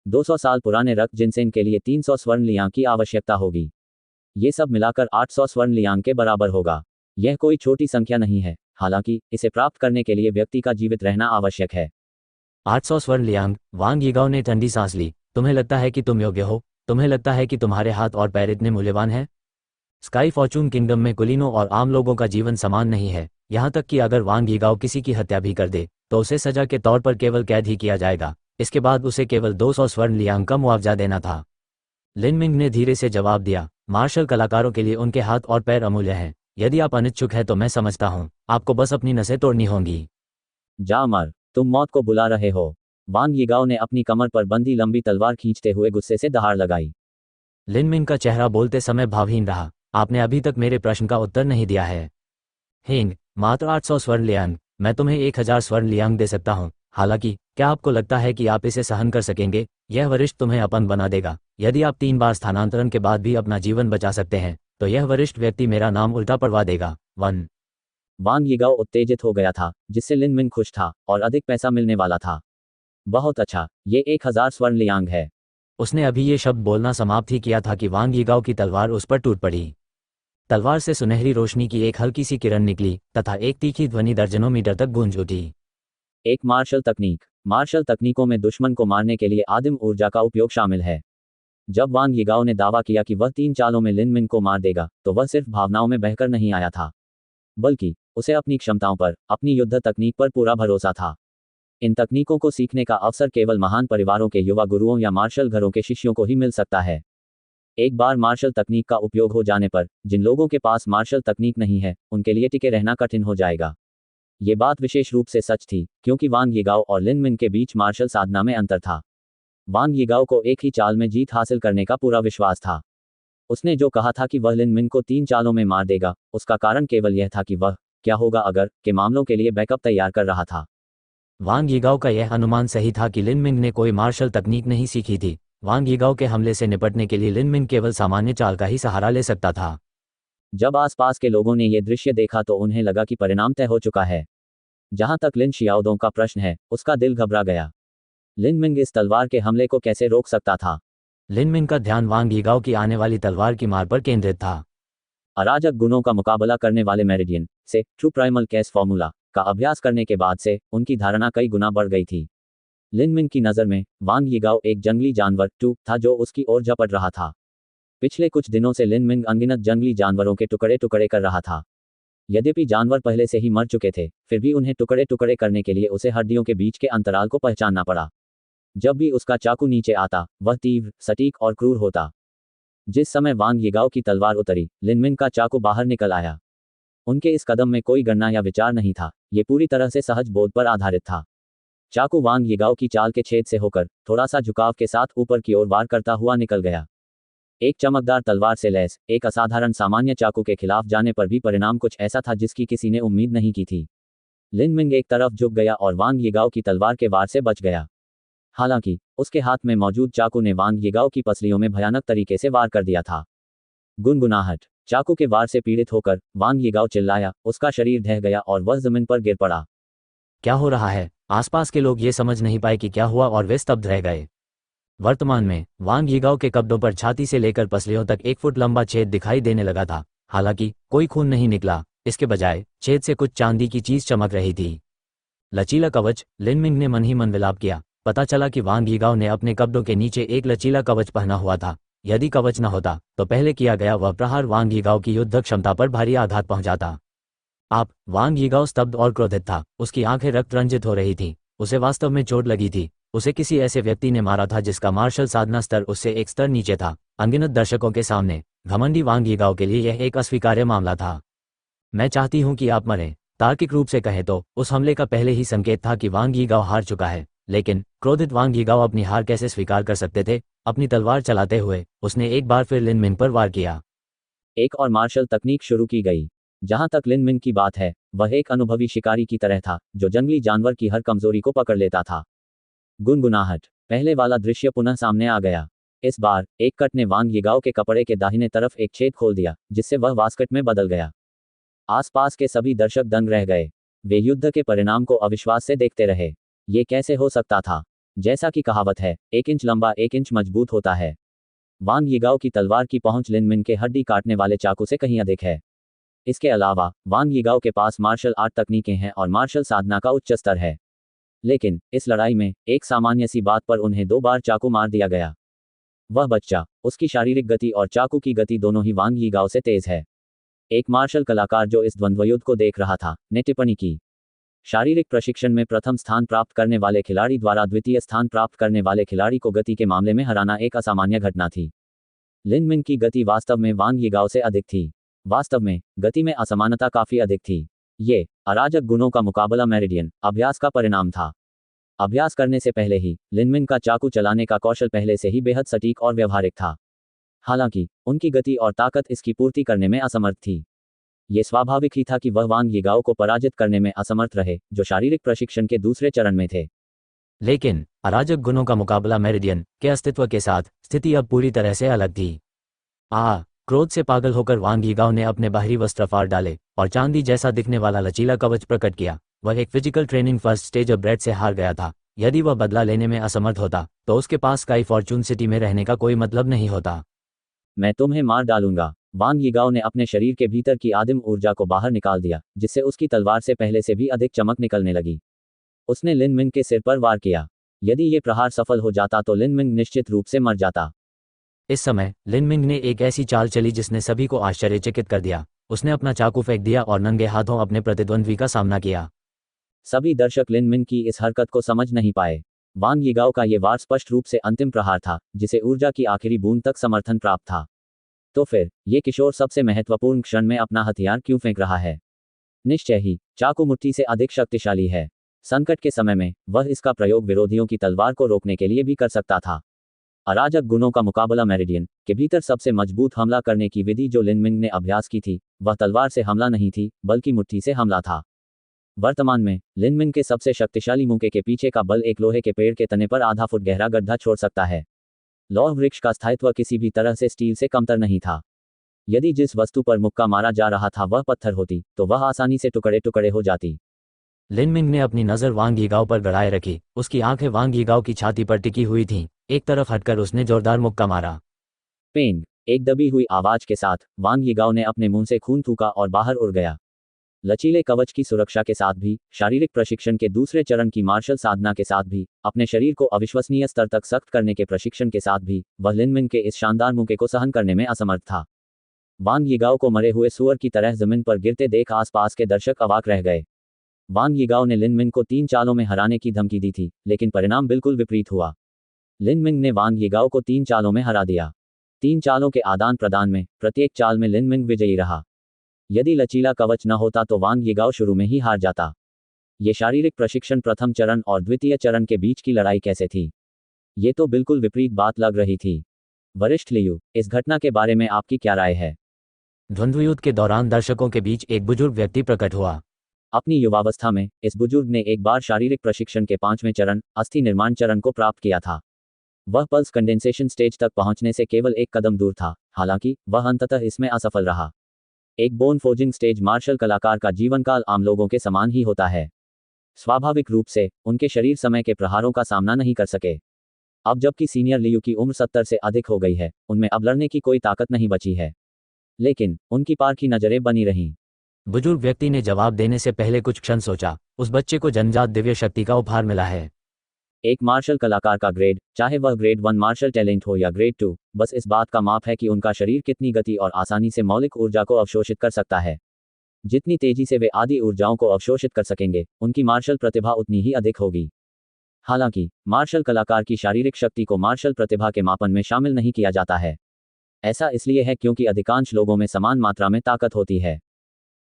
200 साल पुराने रक्त जिनसेंग के लिए 300 स्वर्ण लियांग की आवश्यकता होगी। ये सब मिलाकर 800 स्वर्ण लियांग के बराबर होगा। यह कोई छोटी संख्या नहीं है। हालांकि इसे प्राप्त करने के लिए व्यक्ति का जीवित रहना आवश्यक है। 800 स्वर्ण लियांग। वांग यीगाओ ने ठंडी सांस ली। तुम्हें लगता है कि तुम योग्य हो? तुम्हें लगता है कि तुम्हारे हाथ और पैर इतने मूल्यवान हैं? स्काई फॉर्चून किंगडम में कुलीनों और आम लोगों का जीवन समान नहीं है। यहाँ तक कि अगर वांग यीगाओ किसी की हत्या भी कर दे तो उसे सजा के तौर पर केवल कैद ही किया जाएगा। इसके बाद उसे केवल 200 स्वर्ण लियांग का मुआवजा देना था। लिन मिंग ने धीरे से जवाब दिया, मार्शल कलाकारों के लिए उनके हाथ और पैर अमूल्य हैं। यदि आप अनिच्छुक हैं तो मैं समझता हूँ, आपको बस अपनी नसें तोड़नी होंगी। जा मर, तुम मौत को बुला रहे हो। वांग यीगाओ ने अपनी कमर पर बंधी लंबी तलवार खींचते हुए गुस्से से दहाड़ लगाई। लिन मिंग का चेहरा बोलते समय भावहीन रहा। आपने अभी तक मेरे प्रश्न का उत्तर नहीं दिया है। हिंग, मात्र 800 स्वर्ण लियांग। मैं तुम्हें 1000 स्वर्ण लियांग दे सकता हूँ। हालांकि क्या आपको लगता है कि आप इसे सहन कर सकेंगे? यह वरिष्ठ तुम्हें अपंग बना देगा। यदि आप 3 बार स्थानांतरण के बाद भी अपना जीवन बचा सकते हैं तो यह वरिष्ठ व्यक्ति मेरा नाम उल्टा पड़वा देगा। 1 वांग यीगाओ उत्तेजित हो गया था, जिससे लिन मिंग खुश था और अधिक पैसा मिलने वाला था। बहुत अच्छा, ये 1000 स्वर्ण लियांग है। उसने अभी ये शब्द बोलना समाप्त ही किया था कि वांग यीगाओ की तलवार उस पर टूट पड़ी। तलवार से सुनहरी रोशनी की एक हल्की सी किरण निकली तथा एक तीखी ध्वनि दर्जनों मीटर तक गूंज उठी। एक मार्शल तकनीक। मार्शल तकनीकों में दुश्मन को मारने के लिए आदिम ऊर्जा का उपयोग शामिल है। जब वांग यीगाओ ने दावा किया कि वह 3 चालों में लिन मिंग को मार देगा तो वह सिर्फ भावनाओं में बहकर नहीं आया था, बल्कि उसे अपनी क्षमताओं पर, अपनी युद्ध तकनीक पर पूरा भरोसा था। इन तकनीकों को सीखने का अवसर केवल महान परिवारों के युवा गुरुओं या मार्शल घरों के शिष्यों को ही मिल सकता है। एक बार मार्शल तकनीक का उपयोग हो जाने पर जिन लोगों के पास मार्शल तकनीक नहीं है उनके लिए टिके रहना कठिन हो जाएगा। ये बात विशेष रूप से सच थी क्योंकि वांग यीगाओ और लिन मिंग के बीच मार्शल साधना में अंतर था। वांग यीगाओ को एक ही चाल में जीत हासिल करने का पूरा विश्वास था। उसने जो कहा था कि वह लिन मिंग को 3 चालों में मार देगा, उसका कारण केवल यह था कि वह क्या होगा अगर के मामलों के लिए बैकअप तैयार कर रहा था। वांग यीगाओ का यह अनुमान सही था कि लिन मिंग ने कोई मार्शल तकनीक नहीं सीखी थी। वांग यीगाओ के हमले से निपटने के लिए लिन मिंग केवल सामान्य चाल का ही सहारा ले सकता था। जब आसपास के लोगों ने ये दृश्य देखा तो उन्हें लगा कि परिणाम तय हो चुका है। जहां तक लिन शियाओदोंग का प्रश्न है, उसका दिल घबरा गया। लिन मिंग इस तलवार के हमले को कैसे रोक सकता था? लिन मिंग का ध्यान वांग यीगाओ की आने वाली तलवार की मार पर केंद्रित था। अराजक गुणों का मुकाबला करने वाले मेरिडियन से ट्रू प्राइमल केस फॉर्मूला का अभ्यास करने के बाद से उनकी धारणा कई गुना बढ़ गई थी। लिन मिंग की नज़र में वांग यीगाओ एक जंगली जानवर था जो उसकी ओर झपट रहा था। पिछले कुछ दिनों से लिन मिंग अनगिनत जंगली जानवरों के टुकड़े टुकड़े कर रहा था। यद्यपि जानवर पहले से ही मर चुके थे, फिर भी उन्हें टुकड़े टुकड़े करने के लिए उसे हड्डियों के बीच के अंतराल को पहचानना पड़ा। जब भी उसका चाकू नीचे आता, वह तीव्र, सटीक और क्रूर होता। जिस समय वांग यीगाओ की तलवार उतरी, लिन मिंग का चाकू बाहर निकल आया। उनके इस कदम में कोई गणना या विचार नहीं था, ये पूरी तरह से सहज बोध पर आधारित था। चाकू वांग यीगाओ की चाल के छेद से होकर थोड़ा सा झुकाव के साथ ऊपर की ओर वार करता हुआ निकल गया। एक चमकदार तलवार से लैस एक असाधारण सामान्य चाकू के खिलाफ जाने पर भी परिणाम कुछ ऐसा था जिसकी किसी ने उम्मीद नहीं की थी। लिन मिंग एक तरफ झुक गया और वांग यीगाओ की तलवार के वार से बच गया। हालांकि उसके हाथ में मौजूद चाकू ने वांग यीगाओ की पसलियों में भयानक तरीके से वार कर दिया था। गुनगुनाहट। चाकू के वार से पीड़ित होकर वांग यीगाओ चिल्लाया, उसका शरीर ढह गया और वह जमीन पर गिर पड़ा। क्या हो रहा है? आसपास के लोग ये समझ नहीं पाए कि क्या हुआ और वे स्तब्ध रह गए। वर्तमान में वांग यीगाओ के कब्जों पर छाती से लेकर पसलियों तक 1 फुट लंबा छेद दिखाई देने लगा था। हालांकि कोई खून नहीं निकला, इसके बजाय छेद से कुछ चांदी की चीज चमक रही थी। लचीला कवच। लिन मिंग ने मन ही मन विलाप किया। पता चला कि वांग यीगाओ ने अपने कब्जों के नीचे एक लचीला कवच पहना हुआ था। यदि कवच न होता तो पहले किया गया वह प्रहार वांग यीगाओ की युद्ध क्षमता पर भारी आघात पहुंचाता। वांग यीगाओ स्तब्ध और क्रोधित था। उसकी आंखें रक्त रंजित हो रही थी। उसे वास्तव में चोट लगी थी। उसे किसी ऐसे व्यक्ति ने मारा था जिसका मार्शल साधना स्तर उससे एक स्तर नीचे था। अनगिनत दर्शकों के सामने घमंडी वांग यीगाओ के लिए यह एक अस्वीकार्य मामला था। मैं चाहती हूं कि आप मरें। तार्किक रूप से कहें तो उस हमले का पहले ही संकेत था कि वांग यीगाओ हार चुका है, लेकिन क्रोधित वांग यीगाओ अपनी हार कैसे स्वीकार कर सकते थे? अपनी तलवार चलाते हुए उसने एक बार फिर लिन मिंग पर वार किया। एक और मार्शल तकनीक शुरू की गई। जहां तक लिन मिंग की बात है, वह एक अनुभवी शिकारी की तरह था जो जंगली जानवर की हर कमजोरी को पकड़ लेता था। गुनगुनाहट। पहले वाला दृश्य पुनः सामने आ गया। इस बार एक कट ने वांग यीगाओ के कपड़े के दाहिने तरफ एक छेद खोल दिया, जिससे वह वास्कट में बदल गया। आसपास के सभी दर्शक दंग रह गए। वे युद्ध के परिणाम को अविश्वास से देखते रहे। ये कैसे हो सकता था? जैसा कि कहावत है, 1 इंच लंबा 1 इंच मजबूत होता है। वांग यीगाओ की तलवार की पहुंच लिन मिंग के हड्डी काटने वाले चाकू से कहीं अधिक है। इसके अलावा वांग यीगाओ के पास मार्शल आर्ट तकनीकें हैं और मार्शल साधना का उच्च स्तर है। लेकिन इस लड़ाई में एक सामान्य सी बात पर उन्हें 2 बार चाकू मार दिया गया। वह बच्चा, उसकी शारीरिक गति और चाकू की गति दोनों ही वांग यीगाओ से तेज है। एक मार्शल कलाकार जो इस द्वंद्वयुद्ध को देख रहा था ने टिप्पणी की, शारीरिक प्रशिक्षण में प्रथम स्थान प्राप्त करने वाले खिलाड़ी द्वारा द्वितीय स्थान प्राप्त करने वाले खिलाड़ी को गति के मामले में हराना एक असामान्य घटना थी। लिन मिंग की गति वास्तव में वांग यीगाओ से अधिक थी। वास्तव में गति में असमानता काफी अधिक थी। ये अराजक गुणों का मुकाबला मेरिडियन अभ्यास का परिणाम था। अभ्यास करने से पहले ही लिन मिंग का चाकू चलाने का कौशल पहले से ही बेहद सटीक और व्यवहारिक था। हालांकि उनकी गति और ताकत इसकी पूर्ति करने में असमर्थ थी। ये स्वाभाविक ही था कि वह वांग यीगाओ को पराजित करने में असमर्थ रहे, जो शारीरिक प्रशिक्षण के दूसरे चरण में थे। लेकिन अराजक गुणों का मुकाबला मेरिडियन के अस्तित्व के साथ स्थिति अब पूरी तरह से अलग थी। क्रोध से पागल होकर वांग यीगाओ ने अपने बाहरी वस्त्र फाड़ डाले और चांदी जैसा दिखने वाला लचीला कवच प्रकट किया। वह एक physical training first stage upgrade से हार गया था। यदि वह बदला लेने में असमर्थ होता तो उसके पास स्काई फॉर्चून सिटी में रहने का कोई मतलब नहीं होता। मैं तुम्हें मार डालूंगा। वांग यीगाओ ने अपने शरीर के भीतर की आदिम ऊर्जा को बाहर निकाल दिया, जिससे उसकी तलवार से पहले से भी अधिक चमक निकलने लगी। उसने लिन मिंग के सिर पर वार किया। यदि ये प्रहार सफल हो जाता तो लिन मिंग निश्चित रूप से मर जाता। इस समय लिन मिंग ने एक ऐसी चाल चली जिसने सभी को आश्चर्यचकित कर दिया। उसने अपना चाकू फेंक दिया और नंगे हाथों अपने प्रतिद्वंद्वी का सामना किया। सभी दर्शक लिन मिंग की इस हरकत को समझ नहीं पाए। वांग यीगाओ का ये वार स्पष्ट रूप से अंतिम प्रहार था, जिसे ऊर्जा की आखिरी बूंद तक समर्थन प्राप्त था। तो फिर ये किशोर सबसे महत्वपूर्ण क्षण में अपना हथियार क्यों फेंक रहा है? निश्चय ही चाकू मुट्ठी से अधिक शक्तिशाली है। संकट के समय में वह इसका प्रयोग विरोधियों की तलवार को रोकने के लिए भी कर सकता था। अराजक गुणों का मुकाबला मेरिडियन के भीतर सबसे मजबूत हमला करने की विधि जो लिन मिंग ने अभ्यास की थी, वह तलवार से हमला नहीं थी, बल्कि मुट्ठी से हमला था। वर्तमान में लिन मिंग के सबसे शक्तिशाली मुक्के के पीछे का बल एक लोहे के पेड़ के तने पर आधा फुट गहरा गड्ढा छोड़ सकता है। लौह वृक्ष का स्थायित्व किसी भी तरह से स्टील से कमतर नहीं था। यदि जिस वस्तु पर मुक्का मारा जा रहा था वह पत्थर होती तो वह आसानी से टुकड़े टुकड़े हो जाती। लिन मिंग ने अपनी नज़र वांग यीगाओ पर गड़ाए रखी। उसकी आंखें वांग यीगाओ की छाती पर टिकी हुई थीं। एक तरफ हटकर उसने जोरदार मुक्का मारा। पेंग, एक दबी हुई आवाज के साथ वांग यीगाओ ने अपने मुंह से खून थूका और बाहर उड़ गया। लचीले कवच की सुरक्षा के साथ भी, शारीरिक प्रशिक्षण के दूसरे चरण की मार्शल साधना के साथ भी, अपने शरीर को अविश्वसनीय स्तर तक सख्त करने के प्रशिक्षण के साथ भी, वह लिन मिंग के इस शानदार मुक्के को सहन करने में असमर्थ था। वांग यीगाओ को मरे हुए सुअर की तरह जमीन पर गिरते देख आसपास के दर्शक अवाक रह गए। वांग यीगाओ ने लिन मिंग को 3 चालों में हराने की धमकी दी थी, लेकिन परिणाम बिल्कुल विपरीत हुआ। लिन मिंग ने वांग यीगाओ को 3 चालों में हरा दिया। 3 चालों के आदान प्रदान में प्रत्येक चाल में लिन मिंग विजयी रहा। यदि लचीला कवच न होता तो वांग यीगाओ शुरू में ही हार जाता। ये शारीरिक प्रशिक्षण प्रथम चरण और द्वितीय चरण के बीच की लड़ाई कैसे थी? ये तो बिल्कुल विपरीत बात लग रही थी। वरिष्ठ लियू, इस घटना के बारे में आपकी क्या राय है? द्वंद्वयुद्ध के दौरान दर्शकों के बीच एक बुजुर्ग व्यक्ति प्रकट हुआ। अपनी युवावस्था में इस बुजुर्ग ने एक बार शारीरिक प्रशिक्षण के 5वें चरण, अस्थि निर्माण चरण को प्राप्त किया था। वह पल्स कंडेंसेशन स्टेज तक पहुंचने से केवल एक कदम दूर था, हालांकि वह अंततः इसमें असफल रहा। एक बोन फोर्जिंग स्टेज मार्शल कलाकार का जीवनकाल आम लोगों के समान ही होता है। स्वाभाविक रूप से उनके शरीर समय के प्रहारों का सामना नहीं कर सके। अब जबकि सीनियर लियू की उम्र 70 से अधिक हो गई है, उनमें अब लड़ने की कोई ताकत नहीं बची है। लेकिन उनकी पारखी नजरें बनी रहीं। बुजुर्ग व्यक्ति ने जवाब देने से पहले कुछ क्षण सोचा। उस बच्चे को जन्मजात दिव्य शक्ति का उपहार मिला है। एक मार्शल कलाकार का ग्रेड, चाहे वह ग्रेड 1 मार्शल टैलेंट हो या ग्रेड 2, बस इस बात का माप है कि उनका शरीर कितनी गति और आसानी से मौलिक ऊर्जा को अवशोषित कर सकता है। जितनी तेजी से वे आदि ऊर्जाओं को अवशोषित कर सकेंगे, उनकी मार्शल प्रतिभा उतनी ही अधिक होगी। हालांकि मार्शल कलाकार की शारीरिक शक्ति को मार्शल प्रतिभा के मापन में शामिल नहीं किया जाता है। ऐसा इसलिए है क्योंकि अधिकांश लोगों में समान मात्रा में ताकत होती है।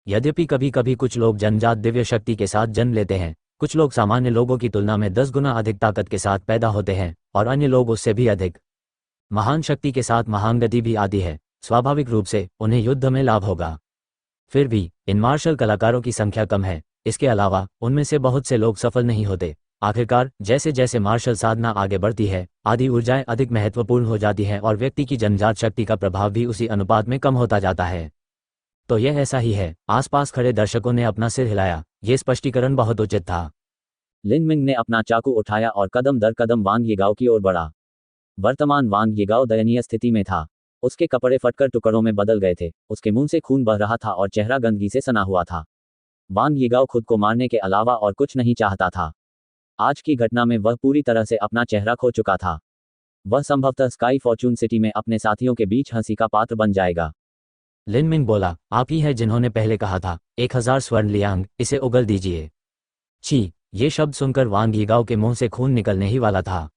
यद्यपि कभी कभी कुछ लोग जन्मजात दिव्य शक्ति के साथ जन्म लेते हैं, कुछ लोग सामान्य लोगों की तुलना में 10 गुना अधिक ताकत के साथ पैदा होते हैं, और अन्य लोग उससे भी अधिक। महान शक्ति के साथ महान गति भी आती है। स्वाभाविक रूप से उन्हें युद्ध में लाभ होगा। फिर भी इन मार्शल कलाकारों की संख्या कम है। इसके अलावा उनमें से बहुत से लोग सफल नहीं होते। आखिरकार जैसे जैसे मार्शल साधना आगे बढ़ती है, आदि ऊर्जाएं अधिक महत्वपूर्ण हो जाती हैं और व्यक्ति की जन्मजात शक्ति का प्रभाव भी उसी अनुपात में कम होता जाता है। तो यह ऐसा ही है। आसपास खड़े दर्शकों ने अपना सिर हिलाया। यह स्पष्टीकरण बहुत उचित था। लिन मिंग ने अपना चाकू उठाया और कदम दर कदम वांग यीगाओ की ओर बढ़ा। वर्तमान वांग यीगाओ दयनीय स्थिति में था। उसके कपड़े फटकर टुकड़ों में बदल गए थे, उसके मुंह से खून बह रहा था और चेहरा गंदगी से सना हुआ था। वांग यीगाओ खुद को मारने के अलावा और कुछ नहीं चाहता था। आज की घटना में वह पूरी तरह से अपना चेहरा खो चुका था। वह संभवतः स्काई फॉर्चून सिटी में अपने साथियों के बीच हंसी का पात्र बन जाएगा। लिन मिंग बोला, आप ही है जिन्होंने पहले कहा था 1000 स्वर्ण लियांग, इसे उगल दीजिए। छी, ये शब्द सुनकर वांग यीगाओ के मुंह से खून निकलने ही वाला था।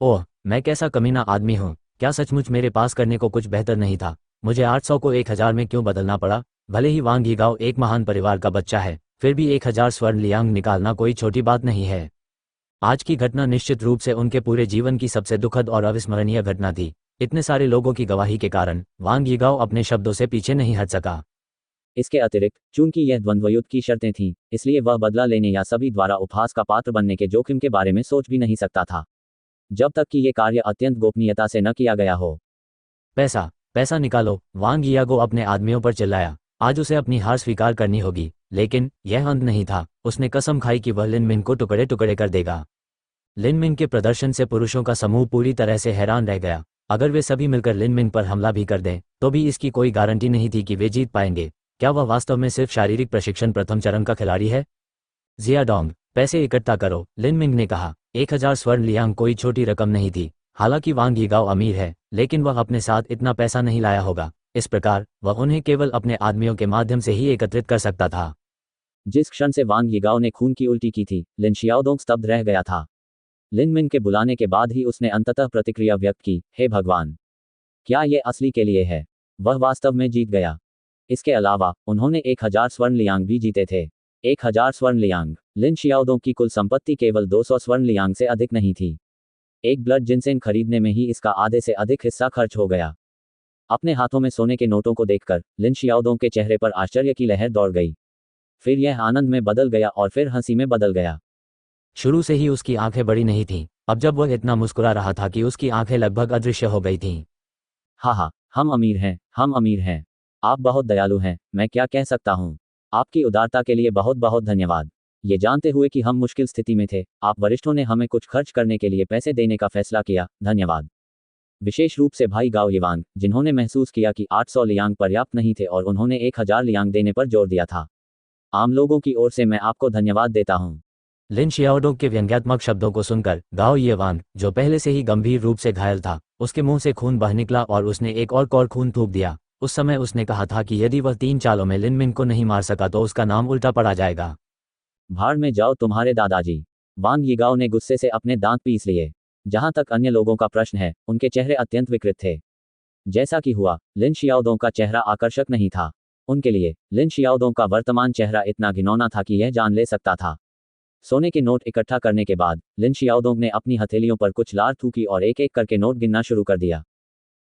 ओह, मैं कैसा कमीना आदमी हूँ। क्या सचमुच मेरे पास करने को कुछ बेहतर नहीं था? मुझे 800 को 1000 में क्यों बदलना पड़ा? भले ही वांग यीगाओ एक महान परिवार का बच्चा है, फिर भी 1000 स्वर्ण लियांग निकालना कोई छोटी बात नहीं है। आज की घटना निश्चित रूप से उनके पूरे जीवन की सबसे दुखद और अविस्मरणीय घटना थी। इतने सारे लोगों की गवाही के कारण वांग यीगाओ अपने शब्दों से पीछे नहीं हट सका। इसके अतिरिक्त, चूंकि यह द्वंद्वयुद्ध की शर्तें थीं, इसलिए वह बदला लेने या सभी द्वारा उपहास का पात्र बनने के जोखिम के बारे में सोच भी नहीं सकता था, जब तक कि ये कार्य अत्यंत गोपनीयता से न किया गया हो। पैसा, पैसा निकालो, वांग यीगाओ अपने आदमियों पर चिल्लाया। आज उसे अपनी हार स्वीकार करनी होगी। लेकिन यह अंत नहीं था। उसने कसम खाई कि वह लिन मिंग को टुकड़े टुकड़े कर देगा। लिन मिंग के प्रदर्शन से पुरुषों का समूह पूरी तरह से हैरान रह गया। अगर वे सभी मिलकर लिन मिंग पर हमला भी कर दें, तो भी इसकी कोई गारंटी नहीं थी कि वे जीत पाएंगे। क्या वह वास्तव में सिर्फ शारीरिक प्रशिक्षण प्रथम चरण का खिलाड़ी है? जियाडोंग, पैसे इकट्ठा करो, लिन मिंग ने कहा। 1000 स्वर्ण लियांग कोई छोटी रकम नहीं थी। हालांकि वांग यीगाओ अमीर है, लेकिन वह अपने साथ इतना पैसा नहीं लाया होगा। इस प्रकार वह उन्हें केवल अपने आदमियों के माध्यम से ही एकत्रित कर सकता था। जिस क्षण से वांग यीगाओ ने खून की उल्टी की थी, लिन शियाओदोंग स्तब्ध रह गया था। लिन मिंग के बुलाने के बाद ही उसने अंततः प्रतिक्रिया व्यक्त की, हे भगवान, क्या ये असली के लिए है? वह वास्तव में जीत गया। इसके अलावा उन्होंने 1000 स्वर्ण लियांग भी जीते थे। 1000 स्वर्ण लियांग। लिन शियाओदोंग की कुल संपत्ति केवल 200 स्वर्ण लियांग से अधिक नहीं थी। एक ब्लड जिनसेन खरीदने में ही इसका आधे से अधिक हिस्सा खर्च हो गया। अपने हाथों में सोने के नोटों को देखकर लिन शियाओदोंग के चेहरे पर आश्चर्य की लहर दौड़ गई। फिर यह आनंद में बदल गया और फिर हंसी में बदल गया। शुरू से ही उसकी आंखें बड़ी नहीं थीं, अब जब वह इतना मुस्कुरा रहा था कि उसकी आंखें लगभग अदृश्य हो गई थीं। हाँ, हम अमीर हैं, हम अमीर हैं। आप बहुत दयालु हैं, मैं क्या कह सकता हूँ। आपकी उदारता के लिए बहुत बहुत धन्यवाद। ये जानते हुए कि हम मुश्किल स्थिति में थे, आप वरिष्ठों ने हमें कुछ खर्च करने के लिए पैसे देने का फैसला किया, धन्यवाद। विशेष रूप से भाई गाओ येवांग, जिन्होंने महसूस किया कि 800 लियांग पर्याप्त नहीं थे और उन्होंने 1000 लियांग देने पर जोर दिया था। आम लोगों की ओर से मैं आपको धन्यवाद देता हूँ। लिन शियाओडोंग के व्यंग्यात्मक शब्दों को सुनकर गाओ येवांग, जो पहले से ही गंभीर रूप से घायल था, उसके मुंह से खून बह निकला और उसने एक और खून थूक दिया। उस समय उसने कहा था कि यदि वह 3 चालों में लिन मिन को नहीं मार सका तो उसका नाम उल्टा पड़ा जाएगा। भाड़ में जाओ तुम्हारे दादाजी। वांग यीगाओ ने गुस्से से अपने दांत पीस लिए। जहां तक अन्य लोगों का प्रश्न है, उनके चेहरे अत्यंत विकृत थे। जैसा कि हुआ, लिन शियाओदोंग का चेहरा आकर्षक नहीं था। उनके लिए लिन शियाओदोंग का वर्तमान चेहरा इतना घिनौना था कि यह जान ले सकता था। सोने के नोट इकट्ठा करने के बाद लिन शियाओदोंग ने अपनी हथेलियों पर कुछ लार थूकी और एक एक करके नोट गिनना शुरू कर दिया।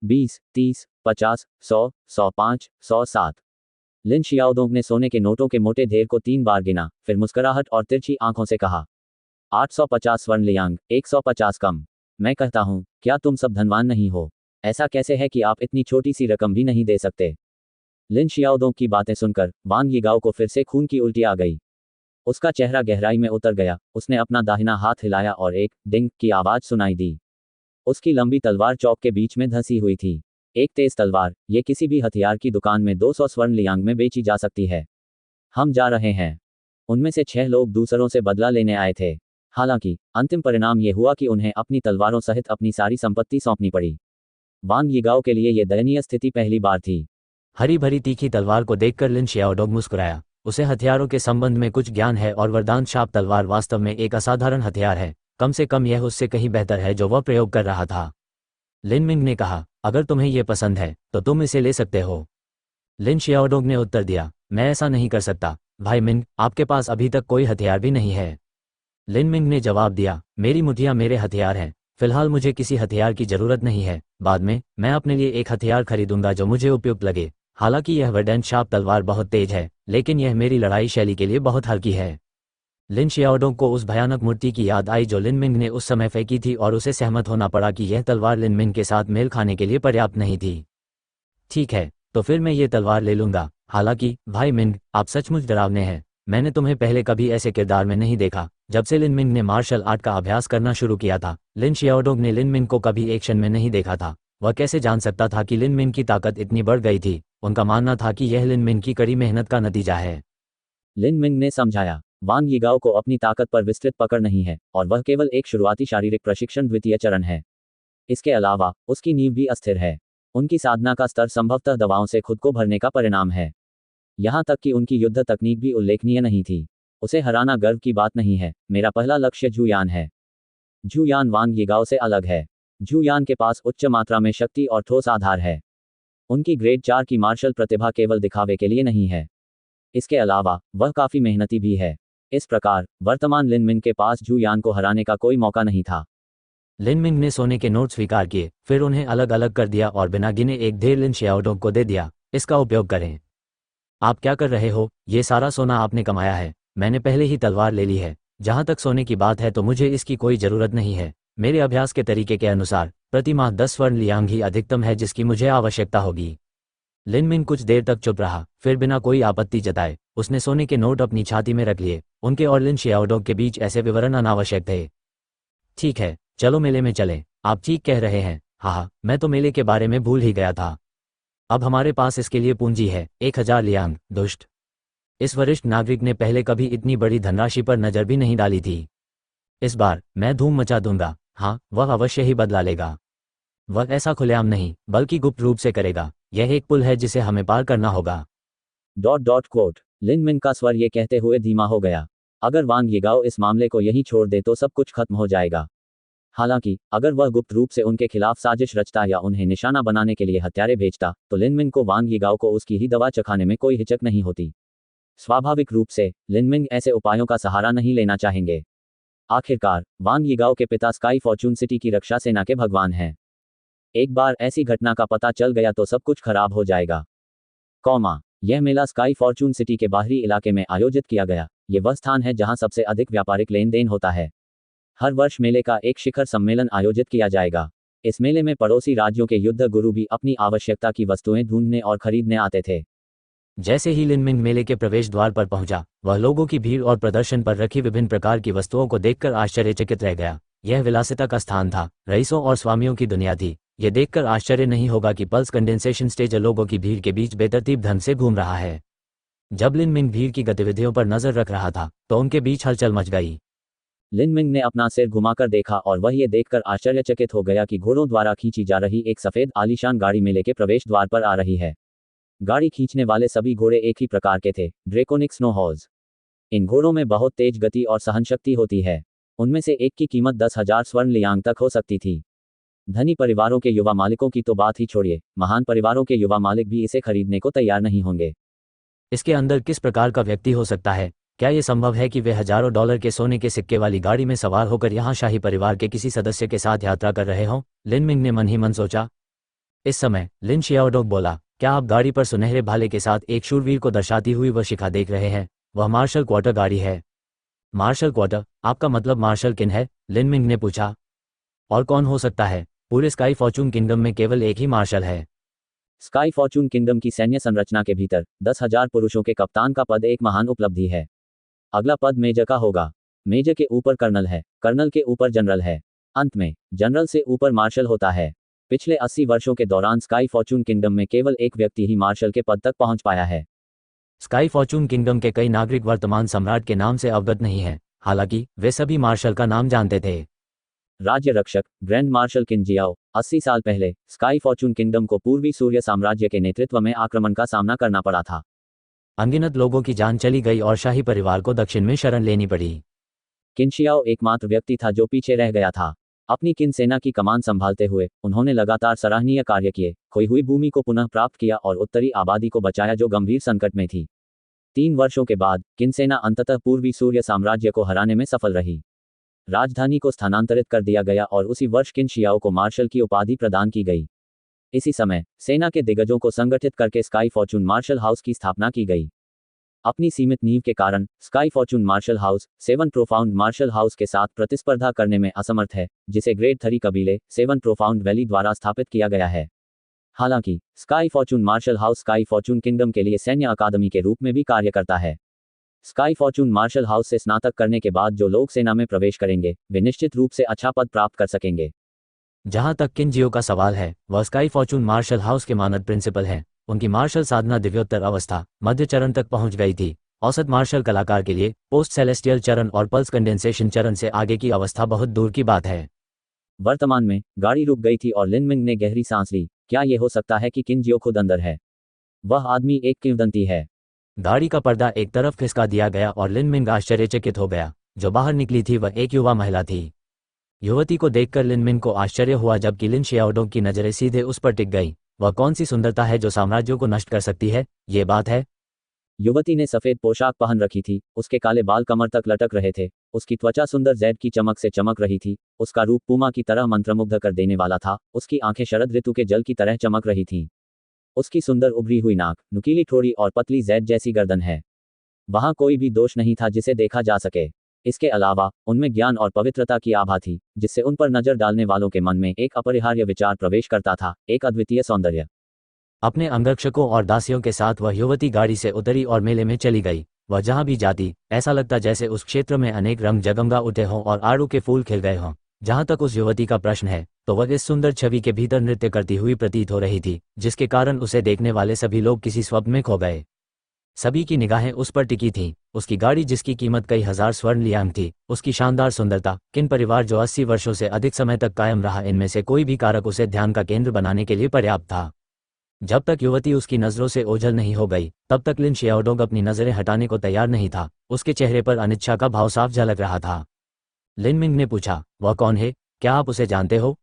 20, 30, 50, 100, 105, 107। लिन शियाओदोंग ने सोने के नोटों के मोटे ढेर को 3 बार गिना, फिर मुस्कुराहट और तिरछी आंखों से कहा, 850 स्वर्ण लियांग, 150 कम। मैं कहता हूं, क्या तुम सब धनवान नहीं हो? ऐसा कैसे है कि आप इतनी छोटी सी रकम भी नहीं दे सकते? लिन शियाओदोंग की बातें सुनकर वांग यीगाओ को फिर से खून की उल्टी आ गई। उसका चेहरा गहराई में उतर गया। उसने अपना दाहिना हाथ हिलाया और एक डिंग की आवाज सुनाई दी। उसकी लंबी तलवार चौक के बीच में धंसी हुई थी। एक तेज तलवार, ये किसी भी हथियार की दुकान में 200 स्वर्ण लियांग में बेची जा सकती है। हम जा रहे हैं। उनमें से 6 लोग दूसरों से बदला लेने आए थे। हालांकि अंतिम परिणाम यह हुआ कि उन्हें अपनी तलवारों सहित अपनी सारी संपत्ति सौंपनी पड़ी। वांग यीगाओ के लिए यह दयनीय स्थिति पहली बार थी। हरी भरी तीखी तलवार को देखकर लिन शियाओडोंग मुस्कुराया। उसे हथियारों के संबंध में कुछ ज्ञान है और वरदान शाप तलवार वास्तव में एक असाधारण हथियार है। कम से कम यह उससे कहीं बेहतर है जो वह प्रयोग कर रहा था। लिन मिंग ने कहा, अगर तुम्हें यह पसंद है तो तुम इसे ले सकते हो। लिन शियाओडोंग ने उत्तर दिया, मैं ऐसा नहीं कर सकता। भाई मिंग, आपके पास अभी तक कोई हथियार भी नहीं है। लिन मिंग ने जवाब दिया, मेरी मुठियां मेरे हथियार हैं। फिलहाल मुझे किसी हथियार की जरूरत नहीं है। बाद में मैं अपने लिए एक हथियार खरीदूंगा जो मुझे उपयुक्त लगे। हालांकि यह वर्डेंट शार्प तलवार बहुत तेज है, लेकिन यह मेरी लड़ाई शैली के लिए बहुत हल्की है। लिन शियाओडोंग को उस भयानक मूर्ति की याद आई जो लिन मिंग ने उस समय फेंकी थी और उसे सहमत होना पड़ा कि यह तलवार लिन मिंग के साथ मेल खाने के लिए पर्याप्त नहीं थी। ठीक है, तो फिर मैं ये तलवार ले लूंगा। हालांकि भाई मिंग, आप सचमुच डरावने हैं। मैंने तुम्हें पहले कभी ऐसे किरदार में नहीं देखा। जब से लिन मिंग ने मार्शल आर्ट का अभ्यास करना शुरू किया था, लिन शियाओडोंग ने लिन मिंग को कभी एक्शन में नहीं देखा था। वह कैसे जान सकता था कि लिन मिंग की ताकत इतनी बढ़ गई थी? उनका मानना था कि यह लिन मिंग की कड़ी मेहनत का नतीजा है। लिन मिंग ने समझाया, वांग यीगाओ को अपनी ताकत पर विस्तृत पकड़ नहीं है और वह केवल एक शुरुआती शारीरिक प्रशिक्षण द्वितीय चरण है। इसके अलावा उसकी नींव भी अस्थिर है। उनकी साधना का स्तर संभवतः दवाओं से खुद को भरने का परिणाम है। यहां तक कि उनकी युद्ध तकनीक भी उल्लेखनीय नहीं थी। उसे हराना गर्व की बात नहीं है। मेरा पहला लक्ष्य झू यान है। झू यान वांग यीगाओ से अलग है। झू यान के पास उच्च मात्रा में शक्ति और ठोस आधार है। उनकी ग्रेड 4 की मार्शल प्रतिभा केवल दिखावे के लिए नहीं है। इसके अलावा वह काफी मेहनती भी है। इस प्रकार वर्तमान लिन मिंग के पास झू यान को हराने का कोई मौका नहीं था। लिन मिंग ने सोने के नोट स्वीकार किए, फिर उन्हें अलग अलग कर दिया और बिना गिने एक ढेर लिन शियाओडोंग को दे दिया। इसका उपयोग करें। आप क्या कर रहे हो? ये सारा सोना आपने कमाया है। मैंने पहले ही तलवार ले ली है। जहां तक सोने की बात है तो मुझे इसकी कोई जरूरत नहीं है। मेरे अभ्यास के तरीके के अनुसार प्रति माह 10 स्वर्ण लियांग ही अधिकतम है जिसकी मुझे आवश्यकता होगी। लिन मिंग कुछ देर तक चुप रहा, फिर बिना कोई आपत्ति जताए उसने सोने के नोट अपनी छाती में रख लिए। उनके और लिन शियाओडोंग के बीच ऐसे विवरण अनावश्यक थे। ठीक है, चलो मेले में चलें। आप ठीक कह रहे हैं। हाँ, मैं तो मेले के बारे में भूल ही गया था। अब हमारे पास इसके लिए पूंजी है, 1000 लियांग। दुष्ट! इस वरिष्ठ नागरिक ने पहले कभी इतनी बड़ी धनराशि पर नजर भी नहीं डाली थी। इस बार मैं धूम मचा दूंगा। हाँ, वह अवश्य ही बदला लेगा। वह ऐसा खुलेआम नहीं, बल्कि गुप्त रूप से करेगा। यह एक पुल है जिसे हमें पार करना होगा। ... लिन मिंग का स्वर ये कहते हुए धीमा हो गया। अगर वांग यीगाओ इस मामले को यहीं छोड़ दे तो सब कुछ खत्म हो जाएगा। हालांकि अगर वह गुप्त रूप से उनके खिलाफ साजिश रचता या उन्हें निशाना बनाने के लिए हत्यारे भेजता तो लिन मिंग को वांग यीगाओ को उसकी ही दवा चखाने में कोई हिचक नहीं होती। स्वाभाविक रूप से लिन मिंग ऐसे उपायों का सहारा नहीं लेना चाहेंगे। आखिरकार वांग यीगाओ के पिता स्काई फॉर्चून सिटी की रक्षा सेना के भगवान हैं। एक बार ऐसी घटना का पता चल गया तो सब कुछ खराब हो जाएगा। यह मेला स्काई फॉर्चून सिटी के बाहरी इलाके में आयोजित किया गया। ये वह स्थान है जहां सबसे अधिक व्यापारिक लेन देन होता है। हर वर्ष मेले का एक शिखर सम्मेलन आयोजित किया जाएगा। इस मेले में पड़ोसी राज्यों के युद्ध गुरु भी अपनी आवश्यकता की वस्तुएं ढूंढने और खरीदने आते थे। जैसे ही लिनमिंग मेले के प्रवेश द्वार पर पहुंचा, वह लोगों की भीड़ और प्रदर्शन पर रखी विभिन्न प्रकार की वस्तुओं को देखकर आश्चर्यचकित रह गया। यह विलासिता का स्थान था, रईसों और स्वामियों की दुनिया थी। यह देखकर आश्चर्य नहीं होगा कि पल्स कंडेंसेशन स्टेज लोगों की भीड़ के बीच बेतरतीब ढंग से घूम रहा है। जब लिनमिंग भीड़ की गतिविधियों पर नजर रख रहा था तो उनके बीच हलचल मच गई। लिनमिंग ने अपना सिर घुमाकर देखा और वह ये देखकर आश्चर्यचकित हो गया कि घोड़ों द्वारा खींची जा रही एक सफेद आलीशान गाड़ी मेले के प्रवेश द्वार पर आ रही है। गाड़ी खींचने वाले सभी घोड़े एक ही प्रकार के थे, ड्रेकोनिक स्नो हॉर्स। इन घोड़ों में बहुत तेज गति और सहनशक्ति होती है। उनमें से एक की कीमत 10,000 स्वर्ण लियांग तक हो सकती थी। धनी परिवारों के युवा मालिकों की तो बात ही छोड़िए, महान परिवारों के युवा मालिक भी इसे खरीदने को तैयार नहीं होंगे। इसके अंदर किस प्रकार का व्यक्ति हो सकता है? क्या यह संभव है कि वे हजारों डॉलर के सोने के सिक्के वाली गाड़ी में सवार होकर यहाँ शाही परिवार के किसी सदस्य के साथ यात्रा कर रहे हों? लिनमिंग ने मन ही मन सोचा। इस समय लिन शियाओडोग बोला, क्या आप गाड़ी पर सुनहरे भाले के साथ एक शूरवीर को दर्शाती हुई वह शिखा देख रहे हैं? वह मार्शल क्वार्टर गाड़ी है। Martial quarter? आपका मतलब मार्शल किन है? लिनमिंग ने पूछा। और कौन हो सकता है? पूरे स्काई फॉर्चून किंगडम में केवल एक ही मार्शल है। स्काई फॉर्चून किंगडम की सैन्य संरचना के भीतर 10,000 पुरुषों के कप्तान का पद एक महान उपलब्धि है। अगला पद मेजर का होगा। मेजर के ऊपर कर्नल है, कर्नल के ऊपर जनरल है, अंत में जनरल से ऊपर मार्शल होता है। पिछले 80 वर्षों के दौरान स्काई फॉर्चून किंगडम में केवल एक व्यक्ति ही मार्शल के पद तक पहुंच पाया है। स्काई फॉर्चून किंगडम के कई नागरिक वर्तमान सम्राट के नाम से अवगत नहीं हैं, हालांकि वे सभी मार्शल का नाम जानते थे। राज्य रक्षक ग्रैंड मार्शल किन जियाओ 80 साल पहले स्काई फॉर्चून किंगडम को पूर्वी सूर्य साम्राज्य के नेतृत्व में आक्रमण का सामना करना पड़ा था। अनगिनत लोगों की जान चली गई और शाही परिवार को दक्षिण में शरण लेनी पड़ी। किनशियाओ एकमात्र व्यक्ति था जो पीछे रह गया था। अपनी किन सेना की कमान संभालते हुए उन्होंने लगातार सराहनीय कार्य किए, खोई हुई भूमि को पुनः प्राप्त किया और उत्तरी आबादी को बचाया जो गंभीर संकट में थी। 3 वर्षों के बाद किन सेना अंततः पूर्वी सूर्य साम्राज्य को हराने में सफल रही। राजधानी को स्थानांतरित कर दिया गया और उसी वर्ष किन शियाओ को मार्शल की उपाधि प्रदान की गई। इसी समय सेना के दिग्गजों को संगठित करके स्काई फॉर्चून मार्शल हाउस की स्थापना की गई। अपनी सीमित नींव के कारण sky fortune martial house 7 profound martial house के साथ प्रतिस्पर्धा करने में असमर्थ है, जिसे ग्रेट थरी कबीले 7 प्रोफाउंड वैली द्वारा स्थापित किया गया है। हालांकि sky fortune martial house sky fortune kingdom के लिए सैन्य अकादमी के रूप में भी कार्य करता है। स्काई फॉर्चून मार्शल हाउस से स्नातक करने के बाद जो लोग सेना में प्रवेश करेंगे वे निश्चित रूप से अच्छा पद प्राप्त कर सकेंगे। जहां तक किन जियो का सवाल है, वह स्काई फॉर्चून मार्शल हाउस के मानद प्रिंसिपल हैं। उनकी मार्शल साधना दिव्योत्तर अवस्था मध्य चरण तक पहुंच गई थी। औसत मार्शल कलाकार के लिए पोस्ट सेलेस्टियल चरण और पल्स कंडेंसेशन चरण से आगे की अवस्था बहुत दूर की बात है। वर्तमान में गाड़ी रुक गई थी और लिनमिंग ने गहरी सांस ली। क्या यह हो सकता है कि किन जियो खुद अंदर है? वह आदमी एक किंवदंती है। गाड़ी का पर्दा एक तरफ खिसका दिया गया और लिनमिंग आश्चर्यचकित हो गया। जो बाहर निकली थी वह एक युवा महिला थी। युवती को देखकर लिनमिंग को आश्चर्य हुआ, जबकि लिन शियाओडोंग की नजरें सीधे उस पर टिक गई। वह कौन सी सुंदरता है जो साम्राज्यों को नष्ट कर सकती है? ये बात है। युवती ने सफेद पोशाक पहन रखी थी, उसके काले बाल कमर तक लटक रहे थे, उसकी त्वचा सुंदर जैड की चमक से चमक रही थी, उसका रूप पूमा की तरह मंत्रमुग्ध कर देने वाला था, उसकी आंखें शरद ऋतु के जल की तरह चमक रही थीं। उसकी सुंदर उभरी हुई नाक, नुकीली ठोड़ी और पतली जैड जैसी गर्दन है। वहां कोई भी दोष नहीं था जिसे देखा जा सके। इसके अलावा उनमें ज्ञान और पवित्रता की आभा थी, जिससे उन पर नजर डालने वालों के मन में एक अपरिहार्य विचार प्रवेश करता था, एक अद्वितीय सौंदर्य। अपने अंगरक्षकों और दासियों के साथ वह युवती गाड़ी से उतरी और मेले में चली गई। वह जहां भी जाती ऐसा लगता जैसे उस क्षेत्र में अनेक रंग जगमगा उठे हों और आड़ू के फूल खिल गए हों। जहां तक उस युवती का प्रश्न है तो वह इस सुंदर छवि के भीतर नृत्य करती हुई प्रतीत हो रही थी, जिसके कारण उसे देखने वाले सभी लोग किसी स्वप्न में खो गए। सभी की निगाहें उस पर टिकी थीं। उसकी गाड़ी जिसकी कीमत कई हजार स्वर्ण लियांग थी, उसकी शानदार सुंदरता, किन परिवार जो 80 वर्षों से अधिक समय तक कायम रहा, इनमें से कोई भी कारक उसे ध्यान का केंद्र बनाने के लिए पर्याप्त था। जब तक युवती उसकी नजरों से ओझल नहीं हो गई तब तक लिन शियाओडोंग अपनी नजरें हटाने को तैयार नहीं था। उसके चेहरे पर अनिच्छा का भाव साफ झलक रहा था। लिनमिंग ने पूछा, वह कौन है? क्या आप उसे जानते हो?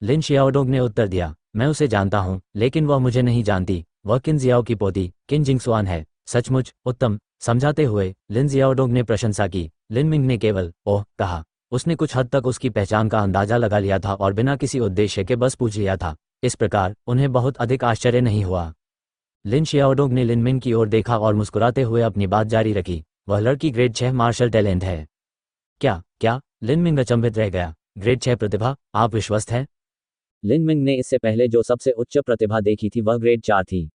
लिन शियाओडोंग ने उत्तर दिया, मैं उसे जानता हूं, लेकिन वह मुझे नहीं जानती। वह किन जियाओ की पोती किन जिंगसुआन है। सचमुच उत्तम। समझाते हुए लिन जियाओडोंग ने प्रशंसा की। लिनमिंग ने केवल ओह कहा। उसने कुछ हद तक उसकी पहचान का अंदाजा लगा लिया था और बिना किसी उद्देश्य के बस पूछ लिया था। इस प्रकार उन्हें बहुत अधिक आश्चर्य नहीं हुआ। लिन शियाओडोंग ने लिनमिंग की ओर देखा और मुस्कुराते हुए अपनी बात जारी रखी, वह लड़की ग्रेड 6 मार्शल टैलेंट है। क्या क्या लिन मिंग अचंभित रह गया। ग्रेड 6 प्रतिभा, आप विश्वस्त हैं? लिन मिंग ने इससे पहले जो सबसे उच्च प्रतिभा देखी थी वह ग्रेड 4 थी।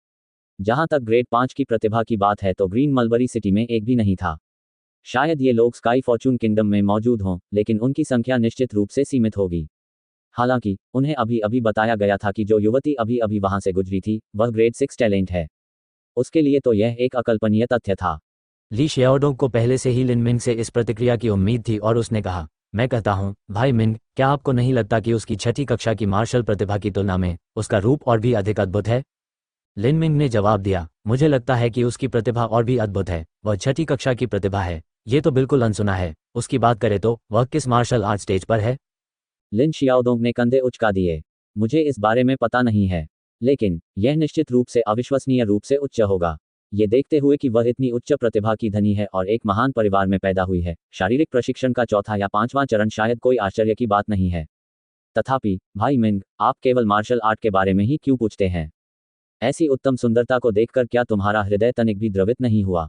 जहां तक ग्रेड 5 की प्रतिभा की बात है तो ग्रीन मलबरी सिटी में एक भी नहीं था। शायद ये लोग स्काई फॉर्चून किंगडम में मौजूद हों, लेकिन उनकी संख्या निश्चित रूप से सीमित होगी। हालांकि उन्हें अभी अभी बताया गया था कि जो युवती अभी अभी वहां से गुजरी थी वह ग्रेड 6 टैलेंट है। उसके लिए तो यह एक अकल्पनीय तथ्य था। ली शियाओडोंग को पहले से ही लिन मिंग से इस प्रतिक्रिया की उम्मीद थी और उसने कहा, मैं कहता हूँ भाई मिंग, क्या आपको नहीं लगता कि उसकी छठी कक्षा की मार्शल प्रतिभा की तुलना में उसका रूप और भी अधिक अद्भुत है? लिन मिंग ने जवाब दिया, मुझे लगता है कि उसकी प्रतिभा और भी अद्भुत है। वह छठी कक्षा की प्रतिभा है। ये तो बिल्कुल अनसुना है। उसकी बात करें तो वह किस मार्शल आर्ट स्टेज पर है? लिन शियाओदोंग ने कंधे उचका दिए। मुझे इस बारे में पता नहीं है, लेकिन यह निश्चित रूप से अविश्वसनीय रूप से उच्च होगा। ये देखते हुए कि वह इतनी उच्च प्रतिभा की धनी है और एक महान परिवार में पैदा हुई है, शारीरिक प्रशिक्षण का चौथा या पांचवां चरण शायद कोई आश्चर्य की बात नहीं है। तथापि भाई मिंग, आप केवल मार्शल आर्ट के बारे में ही क्यों पूछते हैं? ऐसी उत्तम सुंदरता को देखकर क्या तुम्हारा हृदय तनिक भी द्रवित नहीं हुआ?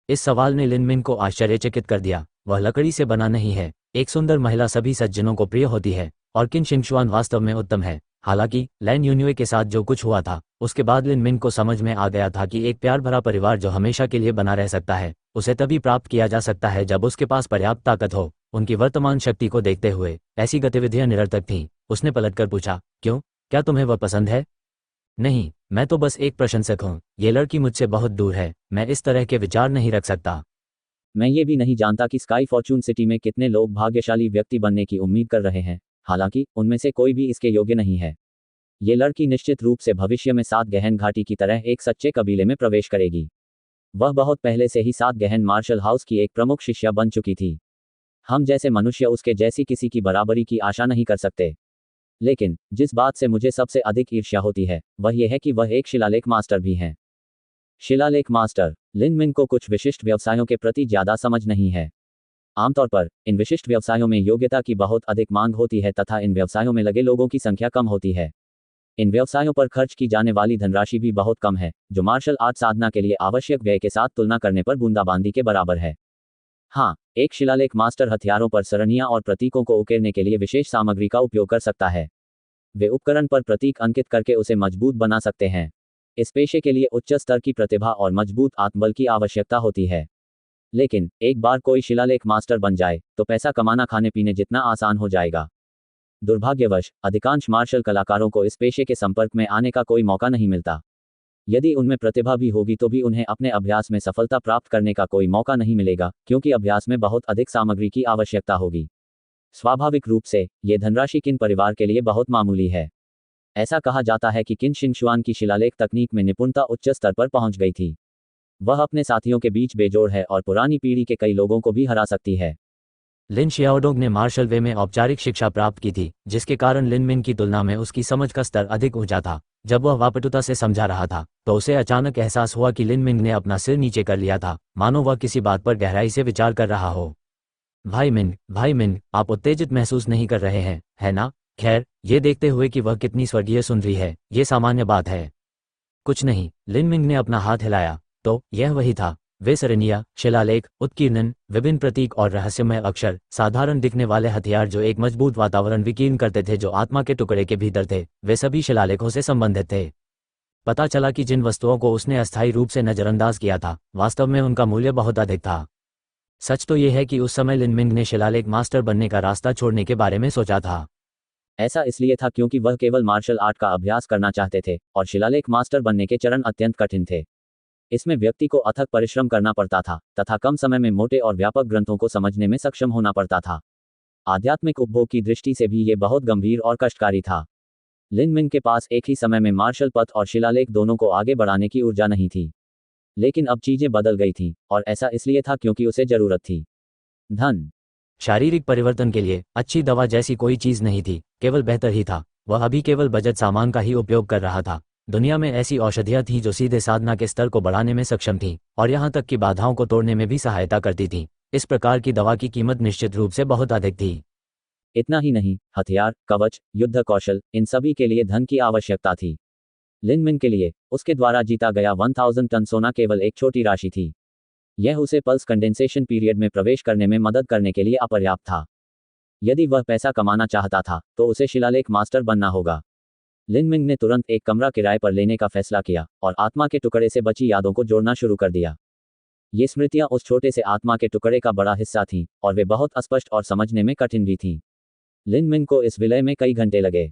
इस सवाल ने लिन मिंग को आश्चर्यचकित कर दिया। वह लकड़ी से बना नहीं है। एक सुंदर महिला सभी सज्जनों को प्रिय होती है और किन शिंगशुआन वास्तव में उत्तम है। हालांकि लैन यून्युए के साथ जो कुछ हुआ था उसके बाद लिन मिंग को समझ में आ गया था कि एक प्यार भरा परिवार जो हमेशा के लिए बना रह सकता है उसे तभी प्राप्त किया जा सकता है जब उसके पास पर्याप्त ताकत हो। उनकी वर्तमान शक्ति को देखते हुए ऐसी गतिविधियां निरर्थक थीं। उसने पलटकर पूछा, क्यों? क्या तुम्हें वह पसंद है? नहीं, मैं तो बस एक प्रशंसक हूँ। ये लड़की मुझसे बहुत दूर है। मैं इस तरह के विचार नहीं रख सकता। मैं ये भी नहीं जानता कि स्काई फॉर्चून सिटी में कितने लोग भाग्यशाली व्यक्ति बनने की उम्मीद कर रहे हैं, हालांकि उनमें से कोई भी इसके योग्य नहीं है। ये लड़की निश्चित रूप से भविष्य में 7 गहन घाटी की तरह एक सच्चे कबीले में प्रवेश करेगी। वह बहुत पहले से ही 7 गहन मार्शल हाउस की एक प्रमुख शिष्या बन चुकी थी। हम जैसे मनुष्य उसके जैसी किसी की बराबरी की आशा नहीं कर सकते। लेकिन जिस बात से मुझे सबसे अधिक ईर्ष्या होती है वह यह है कि वह एक शिलालेख मास्टर भी हैं। शिलालेख मास्टर। लिन मिंग को कुछ विशिष्ट व्यवसायों के प्रति ज्यादा समझ नहीं है। आमतौर पर इन विशिष्ट व्यवसायों में योग्यता की बहुत अधिक मांग होती है तथा इन व्यवसायों में लगे लोगों की संख्या कम होती है। इन व्यवसायों पर खर्च की जाने वाली धनराशि भी बहुत कम है, जो मार्शल आर्ट साधना के लिए आवश्यक व्यय के साथ तुलना करने पर बूंदाबांदी के बराबर है। हाँ, एक शिलालेख मास्टर हथियारों पर सरणियां और प्रतीकों को उकेरने के लिए विशेष सामग्री का उपयोग कर सकता है। वे उपकरण पर प्रतीक अंकित करके उसे मजबूत बना सकते हैं। इस पेशे के लिए उच्च स्तर की प्रतिभा और मजबूत आत्मबल की आवश्यकता होती है। लेकिन एक बार कोई शिलालेख मास्टर बन जाए तो पैसा कमाना खाने पीने जितना आसान हो जाएगा। दुर्भाग्यवश अधिकांश मार्शल कलाकारों को इस पेशे के संपर्क में आने का कोई मौका नहीं मिलता। यदि उनमें प्रतिभा भी होगी तो भी उन्हें अपने अभ्यास में सफलता प्राप्त करने का कोई मौका नहीं मिलेगा, क्योंकि अभ्यास में बहुत अधिक सामग्री की आवश्यकता होगी। स्वाभाविक रूप से ये धनराशि किन परिवार के लिए बहुत मामूली है। ऐसा कहा जाता है कि किन शिंगशुआन की शिलालेख तकनीक में निपुणता उच्च स्तर पर पहुंच गई थी। वह अपने साथियों के बीच बेजोड़ है और पुरानी पीढ़ी के कई लोगों को भी हरा सकती है। लिन शियाओडोंग ने मार्शल वे में औपचारिक शिक्षा प्राप्त की थी, जिसके कारण लिन मिंग की तुलना में उसकी समझ का स्तर अधिक ऊंचा था। जब वह वापटुता से समझा रहा था तो उसे अचानक एहसास हुआ कि लिन मिंग ने अपना सिर नीचे कर लिया था, मानो वह किसी बात पर गहराई से विचार कर रहा हो। भाई मिंग, आप उत्तेजित महसूस नहीं कर रहे हैं, है ना? खैर, ये देखते हुए कि वह कितनी स्वर्गीय सुंदरी है, ये सामान्य बात है। कुछ नहीं, लिन मिंग ने अपना हाथ हिलाया। तो यह वही था। वे सरणिया, शिलालेख, उत्कीर्णन, विभिन्न प्रतीक और रहस्यमय अक्षर, साधारण दिखने वाले हथियार जो एक मजबूत वातावरण विकीर्ण करते थे जो आत्मा के टुकड़े के भीतर थे, वे सभी शिलालेखों से संबंधित थे। पता चला कि जिन वस्तुओं को उसने अस्थायी रूप से नजरअंदाज किया था, वास्तव में उनका मूल्य बहुत अधिक था। सच तो यह है कि उस समय लिन मिंग ने शिलालेख मास्टर बनने का रास्ता छोड़ने के बारे में सोचा था। ऐसा इसलिए था क्योंकि वह केवल मार्शल आर्ट का अभ्यास करना चाहते थे और शिलालेख मास्टर बनने के चरण अत्यंत कठिन थे। इसमें व्यक्ति को अथक परिश्रम करना पड़ता था तथा कम समय में मोटे और व्यापक ग्रंथों को समझने में सक्षम होना पड़ता था। आध्यात्मिक उपभोग की दृष्टि से भी ये बहुत गंभीर और कष्टकारी था। लिन मिंग के पास एक ही समय में मार्शल पथ और शिलालेख दोनों को आगे बढ़ाने की ऊर्जा नहीं थी। लेकिन अब चीजें बदल गई थीं, और ऐसा इसलिए था क्योंकि उसे जरूरत थी धन। शारीरिक परिवर्तन के लिए अच्छी दवा जैसी कोई चीज नहीं थी, केवल बेहतर ही था। वह अभी केवल बजट सामान का ही उपयोग कर रहा था। दुनिया में ऐसी औषधियां थीं जो सीधे साधना के स्तर को बढ़ाने में सक्षम थीं और यहां तक कि बाधाओं को तोड़ने में भी सहायता करती थीं। इस प्रकार की दवा की कीमत निश्चित रूप से बहुत अधिक थी। इतना ही नहीं, हथियार, कवच, युद्ध कौशल, इन सभी के लिए धन की आवश्यकता थी। लिन मिंग के लिए उसके द्वारा जीता गया 1000 टन सोना केवल एक छोटी राशि थी। यह उसे पल्स कंडेंसेशन पीरियड में प्रवेश करने में मदद करने के लिए अपर्याप्त था। यदि वह पैसा कमाना चाहता था तो उसे शिलालेख मास्टर बनना होगा। लिन मिंग ने तुरंत एक कमरा किराए पर लेने का फैसला किया और आत्मा के टुकड़े से बची यादों को जोड़ना शुरू कर दिया। ये स्मृतियां उस छोटे से आत्मा के टुकड़े का बड़ा हिस्सा थीं और वे बहुत अस्पष्ट और समझने में कठिन भी थीं। लिन मिंग को इस विलय में कई घंटे लगे।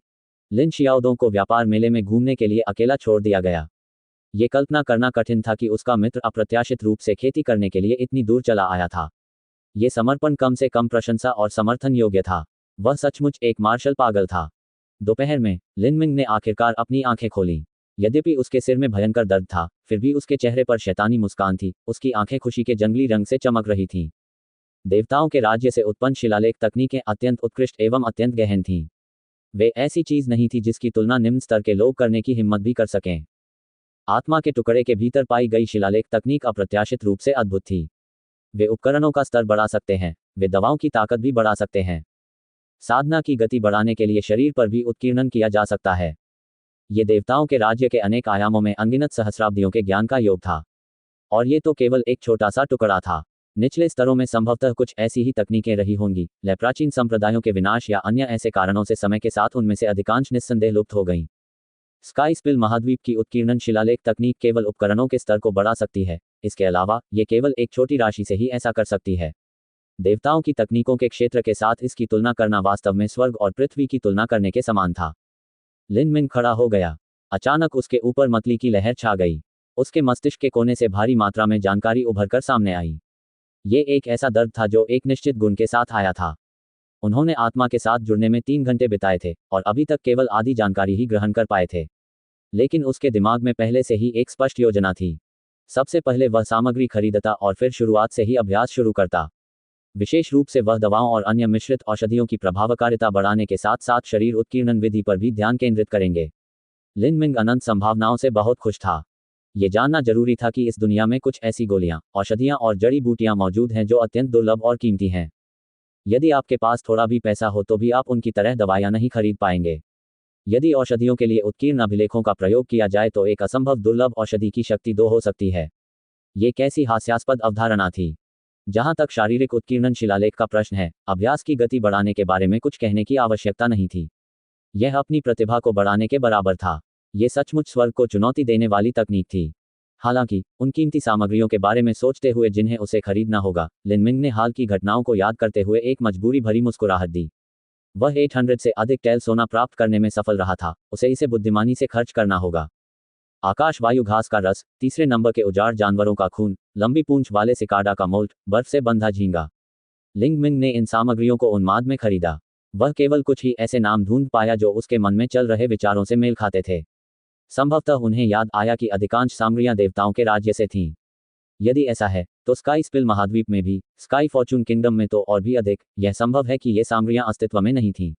लिन शियाओदोंग को व्यापार मेले में घूमने के लिए अकेला छोड़ दिया गया। ये कल्पना करना कठिन था कि उसका मित्र अप्रत्याशित रूप से खेती करने के लिए इतनी दूर चला आया था। ये समर्पण कम से कम प्रशंसा और समर्थन योग्य था। वह सचमुच एक मार्शल पागल था। दोपहर में लिन मिंग ने आखिरकार अपनी आंखें खोलीं। यद्यपि उसके सिर में भयंकर दर्द था, फिर भी उसके चेहरे पर शैतानी मुस्कान थी। उसकी आंखें खुशी के जंगली रंग से चमक रही थीं। देवताओं के राज्य से उत्पन्न शिलालेख तकनीकें अत्यंत उत्कृष्ट एवं अत्यंत गहन थीं। वे ऐसी चीज नहीं थी जिसकी तुलना निम्न स्तर के लोग करने की हिम्मत भी कर सकें। आत्मा के टुकड़े के भीतर पाई गई शिलालेख तकनीक अप्रत्याशित रूप से अद्भुत थी। वे उपकरणों का स्तर बढ़ा सकते हैं, वे दवाओं की ताकत भी बढ़ा सकते हैं। साधना की गति बढ़ाने के लिए शरीर पर भी उत्कीर्णन किया जा सकता है। ये देवताओं के राज्य के अनेक आयामों में अनगिनत सहस्राब्दियों के ज्ञान का योग था। और ये तो केवल एक छोटा सा टुकड़ा था। निचले स्तरों में संभवतः कुछ ऐसी ही तकनीकें रही होंगी, ले प्राचीन संप्रदायों के विनाश या अन्य ऐसे कारणों से समय के साथ उनमें से अधिकांश निस्संदेह लुप्त हो गईं। स्काई स्पिल महाद्वीप की उत्कीर्णन शिलालेख तकनीक केवल उपकरणों के स्तर को बढ़ा सकती है। इसके अलावा ये केवल एक छोटी राशि से ही ऐसा कर सकती है। देवताओं की तकनीकों के क्षेत्र के साथ इसकी तुलना करना वास्तव में स्वर्ग और पृथ्वी की तुलना करने के समान था। लिन मिंग खड़ा हो गया। अचानक उसके ऊपर मतली की लहर छा गई। उसके मस्तिष्क के कोने से भारी मात्रा में जानकारी उभरकर सामने आई। ये एक ऐसा दर्द था जो एक निश्चित गुण के साथ आया था। उन्होंने आत्मा के साथ जुड़ने में 3 घंटे बिताए थे और अभी तक केवल आधी जानकारी ही ग्रहण कर पाए थे। लेकिन उसके दिमाग में पहले से ही एक स्पष्ट योजना थी। सबसे पहले वह सामग्री खरीदता और फिर शुरुआत से ही अभ्यास शुरू करता। विशेष रूप से वह दवाओं और अन्य मिश्रित औषधियों की प्रभावकारिता बढ़ाने के साथ साथ शरीर उत्कीर्णन विधि पर भी ध्यान केंद्रित करेंगे। लिन मिंग अनंत संभावनाओं से बहुत खुश था। ये जानना जरूरी था कि इस दुनिया में कुछ ऐसी गोलियां, औषधियां और जड़ी बूटियां मौजूद हैं जो अत्यंत दुर्लभ और कीमती हैं। यदि आपके पास थोड़ा भी पैसा हो तो भी आप उनकी तरह दवाइयां नहीं खरीद पाएंगे। यदि औषधियों के लिए उत्कीर्ण अभिलेखों का प्रयोग किया जाए तो एक असंभव दुर्लभ औषधि की शक्ति 2 हो सकती है। ये कैसी हास्यास्पद अवधारणा थी। जहां तक शारीरिक उत्कीर्णन शिलालेख का प्रश्न है, अभ्यास की गति बढ़ाने के बारे में कुछ कहने की आवश्यकता नहीं थी। यह अपनी प्रतिभा को बढ़ाने के बराबर था। ये सचमुच स्वर्ग को चुनौती देने वाली तकनीक थी। हालांकि उन कीमती सामग्रियों के बारे में सोचते हुए जिन्हें उसे खरीदना होगा, लिन मिंग ने हाल की घटनाओं को याद करते हुए एक मजबूरी भरी मुस्कुराहट दी। वह 800 से अधिक टेल सोना प्राप्त करने में सफल रहा था, उसे इसे बुद्धिमानी से खर्च करना होगा। आकाश वायु घास का रस, तीसरे नंबर के उजाड़ जानवरों का खून, लंबी पूंछ वाले सिकाडा का मोल्ट, बर्फ से बंधा झींगा। लिंग मिंग ने इन सामग्रियों को उन्माद में खरीदा। वह केवल कुछ ही ऐसे नाम ढूंढ पाया जो उसके मन में चल रहे विचारों से मेल खाते थे। संभवतः उन्हें याद आया कि अधिकांश सामग्रियां देवताओं के राज्य से थीं। यदि ऐसा है तो स्काई स्पिल महाद्वीप में भी, स्काई फॉर्चून किंगडम में तो और भी अधिक। यह संभव है कि ये सामग्रियां अस्तित्व में नहीं थीं।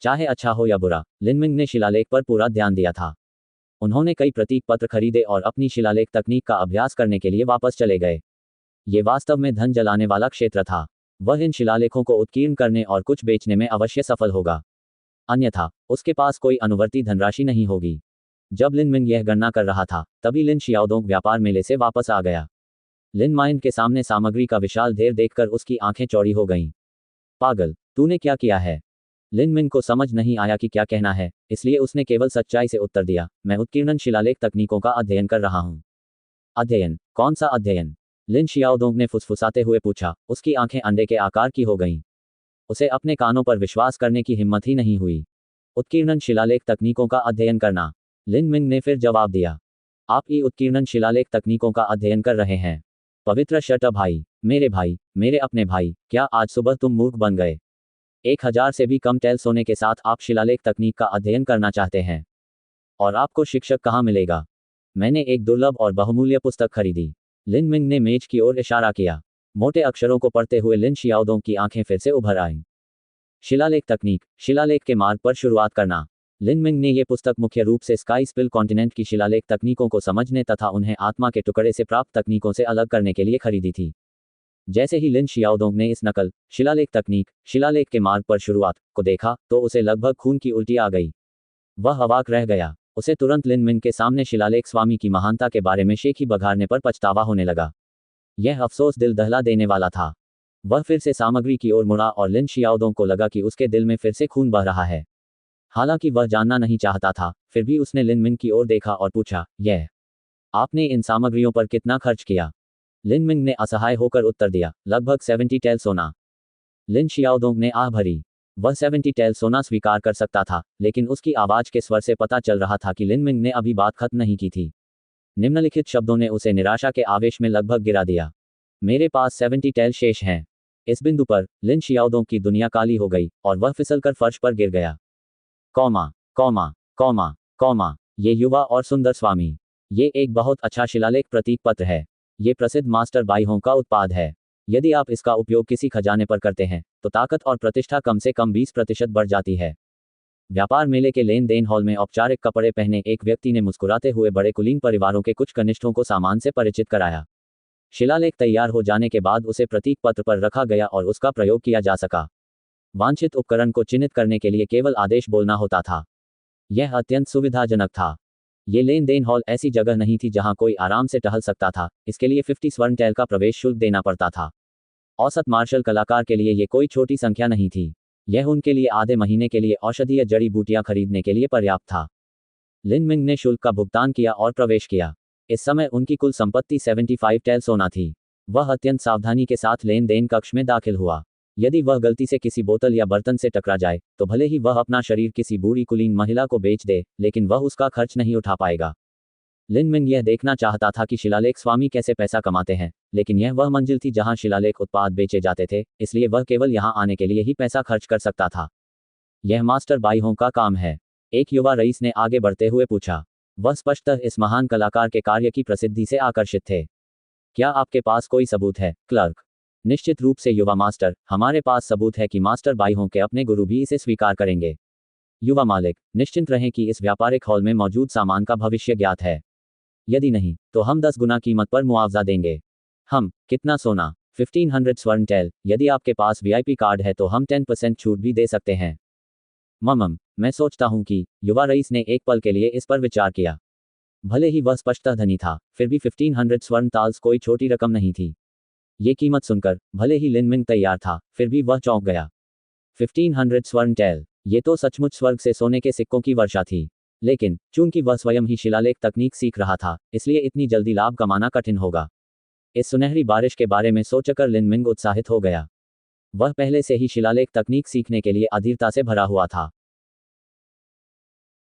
चाहे अच्छा हो या बुरा, लिन मिंग ने शिलालेख पर पूरा ध्यान दिया था। उन्होंने कई प्रतीक पत्र खरीदे और अपनी शिलालेख तकनीक का अभ्यास करने के लिए वापस चले गए। ये वास्तव में धन जलाने वाला क्षेत्र था। वह इन शिलालेखों को उत्कीर्ण करने और कुछ बेचने में अवश्य सफल होगा, अन्यथा उसके पास कोई अनुवर्ती धनराशि नहीं होगी। जब लिन मिंग यह गणना कर रहा था, तभी लिन शियाओदोंग व्यापार मेले से वापस आ गया। लिन माइंड के सामने सामग्री का विशाल ढेर देखकर उसकी आंखें चौड़ी हो गईं। पागल, तूने क्या किया है? लिन मिंग को समझ नहीं आया कि क्या कहना है, इसलिए उसने केवल सच्चाई से उत्तर दिया, मैं उत्कीर्णन शिलालेख तकनीकों का अध्ययन कर रहा हूं। अध्ययन? कौन सा अध्ययन? लिन शियाओदोंग ने फुसफुसाते हुए पूछा। उसकी आंखें अंडे के आकार की हो गईं। उसे अपने कानों पर विश्वास करने की हिम्मत ही नहीं हुई। उत्कीर्णन शिलालेख तकनीकों का अध्ययन करना? लिन मिंग ने फिर जवाब दिया। आप ई उत्कीर्णन शिलालेख तकनीकों का अध्ययन कर रहे हैं? पवित्र शट भाई, मेरे अपने भाई, क्या आज सुबह तुम मूर्ख बन गए? 1000 से भी कम टेल सोने के साथ आप शिलालेख तकनीक का अध्ययन करना चाहते हैं? और आपको शिक्षक कहाँ मिलेगा? मैंने एक दुर्लभ और बहुमूल्य पुस्तक खरीदी। लिन मिंग ने मेज की ओर इशारा किया। मोटे अक्षरों को पढ़ते हुए लिन शियाओदोंग की आंखें फिर से उभर आईं। शिलालेख तकनीक, शिलालेख के मार्ग पर शुरुआत करना। लिन मिंग ने यह पुस्तक मुख्य रूप से स्काई स्पिल कॉन्टिनेंट की शिलालेख तकनीकों को समझने तथा उन्हें आत्मा के टुकड़े से प्राप्त तकनीकों से अलग करने के लिए खरीदी थी। जैसे ही लिन शियाओदोंग ने इस नकल, शिलालेख तकनीक, शिलालेख के मार्ग पर शुरुआत को देखा तो उसे लगभग खून की उल्टी आ गई। वह अवाक रह गया। उसे तुरंत लिन मिंग के सामने शिलालेख स्वामी की महानता के बारे में शेखी बघारने पर पछतावा होने लगा। यह अफसोस दिल दहला देने वाला था। वह फिर से सामग्री की ओर मुड़ा और लिन शियाओदोंग को लगा कि उसके दिल में फिर से खून बह रहा है। हालांकि वह जानना नहीं चाहता था, फिर भी उसने लिन मिंग की ओर देखा और पूछा, यह आपने इन सामग्रियों पर कितना खर्च किया? लिन मिंग ने असहाय होकर उत्तर दिया, लगभग 70 टैल सोना। लिन शियाओदोंग ने आह भरी। वह 70 टैल सोना स्वीकार कर सकता था, लेकिन उसकी आवाज के स्वर से पता चल रहा था कि लिन मिंग ने अभी बात खत्म नहीं की थी। निम्नलिखित शब्दों ने उसे निराशा के आवेश में लगभग गिरा दिया। मेरे पास 70 टैल शेष हैं। इस बिंदु पर लिन शियाओदोंग की दुनिया काली हो गई और वह फिसलकर फर्श पर गिर गया। कौमा कौमा कौमा कौमा ये युवा और सुंदर स्वामी। ये एक बहुत अच्छा शिलालेख प्रतीक पत्र है। ये प्रसिद्ध मास्टर बाईहों का उत्पाद है। यदि आप इसका उपयोग किसी खजाने पर करते हैं तो ताकत और प्रतिष्ठा कम से कम 20% बढ़ जाती है। व्यापार मेले के लेन देन हॉल में औपचारिक कपड़े पहने एक व्यक्ति ने मुस्कुराते हुए बड़े कुलीन परिवारों के कुछ कनिष्ठों को सामान से परिचित कराया। शिलालेख तैयार हो जाने के बाद उसे प्रतीक पत्र पर रखा गया और उसका प्रयोग किया जा सका। वांछित उपकरण को चिन्हित करने के लिए केवल आदेश बोलना होता था। यह अत्यंत सुविधाजनक था। ये लेन देन हॉल ऐसी जगह नहीं थी जहां कोई आराम से टहल सकता था, इसके लिए 50 स्वर्ण टैल का प्रवेश शुल्क देना पड़ता था। औसत मार्शल कलाकार के लिए ये कोई छोटी संख्या नहीं थी। यह उनके लिए आधे महीने के लिए औषधीय जड़ी बूटियां खरीदने के लिए पर्याप्त था। लिन मिंग ने शुल्क का भुगतान किया और प्रवेश किया। इस समय उनकी कुल संपत्ति 75 टैल सोना थी। वह अत्यंत सावधानी के साथ लेन देन कक्ष में दाखिल हुआ। यदि वह गलती से किसी बोतल या बर्तन से टकरा जाए तो भले ही वह अपना शरीर किसी बूढ़ी कुलीन महिला को बेच दे, लेकिन वह उसका खर्च नहीं उठा पाएगा। लिन मिंग यह देखना चाहता था कि शिलालेख स्वामी कैसे पैसा कमाते हैं, लेकिन यह वह मंजिल थी जहां शिलालेख उत्पाद बेचे जाते थे, इसलिए वह केवल यहां आने के लिए ही पैसा खर्च कर सकता था। यह मास्टर बाईहों का काम है, एक युवा रईस ने आगे बढ़ते हुए पूछा। वह स्पष्टतः इस महान कलाकार के कार्य की प्रसिद्धि से आकर्षित थे। क्या आपके पास कोई सबूत है, क्लर्क? निश्चित रूप से युवा मास्टर, हमारे पास सबूत है कि मास्टर बाईहों के अपने गुरु भी इसे स्वीकार करेंगे। युवा मालिक, निश्चिंत रहें कि इस व्यापारिक हॉल में मौजूद सामान का भविष्य ज्ञात है। यदि नहीं तो हम 10 गुना कीमत पर मुआवजा देंगे। हम कितना सोना? 1500 स्वर्ण टैल। यदि आपके पास वीआईपी कार्ड है तो हम 10% छूट भी दे सकते हैं। मैं सोचता हूं कि, युवा रईस ने एक पल के लिए इस पर विचार किया। भले ही वह स्पष्टतः धनी था, फिर भी 1500 स्वर्ण ताल्स कोई छोटी रकम नहीं थी। ये कीमत सुनकर भले ही लिन मिंग तैयार था, फिर भी वह चौंक गया। 1500 स्वर्ण टैल, ये तो सचमुच स्वर्ग से सोने के सिक्कों की वर्षा थी। लेकिन चूंकि वह स्वयं ही शिलालेख तकनीक सीख रहा था, इसलिए इतनी जल्दी लाभ कमाना कठिन होगा। इस सुनहरी बारिश के बारे में सोचकर लिन मिंग उत्साहित हो गया। वह पहले से ही शिलालेख तकनीक सीखने के लिए अधीरता से भरा हुआ था।